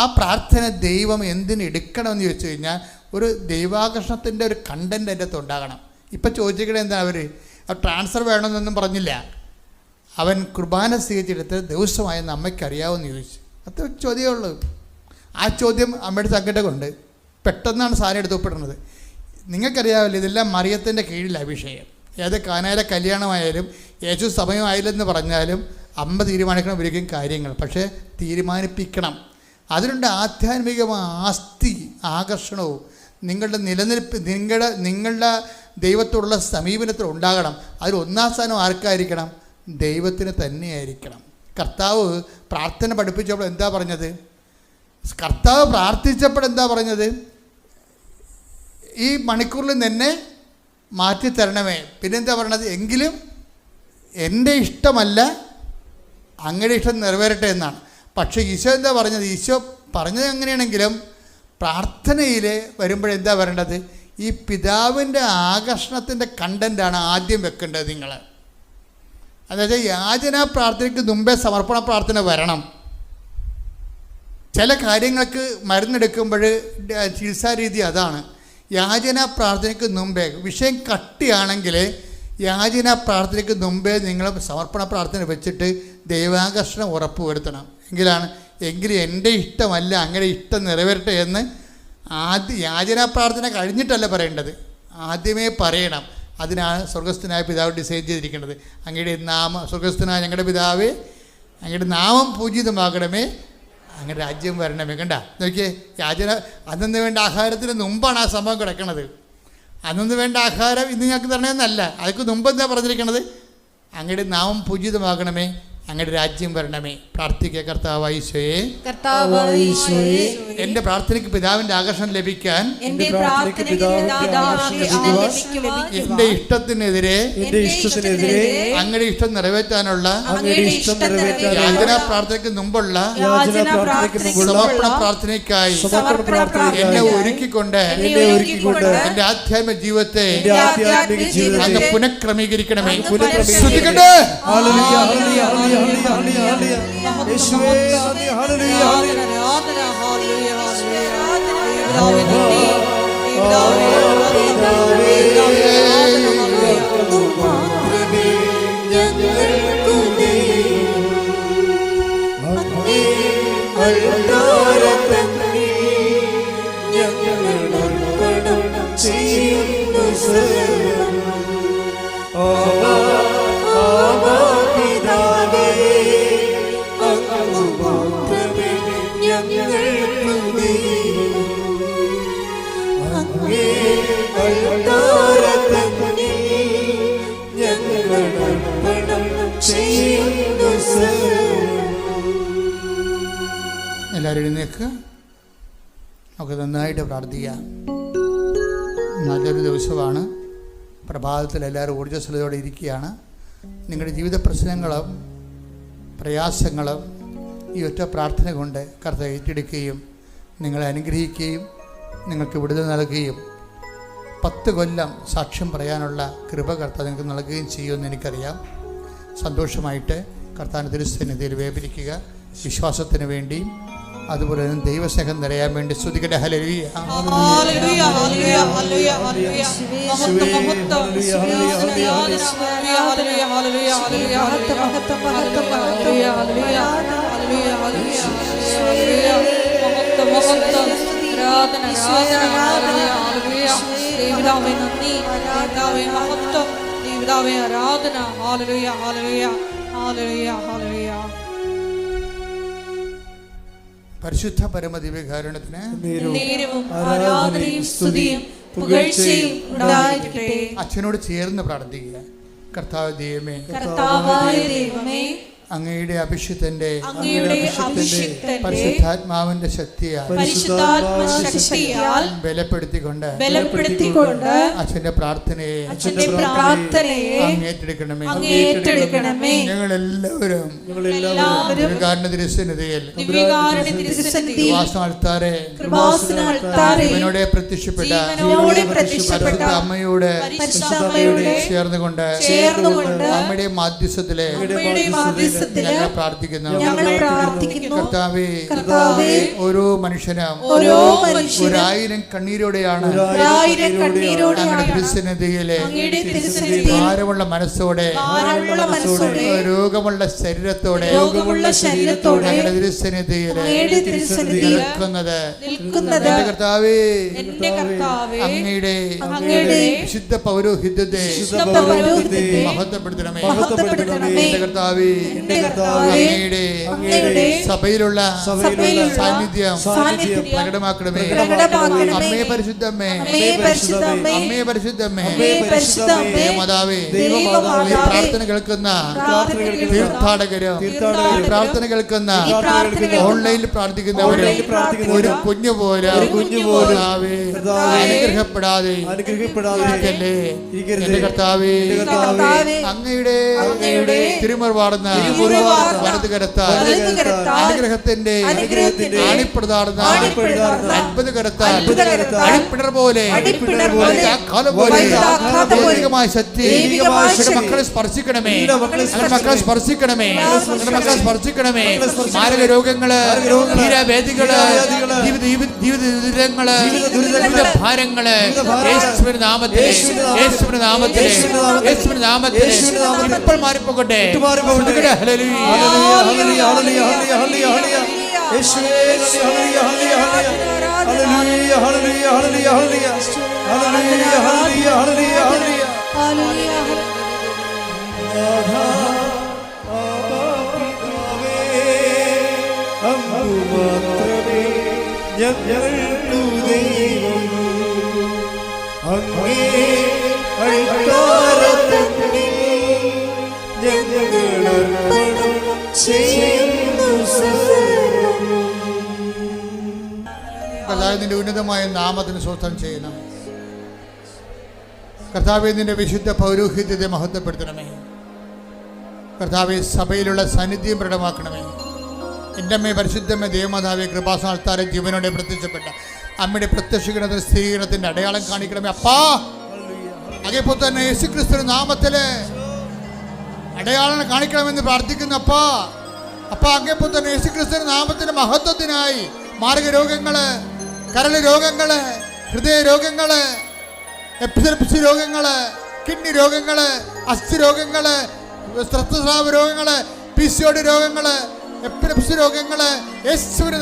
ആ പ്രാർത്ഥന ദൈവം എന്തിന് എടുക്കണമെന്ന് ചോദിച്ചു കഴിഞ്ഞാൽ ഒരു ദൈവാകർഷണത്തിൻ്റെ ഒരു കണ്ടൻറ്റ് അതിൻ്റെ അകത്ത് ഉണ്ടാകണം. ഇപ്പം ചോദിച്ചിട്ട് എന്താ അവർ ട്രാൻസ്ഫർ വേണമെന്നൊന്നും പറഞ്ഞില്ല. അവൻ കുർബാന സ്വീകരിച്ചെടുത്ത് ദിവസമായെന്ന് അമ്മയ്ക്കറിയാമെന്ന് ചോദിച്ചു. അത്ര ചോദ്യമേ ഉള്ളൂ. ആ ചോദ്യം അമ്മയുടെ സങ്കടം കൊണ്ട് പെട്ടെന്നാണ് സാധനം എടുത്ത് ഒപ്പിടുന്നത്. നിങ്ങൾക്കറിയാമല്ലോ, ഇതെല്ലാം മറിയത്തിൻ്റെ കീഴിലാണ് വിഷയം. ഏത് കാനായിലെ കല്യാണമായാലും യേശു സമയമായില്ലെന്ന് പറഞ്ഞാലും അമ്മ തീരുമാനിക്കണം ഒരിക്കലും കാര്യങ്ങൾ. പക്ഷേ തീരുമാനിപ്പിക്കണം. അതിനുണ്ട് ആധ്യാത്മികമായ ആസ്തി, ആകർഷണവും നിങ്ങളുടെ നിലനിൽപ്പ്, നിങ്ങളുടെ ദൈവത്തോടുള്ള സമീപനത്തിൽ ഉണ്ടാകണം. അതിൽ 1-ാം സ്ഥാനം ആർക്കായിരിക്കണം? ദൈവത്തിന് തന്നെയായിരിക്കണം. കർത്താവ് പ്രാർത്ഥന പഠിപ്പിച്ചപ്പോൾ എന്താ പറഞ്ഞത്? കർത്താവ് പ്രാർത്ഥിച്ചപ്പോൾ എന്താ പറഞ്ഞത്? ഈ മണിക്കൂറിൽ നിന്നെ മാറ്റിത്തരണമേ. പിന്നെന്താ പറഞ്ഞത്? എങ്കിലും എൻ്റെ ഇഷ്ടമല്ല അങ്ങയുടെ ഇഷ്ടം നിറവേറട്ടെ എന്നാണ്. പക്ഷേ ഈശോ എന്താ പറഞ്ഞത്? ഈശോ പറഞ്ഞത് എങ്ങനെയാണെങ്കിലും പ്രാർത്ഥനയിൽ വരുമ്പോഴെന്താ വരേണ്ടത്? ഈ പിതാവിൻ്റെ ആകർഷണത്തിൻ്റെ കണ്ടൻ്റാണ് ആദ്യം വെക്കേണ്ടത് നിങ്ങൾ. അതായത് യാചനാ പ്രാർത്ഥനയ്ക്ക് മുമ്പേ സമർപ്പണ പ്രാർത്ഥന വരണം. ചില കാര്യങ്ങൾക്ക് മരുന്നെടുക്കുമ്പോൾ ചികിത്സാരീതി അതാണ്. യാചനാ പ്രാർത്ഥനയ്ക്ക് മുമ്പേ, വിഷയം കട്ടിയാണെങ്കിൽ യാചനാ പ്രാർത്ഥനയ്ക്ക് മുമ്പേ നിങ്ങൾ സമർപ്പണ പ്രാർത്ഥന വെച്ചിട്ട് ദൈവാകർഷണം ഉറപ്പുവരുത്തണം. എങ്കിലും എൻ്റെ ഇഷ്ടമല്ല അങ്ങയുടെ ഇഷ്ടം നിറവേറട്ടെ എന്ന് യാചനാ പ്രാർത്ഥന കഴിഞ്ഞിട്ടല്ല പറയേണ്ടത്, ആദ്യമേ പറയണം. അതിനാണ് സ്വർഗസ്ഥനായ പിതാവ് ഡിസൈൻ ചെയ്തിരിക്കുന്നത്. അങ്ങയുടെ സ്വർഗസ്ഥനായ ഞങ്ങളുടെ പിതാവേ, അങ്ങയുടെ നാമം പൂജിതമാകണമേ, അങ്ങയുടെ രാജ്യം വരണമേ. കണ്ട നോക്കിയേ, അന്നു വേണ്ട ആഹാരത്തിന് മുമ്പാണ് ആ സംഭവം കിടക്കുന്നത്. അന്നു വേണ്ട ആഹാരം ഇന്ന് ഞങ്ങൾക്ക് തരണമെന്നല്ല, അതൊക്കെ മുമ്പ് എന്താ പറഞ്ഞിരിക്കണത്? അങ്ങയുടെ നാമം പൂജിതമാകണമേ, അങ്ങയുടെ രാജ്യം വരണമേ. പ്രാർത്ഥിക്കുക. കർത്താവായ ഈശോയെ, കർത്താവായ ഈശോയെ, എൻ്റെ പ്രാർത്ഥനയ്ക്ക് പിതാവിൻ്റെ ആകർഷണം ലഭിക്കാൻ, എൻ്റെ പ്രാർത്ഥനയ്ക്ക് പിതാവിന്റെ ആകർഷണം ലഭിക്കുവാൻ, എൻ്റെ ഇഷ്ടത്തിനെതിരെ അങ്ങയുടെ ഇഷ്ടം നിറവേറ്റാനുള്ള അങ്ങയുടെ ഇഷ്ടം നിറവേറ്റാനുള്ള യാചനാ പ്രാർത്ഥനയ്ക്ക് മുമ്പുള്ള സമർപ്പണ പ്രാർത്ഥനയ്ക്കായി എന്നെ ഒരുക്കിക്കൊണ്ട് എൻ്റെ ആധ്യാത്മിക ജീവിതത്തെ അങ്ങ് പുനഃക്രമീകരിക്കണമേ. ശ്രദ്ധിക്കട്ടെ. എല്ലാവരും എഴുന്നേൽക്കുക. നമുക്ക് നന്നായിട്ട് പ്രാർത്ഥിക്കാം. നല്ലൊരു ദിവസമാണ്. പ്രഭാതത്തിൽ എല്ലാവരും ഊർജ്ജസ്വലതയോടെ ഇരിക്കുകയാണ്. നിങ്ങളുടെ ജീവിത പ്രശ്നങ്ങളും പ്രയാസങ്ങളും ഈ ഒറ്റ പ്രാർത്ഥന കൊണ്ട് കർത്താവ് ഏറ്റെടുക്കുകയും നിങ്ങളെ അനുഗ്രഹിക്കുകയും നിങ്ങൾക്ക് വിടുതൽ നൽകുകയും 10 കൊല്ലം സാക്ഷ്യം പറയാനുള്ള കൃപ കർത്താവ് നിങ്ങൾക്ക് നൽകുകയും ചെയ്യുമെന്ന് എനിക്കറിയാം. സന്തോഷമായിട്ട് കർത്താവിൻ്റെ തിരുസന്നിധിയിൽ വ്യാപരിക്കുക. വിശ്വാസത്തിന് വേണ്ടിയും അതുപോലെ തന്നെ ദൈവസ്നേഹം നിറയാൻ വേണ്ടി സ്തുതിക്കട്ടെ. ഹല്ലേലൂയ, ഹല്ലേലൂയ, ഹല്ലേലൂയ, ഹല്ലേലൂയ, ഹല്ലേലൂയ. മഹത്വം, മഹത്വം. ഹല്ലേലൂയ, ഹല്ലേലൂയ, ഹല്ലേലൂയ, ഹല്ലേലൂയ, ഹല്ലേലൂയ, ഹല്ലേലൂയ, ഹല്ലേലൂയ, ഹല്ലേലൂയ, ഹല്ലേലൂയ. മഹത്വം, മഹത്വം. ആരാധന, ആരാധന, ഹല്ലേലൂയ. ദൈവമേ നന്ദി, ദൈവമേ മഹത്വം, ദൈവമേ ആരാധന. ഹല്ലേലൂയ, ഹല്ലേലൂയ, ഹല്ലേലൂയ, ഹല്ലേലൂയ. പരിശുദ്ധ പരമദിവ്യകാരുണ്യത്തിന് നേരവും ആരാധനയും സ്തുതിയും പുകഴ്ചയും ഉണ്ടായിരിക്കട്ടെ. അച്ഛനോട് ചേർന്ന് പ്രാർത്ഥിക്കുക. കർത്താവ് ദൈവമേ, കർത്താവായ ദൈവമേ, അങ്ങയുടെ അഭിഷിക്തന്റെ പരിശുദ്ധാത്മാവിന്റെ ശക്തിയാൽ ബലപ്പെടുത്തിക്കൊണ്ട് അച്ഛന്റെ പ്രാർത്ഥനയെ അങ്ങേറ്റെടുക്കണമേ. ഞങ്ങളെല്ലാവരും ഇവനോട് പ്രത്യക്ഷപ്പെട്ട അമ്മയോട് ചേർന്നുകൊണ്ട് അമ്മയുടെ മാധ്യസ്ഥത്തിലെ ഞങ്ങൾ പ്രാർത്ഥിക്കുന്നു. കർത്താവേ, ഓരോ മനുഷ്യനും 1000 കണ്ണീരോടെയാണ് ഞങ്ങളുടെ തിരുസന്നിധിയിലെ ഭാരമുള്ള മനസ്സോടെ രോഗമുള്ള ശരീരത്തോടെ ഞങ്ങളുടെ തിരുസന്നിധിയിലെ നിൽക്കുന്നത്. എന്റെ കർത്താവേ, അങ്ങയുടെ വിശുദ്ധ പൗരോഹിത്യത്തെ മഹത്വപ്പെടുത്തണമേ. എന്റെ കർത്താവേ, അങ്ങയുടെ സഭയിലുള്ള സാന്നിധ്യം പ്രകടമാക്കണമേ. അമ്മേ പരിശുദ്ധമ്മേ, അമ്മേ പരിശുദ്ധമ്മേ, മാതാവേ, പ്രാർത്ഥന കേൾക്കുന്ന തീർത്ഥാടകരും പ്രാർത്ഥന കേൾക്കുന്ന ഓൺലൈനിൽ പ്രാർത്ഥിക്കുന്നവരും ഒരു കുഞ്ഞു പോലെ അനുഗ്രഹപ്പെടാതെ എന്റെ കർത്താവേ, അങ്ങയുടെ തിരുമുറവാടുന്ന വലതുകരത്താൽ അനുഗ്രഹത്തിന്റെ ആണിപ്പിടതാടുന്ന അത്ഭുതകരത്താൽ അടിപ്പിടർ പോലെ ദൈവികമായ ശക്തി മക്കളെ സ്പർശിക്കണമേ. മക്കളെ സ്പർശിക്കണമേ. മക്കളെ സ്പർശിക്കണമേ. മാരക രോഗങ്ങള്, തീരാവേദികള്, ജീവിത ദുരിതങ്ങള്, ജീവിത ഭാരങ്ങള് യേശുവിന്റെ നാമത്തിൽ, യേശുവിന്റെ നാമത്തിൽ, യേശുവിന്റെ നാമത്തിൽ ഇപ്പോൾ മാറിപ്പോകട്ടെ. ഞങ്ങൾ ചെയ്യുന്നു സർവ്വം. കർത്താവേ, നിന്റെ ഉന്നതമായ നാമത്തിന് സ്വസ്ഥം ചെയ്യണം. കർത്താവേ, നിന്റെ വിശുദ്ധ പൗരോഹിത്യത്തെ മഹത്വപ്പെടുത്തണമേ. കർത്താവേ, സഭയിലുള്ള സാന്നിധ്യം പ്രകടമാക്കണമേ. എൻ്റെ അമ്മയെ പരിശുദ്ധമേ ദേവമാതാവെ കൃപാസനത്താരെ ജീവനോടെ പ്രത്യക്ഷപ്പെട്ട അമ്മയുടെ പ്രത്യക്ഷീകരണത്തിന് സ്ഥിരീകരണത്തിൻ്റെ അടയാളം കാണിക്കണമേ. അപ്പാ, അതേപോലെ തന്നെ യേശുക്രിസ്തുവിന്റെ നാമത്തില് അടയാളം കാണിക്കണമെന്ന് പ്രാർത്ഥിക്കുന്നു. അപ്പാ, അങ്ങേപോലെ തന്നെ യേശുക്രിസ്തുവിന്റെ നാമത്തിന്റെ മഹത്വത്തിനായി മാർഗരോഗങ്ങള്, കരൾ രോഗങ്ങള്, ഹൃദയ രോഗങ്ങള്, എപ്പിലെപ്സി രോഗങ്ങള്, കിഡ്നി രോഗങ്ങള്, അസ്ഥി രോഗങ്ങള്, രക്തസ്രാവ രോഗങ്ങള്, PCOD രോഗങ്ങള്, എപ്പിലെപ്സി രോഗങ്ങള് യേശുവിന്റെ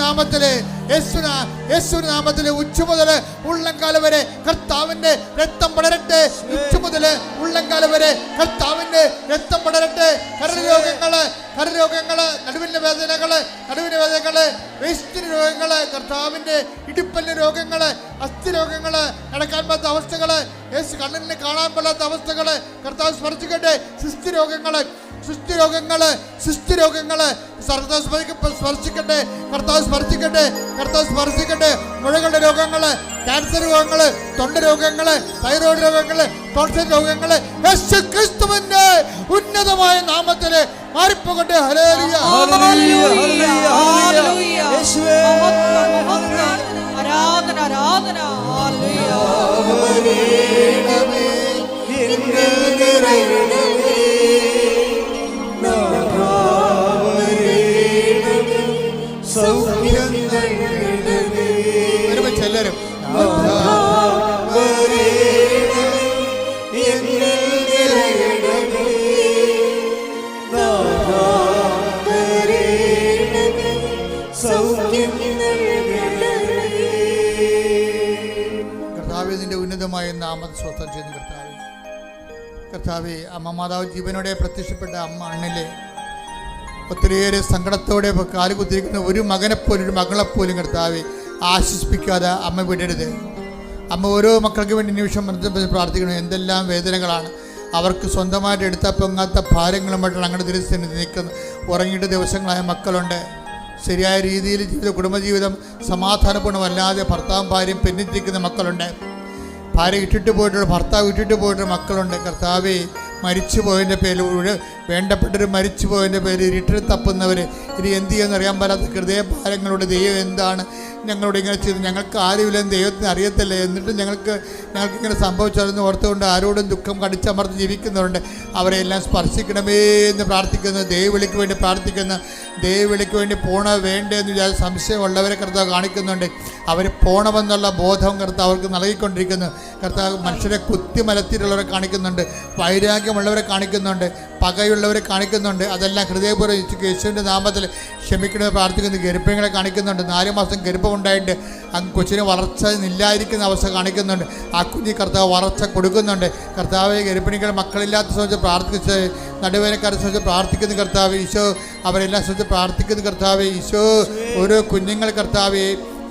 നാമത്തില് ഉച്ച മുതൽ ഉള്ളംകാലം വരെ കർത്താവിന്റെ രക്തം പടരട്ടെ. ഉച്ച മുതൽ ഉള്ളംകാലം വരെ കർത്താവിന്റെ രക്തം പടരട്ടെ. കരരോഗങ്ങള്, നടുവിന്റെ വേദനകള്, വേസ്റ്റിന് രോഗങ്ങള്, കർത്താവിന്റെ ഇടുപ്പല്ലിന് രോഗങ്ങള്, അസ്ഥി രോഗങ്ങള്, നടക്കാൻ പറ്റാത്ത അവസ്ഥകള്, കണ്ണിന് കാണാൻ പറ്റാത്ത അവസ്ഥകള് കർത്താവ് സ്പർശിക്കട്ടെ. സിസ്റ്റി രോഗങ്ങള് സ്പർശിക്കട്ടെ. മുഴകളുടെ രോഗങ്ങള്, ക്യാൻസർ രോഗങ്ങള്, തൊണ്ട രോഗങ്ങള്, തൈറോയ്ഡ് രോഗങ്ങള്, ടോൺസിൽ രോഗങ്ങള് യേശുക്രിസ്തുവിന്റെ ഉന്നതമായ നാമത്തില് മാറിപ്പോകട്ടെ. ഹല്ലേലൂയ, ഹല്ലേലൂയ, ഹല്ലേലൂയ. യേശുവേ, ആരാധന, ആരാധന. ഹല്ലേലൂയ. എല്ലാവരും കർത്താവേ, നിന്റെ ഉന്നതമായ നാമത്തെ സ്വസ്ഥം ചെയ്യുന്നു. കർത്താവേ, അമ്മ മാതാവ് ജീവനോടെ പ്രത്യക്ഷപ്പെട്ട അമ്മ അണ്ണിലെ ഒത്തിരിയേറെ സങ്കടത്തോടെ കാലുകുത്തിരിക്കുന്ന ഒരു മകനെപ്പോലും ഒരു മകളെപ്പോലും കർത്താവെ ആശ്വസിപ്പിക്കാതെ അമ്മ വിടരുത്. അമ്മ ഓരോ മക്കൾക്ക് വേണ്ടി നിമിഷം പ്രാർത്ഥിക്കണം. എന്തെല്ലാം വേദനകളാണ് അവർക്ക് സ്വന്തമായിട്ട് എടുത്താൽ പൊങ്ങാത്ത ഭാരങ്ങളുമായിട്ടാണ് അങ്ങനെ തിരിച്ച് നിൽക്കുന്ന ഉറങ്ങിയിട്ട് ദിവസങ്ങളായ മക്കളുണ്ട്. ശരിയായ രീതിയിൽ കുടുംബജീവിതം സമാധാനപൂർണ്ണമല്ലാതെ ഭർത്താവും ഭാര്യയും പെന്നിരിക്കുന്ന മക്കളുണ്ട്. ഭാര്യ ഇട്ടിട്ട് പോയിട്ടുള്ള ഭർത്താവ് ഇട്ടിട്ട് പോയിട്ടുള്ള മക്കളുണ്ട്. കർത്താവെ, മരിച്ചു പോയതിൻ്റെ പേരിൽ വേണ്ടപ്പെട്ടവർ മരിച്ചു പോയതിൻ്റെ പേരിൽ ഇരുട്ടിൽ തപ്പുന്നവർ ഇനി എന്ത് ചെയ്യുമെന്ന് അറിയാൻ പാടാത്ത ഹൃദയഭാരങ്ങളുടെ ദൈവം എന്താണ് ഞങ്ങളോട് ഇങ്ങനെ ചെയ്ത്, ഞങ്ങൾക്ക് ആരുമില്ലെന്ന് ദൈവത്തിന് അറിയത്തില്ല, എന്നിട്ടും ഞങ്ങൾക്കിങ്ങനെ സംഭവിച്ചതെന്ന് ഓർത്തുകൊണ്ട് ആരോടും ദുഃഖം കടിച്ചമർത്ത് ജീവിക്കുന്നവരുണ്ട്. അവരെല്ലാം സ്പർശിക്കണമേ എന്ന് പ്രാർത്ഥിക്കുന്നു. ദൈവവിളിക്ക് വേണ്ടി പ്രാർത്ഥിക്കുന്നു. ദൈവവിളിക്ക് വേണ്ടി പോണോ വേണ്ടെന്ന് വിചാരിച്ച സംശയമുള്ളവരെ കർത്താവ് കാണിക്കുന്നുണ്ട്. അവർ പോണമെന്നുള്ള ബോധം കർത്താവ് അവർക്ക് നൽകിക്കൊണ്ടിരിക്കുന്നു. കർത്താവ് മനുഷ്യരെ കുത്തിമലത്തിയിട്ടുള്ളവരെ കാണിക്കുന്നുണ്ട്, വൈരാഗ്യമുള്ളവരെ കാണിക്കുന്നുണ്ട്, പകയുള്ളവരെ കാണിക്കുന്നുണ്ട്. അതെല്ലാം ഹൃദയപൂർവ്വം യേശുവിൻ്റെ നാമത്തിൽ ക്ഷമിക്കണമെന്ന് പ്രാർത്ഥിക്കുന്നു. ഗർഭിണികളെ കാണിക്കുന്നുണ്ട്. 4 മാസം ഗർഭമുണ്ടായിട്ട് ആ കൊച്ചിന് വളർച്ച ഇല്ലാതിരിക്കുന്ന അവസ്ഥ കാണിക്കുന്നുണ്ട്. ആ കുഞ്ഞ് കർത്താവ് വളർച്ച കൊടുക്കുന്നുണ്ട്. കർത്താവ് ഗർഭിണികൾ മക്കളില്ലാത്ത സംബന്ധിച്ച് പ്രാർത്ഥിച്ച്, നടുവേനക്കാരെ സംബന്ധിച്ച് പ്രാർത്ഥിക്കുന്ന കർത്താവ് ഈശോ, അവരെല്ലാം സംബന്ധിച്ച് പ്രാർത്ഥിക്കുന്ന കർത്താവ് ഈശോ. ഓരോ കുഞ്ഞുങ്ങൾ കർത്താവ്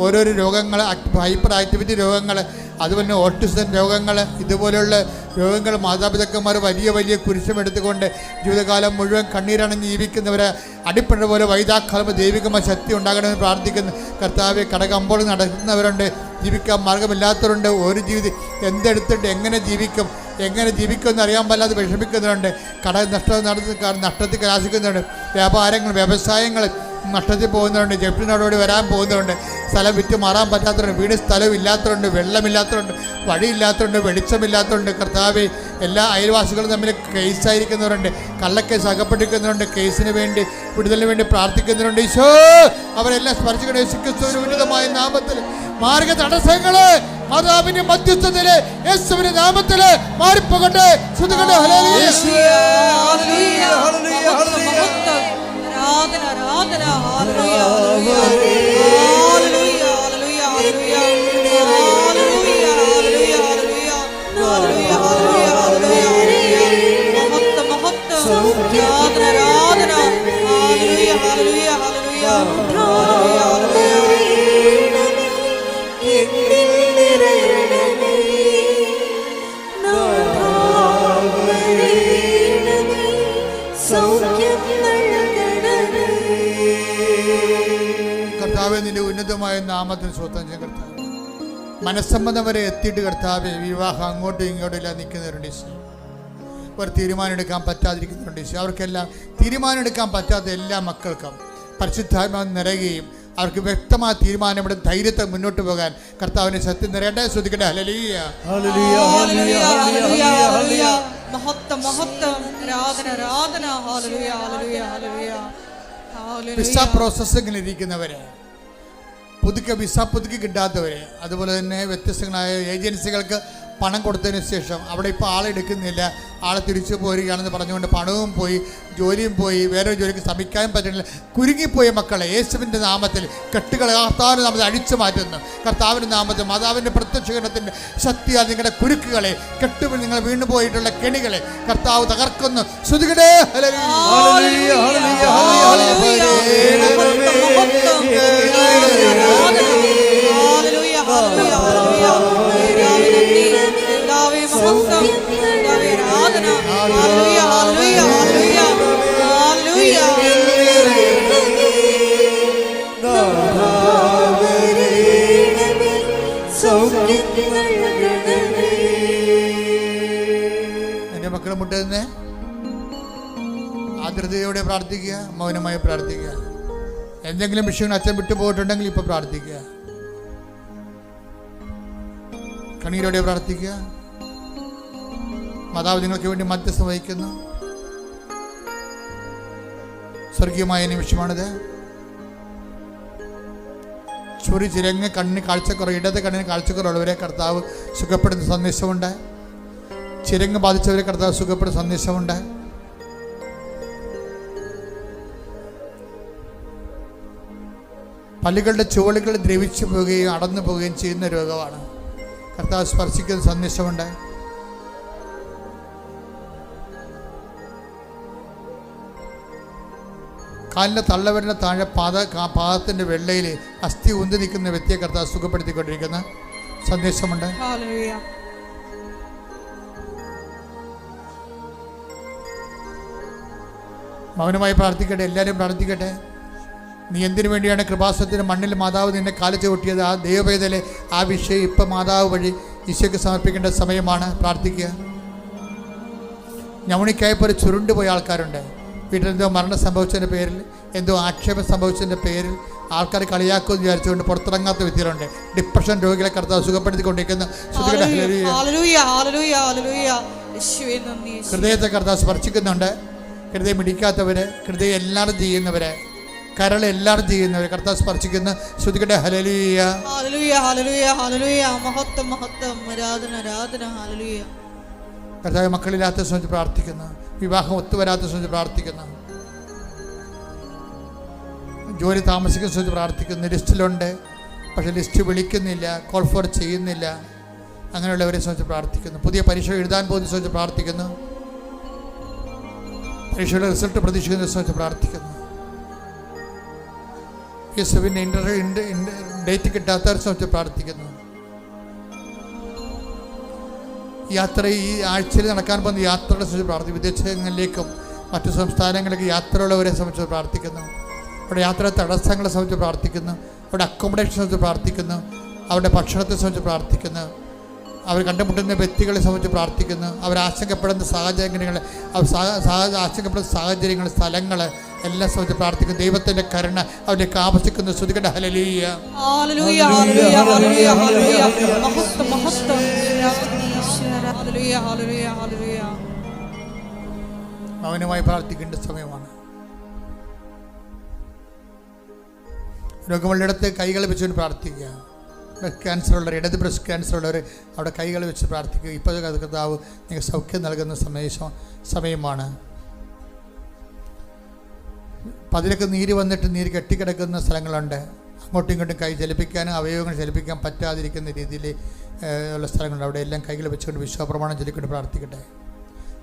ഓരോരോ രോഗങ്ങൾ, ഹൈപ്പർ ആക്ടിവിറ്റി രോഗങ്ങൾ, അതുപോലെ ഓട്ടിസം രോഗങ്ങൾ, ഇതുപോലെയുള്ള രോഗങ്ങൾ മാതാപിതാക്കന്മാർ വലിയ കുരിശമെടുത്തുകൊണ്ട് ജീവിതകാലം മുഴുവൻ കണ്ണീരണിഞ്ഞ് ജീവിക്കുന്നവരെ അടിപ്പഴ പോലെ വൈതാക്കാലം ദൈവികമായ ശക്തി ഉണ്ടാകണമെന്ന് പ്രാർത്ഥിക്കുന്നു. കർത്താവെ, കടകമ്പോൾ നടക്കുന്നവരുണ്ട്, ജീവിക്കാൻ മാർഗമില്ലാത്തവരുണ്ട്. ഒരു ജീവിതം എന്തെടുത്തിട്ട് എങ്ങനെ ജീവിക്കുമെന്ന് അറിയാൻ പാടില്ലാതെ വിഷമിക്കുന്നവരുണ്ട്. നഷ്ടത്തിൽ കലാശിക്കുന്നുണ്ട്. വ്യാപാരങ്ങൾ, വ്യവസായങ്ങൾ നഷ്ടത്തിൽ പോകുന്നവരുണ്ട്. ജപ്തി നടപടി വരാൻ പോകുന്നവരുണ്ട്. സ്ഥലം വിറ്റ് മാറാൻ പറ്റാത്തവരുണ്ട്. വീട് സ്ഥലം ഇല്ലാത്തവരുണ്ട്, വെള്ളമില്ലാത്തവരുണ്ട്, വഴിയില്ലാത്തവരുണ്ട്, വെളിച്ചമില്ലാത്തവരുണ്ട്. കർത്താവെ, എല്ലാ അയൽവാസികളും തമ്മിൽ കേസായിരിക്കുന്നവരുണ്ട്, കള്ളക്കേസ് അകപ്പെട്ടിരിക്കുന്നവരുണ്ട്. കേസിന് വേണ്ടി, വിടുതലിന് വേണ്ടി പ്രാർത്ഥിക്കുന്നവരുണ്ട്. ഈശോ, അവരെല്ലാം സ്പർശിക്കണം. യേശുക്രിസ്തുവിന്റെ ഉന്നതമായ നാമത്തിൽ മാർഗ തടസ്സങ്ങള് മാതാവിന്റെ മധ്യസ്ഥത്തില് യേശുവിന്റെ നാമത്തില് മാറിപ്പോകട്ടെ. ആരാധന, ആരാധന. ഹല്ലേലൂയ, ഹല്ലേലൂയ, ഹല്ലേലൂയ, ഹല്ലേലൂയ, ഹല്ലേലൂയ, ഹല്ലേലൂയ, ഹല്ലേലൂയ. മഹത്വം, മഹത്വം. ആരാധന, ആരാധന. ഹല്ലേലൂയ, ഹല്ലേലൂയ, ഹല്ലേലൂയ, ഹല്ലേലൂയ, ഹല്ലേലൂയ. സൗഖ്യം നൽകണമേ. നിന്റെ ഉന്നതമായ നാമത്തിന് സ്വന്തം ചെയ്യും കർത്താവ്. മനസ്സമ്മതം വരെ എത്തിയിട്ട് കർത്താവെ വിവാഹം അങ്ങോട്ടും ഇങ്ങോട്ടും എല്ലാം നിൽക്കുന്നവരുണ്ട് ഈശോ. ഒരു തീരുമാനം എടുക്കാൻ പറ്റാതിരിക്കുന്നുണ്ട് ഈശോ. അവർക്കെല്ലാം തീരുമാനം എടുക്കാൻ പറ്റാത്ത എല്ലാ മക്കൾക്കും പരിശുദ്ധാത്മാവ് നിറയുകയും അവർക്ക് വ്യക്തമായ തീരുമാനമെടുത്ത് ധൈര്യത്തെ മുന്നോട്ട് പോകാൻ കർത്താവിനെ സത്യം നിറയട്ടെ. ശ്രദ്ധിക്കട്ടെ. ഹല്ലേലൂയ, ഹല്ലേലൂയ, ഹല്ലേലൂയ, ഹല്ലേലൂയ, ഹല്ലേലൂയ. മഹത്വം മഹത്വം, ആരാധന ആരാധന. ഹല്ലേലൂയ, ഹല്ലേലൂയ, ഹല്ലേലൂയ, ഹല്ലേലൂയ. വിസ പ്രോസസ്സിങ്ങിൽ ഇരിക്കുന്നവരെ, വിസ പുതുക്കി കിട്ടാത്തവരെ, അതുപോലെ തന്നെ വ്യത്യസ്തങ്ങളായ ഏജൻസികൾക്ക് പണം കൊടുത്തതിന് ശേഷം അവിടെ ഇപ്പോൾ ആളെടുക്കുന്നില്ല, ആളെ തിരിച്ചു പോരുകയാണെന്ന് പറഞ്ഞുകൊണ്ട് പണവും പോയി, ജോലിയും പോയി, വേറൊരു ജോലിക്ക് ശ്രമിക്കാനും പറ്റുന്നില്ല, കുരുങ്ങിപ്പോയ മക്കളെ യേശുവിൻ്റെ നാമത്തിൽ കെട്ടുകൾ കർത്താവിൻ്റെ നാമത്തിൽ അഴിച്ചു മാറ്റുന്നു. കർത്താവിൻ്റെ നാമത്തിൽ മാതാവിൻ്റെ പ്രത്യക്ഷീകരണത്തിൻ്റെ ശക്തിയാൽ നിങ്ങളുടെ കുരുക്കുകളെ, കെട്ടുകൾ, നിങ്ങൾ വീണുപോയിട്ടുള്ള കെണികളെ കർത്താവ് തകർക്കുന്നു. ശ്രുതികടേ. ഹല്ലേലൂയ, ഹല്ലേലൂയ, ഹല്ലേലൂയ. എൻ്റെ മക്കളെ മുട്ടുന്നേ ആർദ്രതയോടെ പ്രാർത്ഥിക്കുക, മൗനമായി പ്രാർത്ഥിക്കുക. എന്തെങ്കിലും വിഷയങ്ങൾ അച്ഛൻ വിട്ടുപോയിട്ടുണ്ടെങ്കിൽ ഇപ്പൊ പ്രാർത്ഥിക്കുക, കണ്ണീരോടെ പ്രാർത്ഥിക്കുക. മാതാവ് നിങ്ങൾക്ക് വേണ്ടി മധ്യസ്ഥം വഹിക്കുന്നു. സ്വർഗീയമായ നിമിഷമാണിത്. ചൊറി ചിരങ്ങ് കണ്ണിന് കാഴ്ചക്കുറവ്, ഇടത് കണ്ണിന് കാഴ്ചക്കുറവുള്ളവരെ കർത്താവ് സുഖപ്പെടുന്ന സന്ദേശമുണ്ട്. ചിരങ്ങ് ബാധിച്ചവരെ കർത്താവ് സുഖപ്പെടുന്ന സന്ദേശമുണ്ട്. പല്ലുകളുടെ ചുവടുകൾ ദ്രവിച്ചു പോവുകയും അടന്നു പോവുകയും ചെയ്യുന്ന രോഗമാണ്. കർത്താവ് സ്പർശിക്കുന്ന സന്ദേശമുണ്ട്. കാലിൻ്റെ തള്ളവരിൻ്റെ താഴെ പാദത്തിൻ്റെ വെള്ളയിൽ അസ്ഥി ഉന്തി നിൽക്കുന്ന വ്യക്തിയെ കർത്താവ് സുഖപ്പെടുത്തിക്കൊണ്ടിരിക്കുന്ന സന്ദേശമുണ്ട്. മൗനമായി പ്രാർത്ഥിക്കട്ടെ, എല്ലാവരും പ്രാർത്ഥിക്കട്ടെ. നീ എന്തിനു വേണ്ടിയാണ് കൃപാസനത്തിന് മണ്ണിൽ മാതാവ് നിന്നെ കാലിച്ചു കൊട്ടിയത്? ആ ദൈവവേദലെ ആ വിഷയം ഇപ്പം മാതാവ് വഴി ഈശോയ്ക്ക് സമർപ്പിക്കേണ്ട സമയമാണ്. പ്രാർത്ഥിക്കുക. ഞവണിക്കായപ്പോൾ ചുരുണ്ടുപോയ ആൾക്കാരുണ്ട്. വീട്ടിലെന്തോ മരണം സംഭവിച്ചതിൻ്റെ പേരിൽ, എന്തോ ആക്ഷേപം സംഭവിച്ചതിൻ്റെ പേരിൽ ആൾക്കാർ കളിയാക്കുമെന്ന് വിചാരിച്ചുകൊണ്ട് പുറത്തിറങ്ങാത്ത വ്യക്തികളുണ്ട്. ഡിപ്രഷൻ രോഗികളെ കർത്താവ് സുഖപ്പെടുത്തിക്കൊണ്ടിരിക്കുന്ന ഹൃദയത്തെ കർത്താവ് സ്പർശിക്കുന്നുണ്ട്. ഹൃദയം ഇടിക്കാത്തവര്, ഹൃദയം എല്ലാവരും ചെയ്യുന്നവരെ, കരൾ എല്ലാവരും ചെയ്യുന്നവരെ കർത്താവ് സ്പർശിക്കുന്ന. ശ്രുതികട്ടെ. ഹല്ലേലൂയ, ഹല്ലേലൂയ, ഹല്ലേലൂയ, ഹല്ലേലൂയ. മഹത്വം മഹത്വം, ആരാധന ആരാധന. ഹല്ലേലൂയ. കർത്താവ് മക്കളില്ലാത്ത സംബന്ധിച്ച് പ്രാർത്ഥിക്കുന്നു. വിവാഹം ഒത്തുവരാത്ത സംബന്ധിച്ച് പ്രാർത്ഥിക്കുന്നു. ജോലി താമസിക്കുന്ന സംബന്ധിച്ച് പ്രാർത്ഥിക്കുന്നു. ലിസ്റ്റിലുണ്ട്, പക്ഷേ ലിസ്റ്റ് വിളിക്കുന്നില്ല, കോൾ ഫോർ ചെയ്യുന്നില്ല. അങ്ങനെയുള്ളവരെ സംബന്ധിച്ച് പ്രാർത്ഥിക്കുന്നു. പുതിയ പരീക്ഷ എഴുതാൻ പോകുന്ന സംബന്ധിച്ച് പ്രാർത്ഥിക്കുന്നു. പരീക്ഷയുടെ റിസൾട്ട് പ്രതീക്ഷിക്കുന്നതിനെ സംബന്ധിച്ച് പ്രാർത്ഥിക്കുന്നു. യേശുവിൻ്റെ ഡേറ്റ് കിട്ടാത്തവരെ സംബന്ധിച്ച് പ്രാർത്ഥിക്കുന്നു. യാത്ര ഈ ആഴ്ചയിൽ നടക്കാൻ പോകുന്ന യാത്രകളെ സംബന്ധിച്ച് പ്രാർത്ഥിക്കും. വിദേശങ്ങളിലേക്കും മറ്റു സംസ്ഥാനങ്ങളിലേക്ക് യാത്രയുള്ളവരെ സംബന്ധിച്ച് പ്രാർത്ഥിക്കുന്നു. അവിടെ യാത്ര തടസ്സങ്ങളെ സംബന്ധിച്ച് പ്രാർത്ഥിക്കുന്നു. അവിടെ അക്കോമഡേഷൻ സംബന്ധിച്ച് പ്രാർത്ഥിക്കുന്നു. അവരുടെ ഭക്ഷണത്തെ സംബന്ധിച്ച് പ്രാർത്ഥിക്കുന്നു. അവർ കണ്ടുമുട്ടുന്ന വ്യക്തികളെ സംബന്ധിച്ച് പ്രാർത്ഥിക്കുന്നു. അവർ ആശങ്കപ്പെടുന്ന സാഹചര്യങ്ങൾ, ആശങ്കപ്പെടുന്ന സാഹചര്യങ്ങൾ, സ്ഥലങ്ങൾ എല്ലാം സംബന്ധിച്ച് പ്രാർത്ഥിക്കുന്നു. ദൈവത്തിൻ്റെ കരുണ അവരിലേക്ക് ആവശ്യിക്കുന്നു. ശ്രുതികട്ടെ. ഹല്ലേലൂയ, ഹല്ലേലൂയ, ഹല്ലേലൂയ, ഹല്ലേലൂയ, ഹല്ലേലൂയ. മഹത്വം മഹത്വം, ഹല്ലേലൂയ, ഹല്ലേലൂയ, ഹല്ലേലൂയ. മൗനമായി പ്രാർത്ഥിക്കേണ്ട സമയമാണ്. രോഗമുള്ളിടത്ത് കൈകൾ വെച്ചുകൊണ്ട് പ്രാർത്ഥിക്കുക. ബ്രസ്റ്റ് ക്യാൻസർ ഉള്ളവർ, ഇടത് ബ്രസ്റ്റ് ക്യാൻസർ ഉള്ളവർ അവിടെ കൈകൾ വെച്ച് പ്രാർത്ഥിക്കുക. ഇപ്പോൾ കർത്താവ് നിങ്ങൾക്ക് സൗഖ്യം നൽകുന്ന സമയമാണ്. പതിലൊക്കെ നീര് വന്നിട്ട് നീര് കെട്ടിക്കിടക്കുന്ന സ്ഥലങ്ങളുണ്ട്. അങ്ങോട്ടും ഇങ്ങോട്ടും കൈ ചലിപ്പിക്കാനും അവയവങ്ങൾ ചലിപ്പിക്കാൻ പറ്റാതിരിക്കുന്ന രീതിയിൽ ഉള്ള സ്ഥലങ്ങളുണ്ട്. അവിടെ എല്ലാം കൈകൾ വെച്ചുകൊണ്ട് വിശ്വാസപ്രമാണം ചൊല്ലിക്കൊണ്ട് പ്രാർത്ഥിക്കട്ടെ.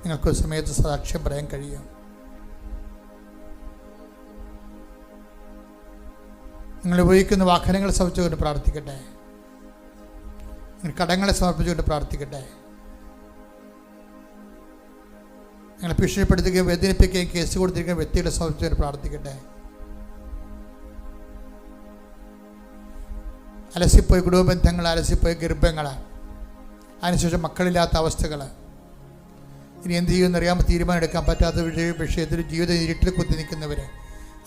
നിങ്ങൾക്ക് ഒരു സമയത്ത് സാക്ഷ്യം പറയാൻ കഴിയും. നിങ്ങൾ ഉപയോഗിക്കുന്ന വാഹനങ്ങളെ സമർപ്പിച്ചുകൊണ്ട് പ്രാർത്ഥിക്കട്ടെ. നിങ്ങൾ കടങ്ങളെ സമർപ്പിച്ചുകൊണ്ട് പ്രാർത്ഥിക്കട്ടെ. നിങ്ങൾ ഭീഷണിപ്പെടുത്തുകയും വേദനിപ്പിക്കുകയും കേസ് കൊടുത്തിരിക്കുന്ന വ്യക്തികളെ സമർപ്പിച്ചുകൊണ്ട് പ്രാർത്ഥിക്കട്ടെ. അലസിപ്പോയി കുടുംബ ബന്ധങ്ങൾ, അലസിപ്പോയി ഗർഭങ്ങൾ, അതിനുശേഷം മക്കളില്ലാത്ത അവസ്ഥകൾ. ഇനി എന്ത് ചെയ്യുമെന്ന് അറിയാமல் തീരുമാനം എടുക്കാൻ പറ്റാത്ത വിഷയത്തിൽ ജീവിത ഇരുട്ടിൽ കുത്തി നിൽക്കുന്നവർ,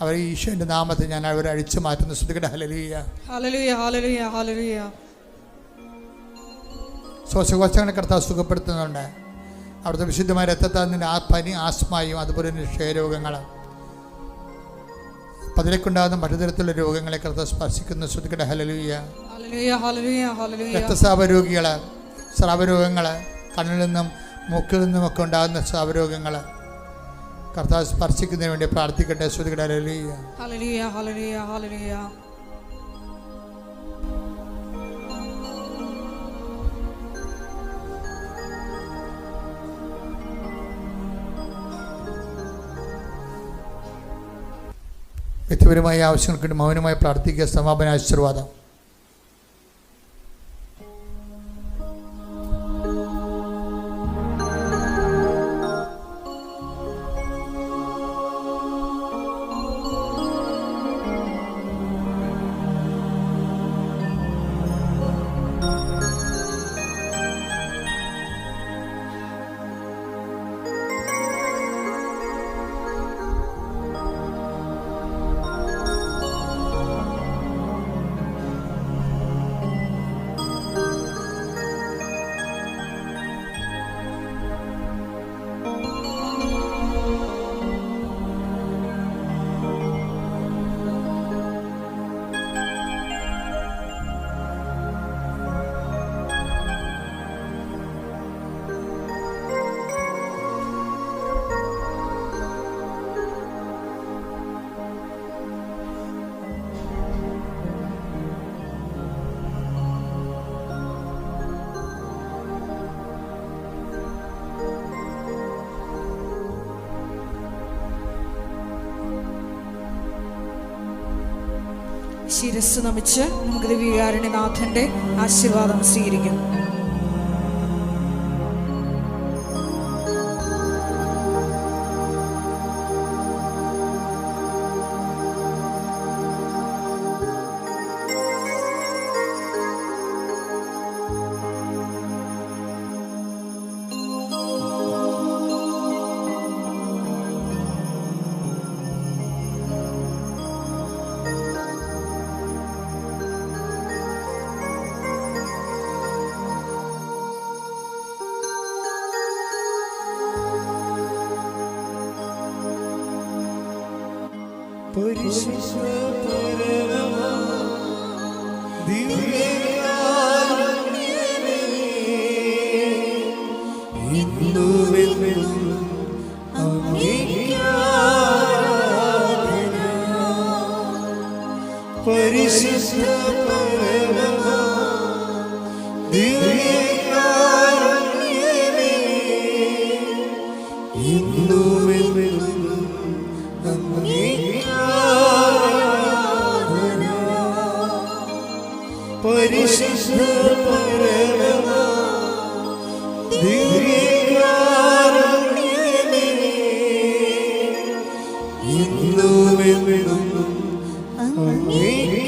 അവർ ഈശോൻ്റെ നാമത്തിൽ ഞാൻ അവരെ അഴിച്ചു മാറ്റുന്നു. ശ്രുതികട ഹല്ലേലൂയ, ഹല്ലേലൂയ, ഹല്ലേലൂയ, ഹല്ലേലൂയ. ശ്വാസകോശങ്ങളെ കർത്താവ് സുഖപ്പെടുത്തുന്നുണ്ട്. അവിടുത്തെ വിശുദ്ധമായ രക്തത്താൽ നിന്ന് ആ പനി, ആസ്മയും അതുപോലെ തന്നെ ക്ഷയരോഗങ്ങൾ, പതിലേക്കുണ്ടാകുന്ന മറ്റു തരത്തിലുള്ള രോഗങ്ങളെ കർത്താവ് സ്പർശിക്കുന്നു. ശ്രുതികട ഹല്ലേലൂയ, ഹല്ലേലൂയ, ഹല്ലേലൂയ, ഹല്ലേലൂയ. രക്തസ്രാവ രോഗികൾ, സ്രാവരോഗങ്ങൾ, കണ്ണിൽ നിന്നും മൂക്കിൽ നിന്നുമൊക്കെ ഉണ്ടാകുന്ന സ്രാവരോഗങ്ങൾ കർത്താവ് സ്പർശിക്കുന്നതിന് വേണ്ടി പ്രാർത്ഥിക്കട്ടെ. ശ്രുതികട ഹല്ലേലൂയ, ഹല്ലേലൂയ, ഹല്ലേലൂയ, ഹല്ലേലൂയ. വ്യക്തിപരമായ ആവശ്യങ്ങൾക്ക് വേണ്ടി മൗനമായി പ്രാർത്ഥിക്കുക. സമാപന ആശീർവാദം. ശിരസ് നമിച്ച് നമുക്ക് ദിവ്യകാരുണ്യനാഥന്റെ ആശീർവാദം സ്വീകരിക്കും. പരിശുദ്ധ പരമ ദിവ്യകാരുണ്യമേ, ഇന്നുമെന്നും അങ്ങേക്ക് ആരാധന. പരിശുദ്ധ പരമ ദിവ്യകാരുണ്യമേ, ഇന്നുമെന്നും പരിശുദ്ധ പരമ ദിവ്യകാരുണ്യമേ, ഇന്നുമെന്നും അങ്ങേക്ക്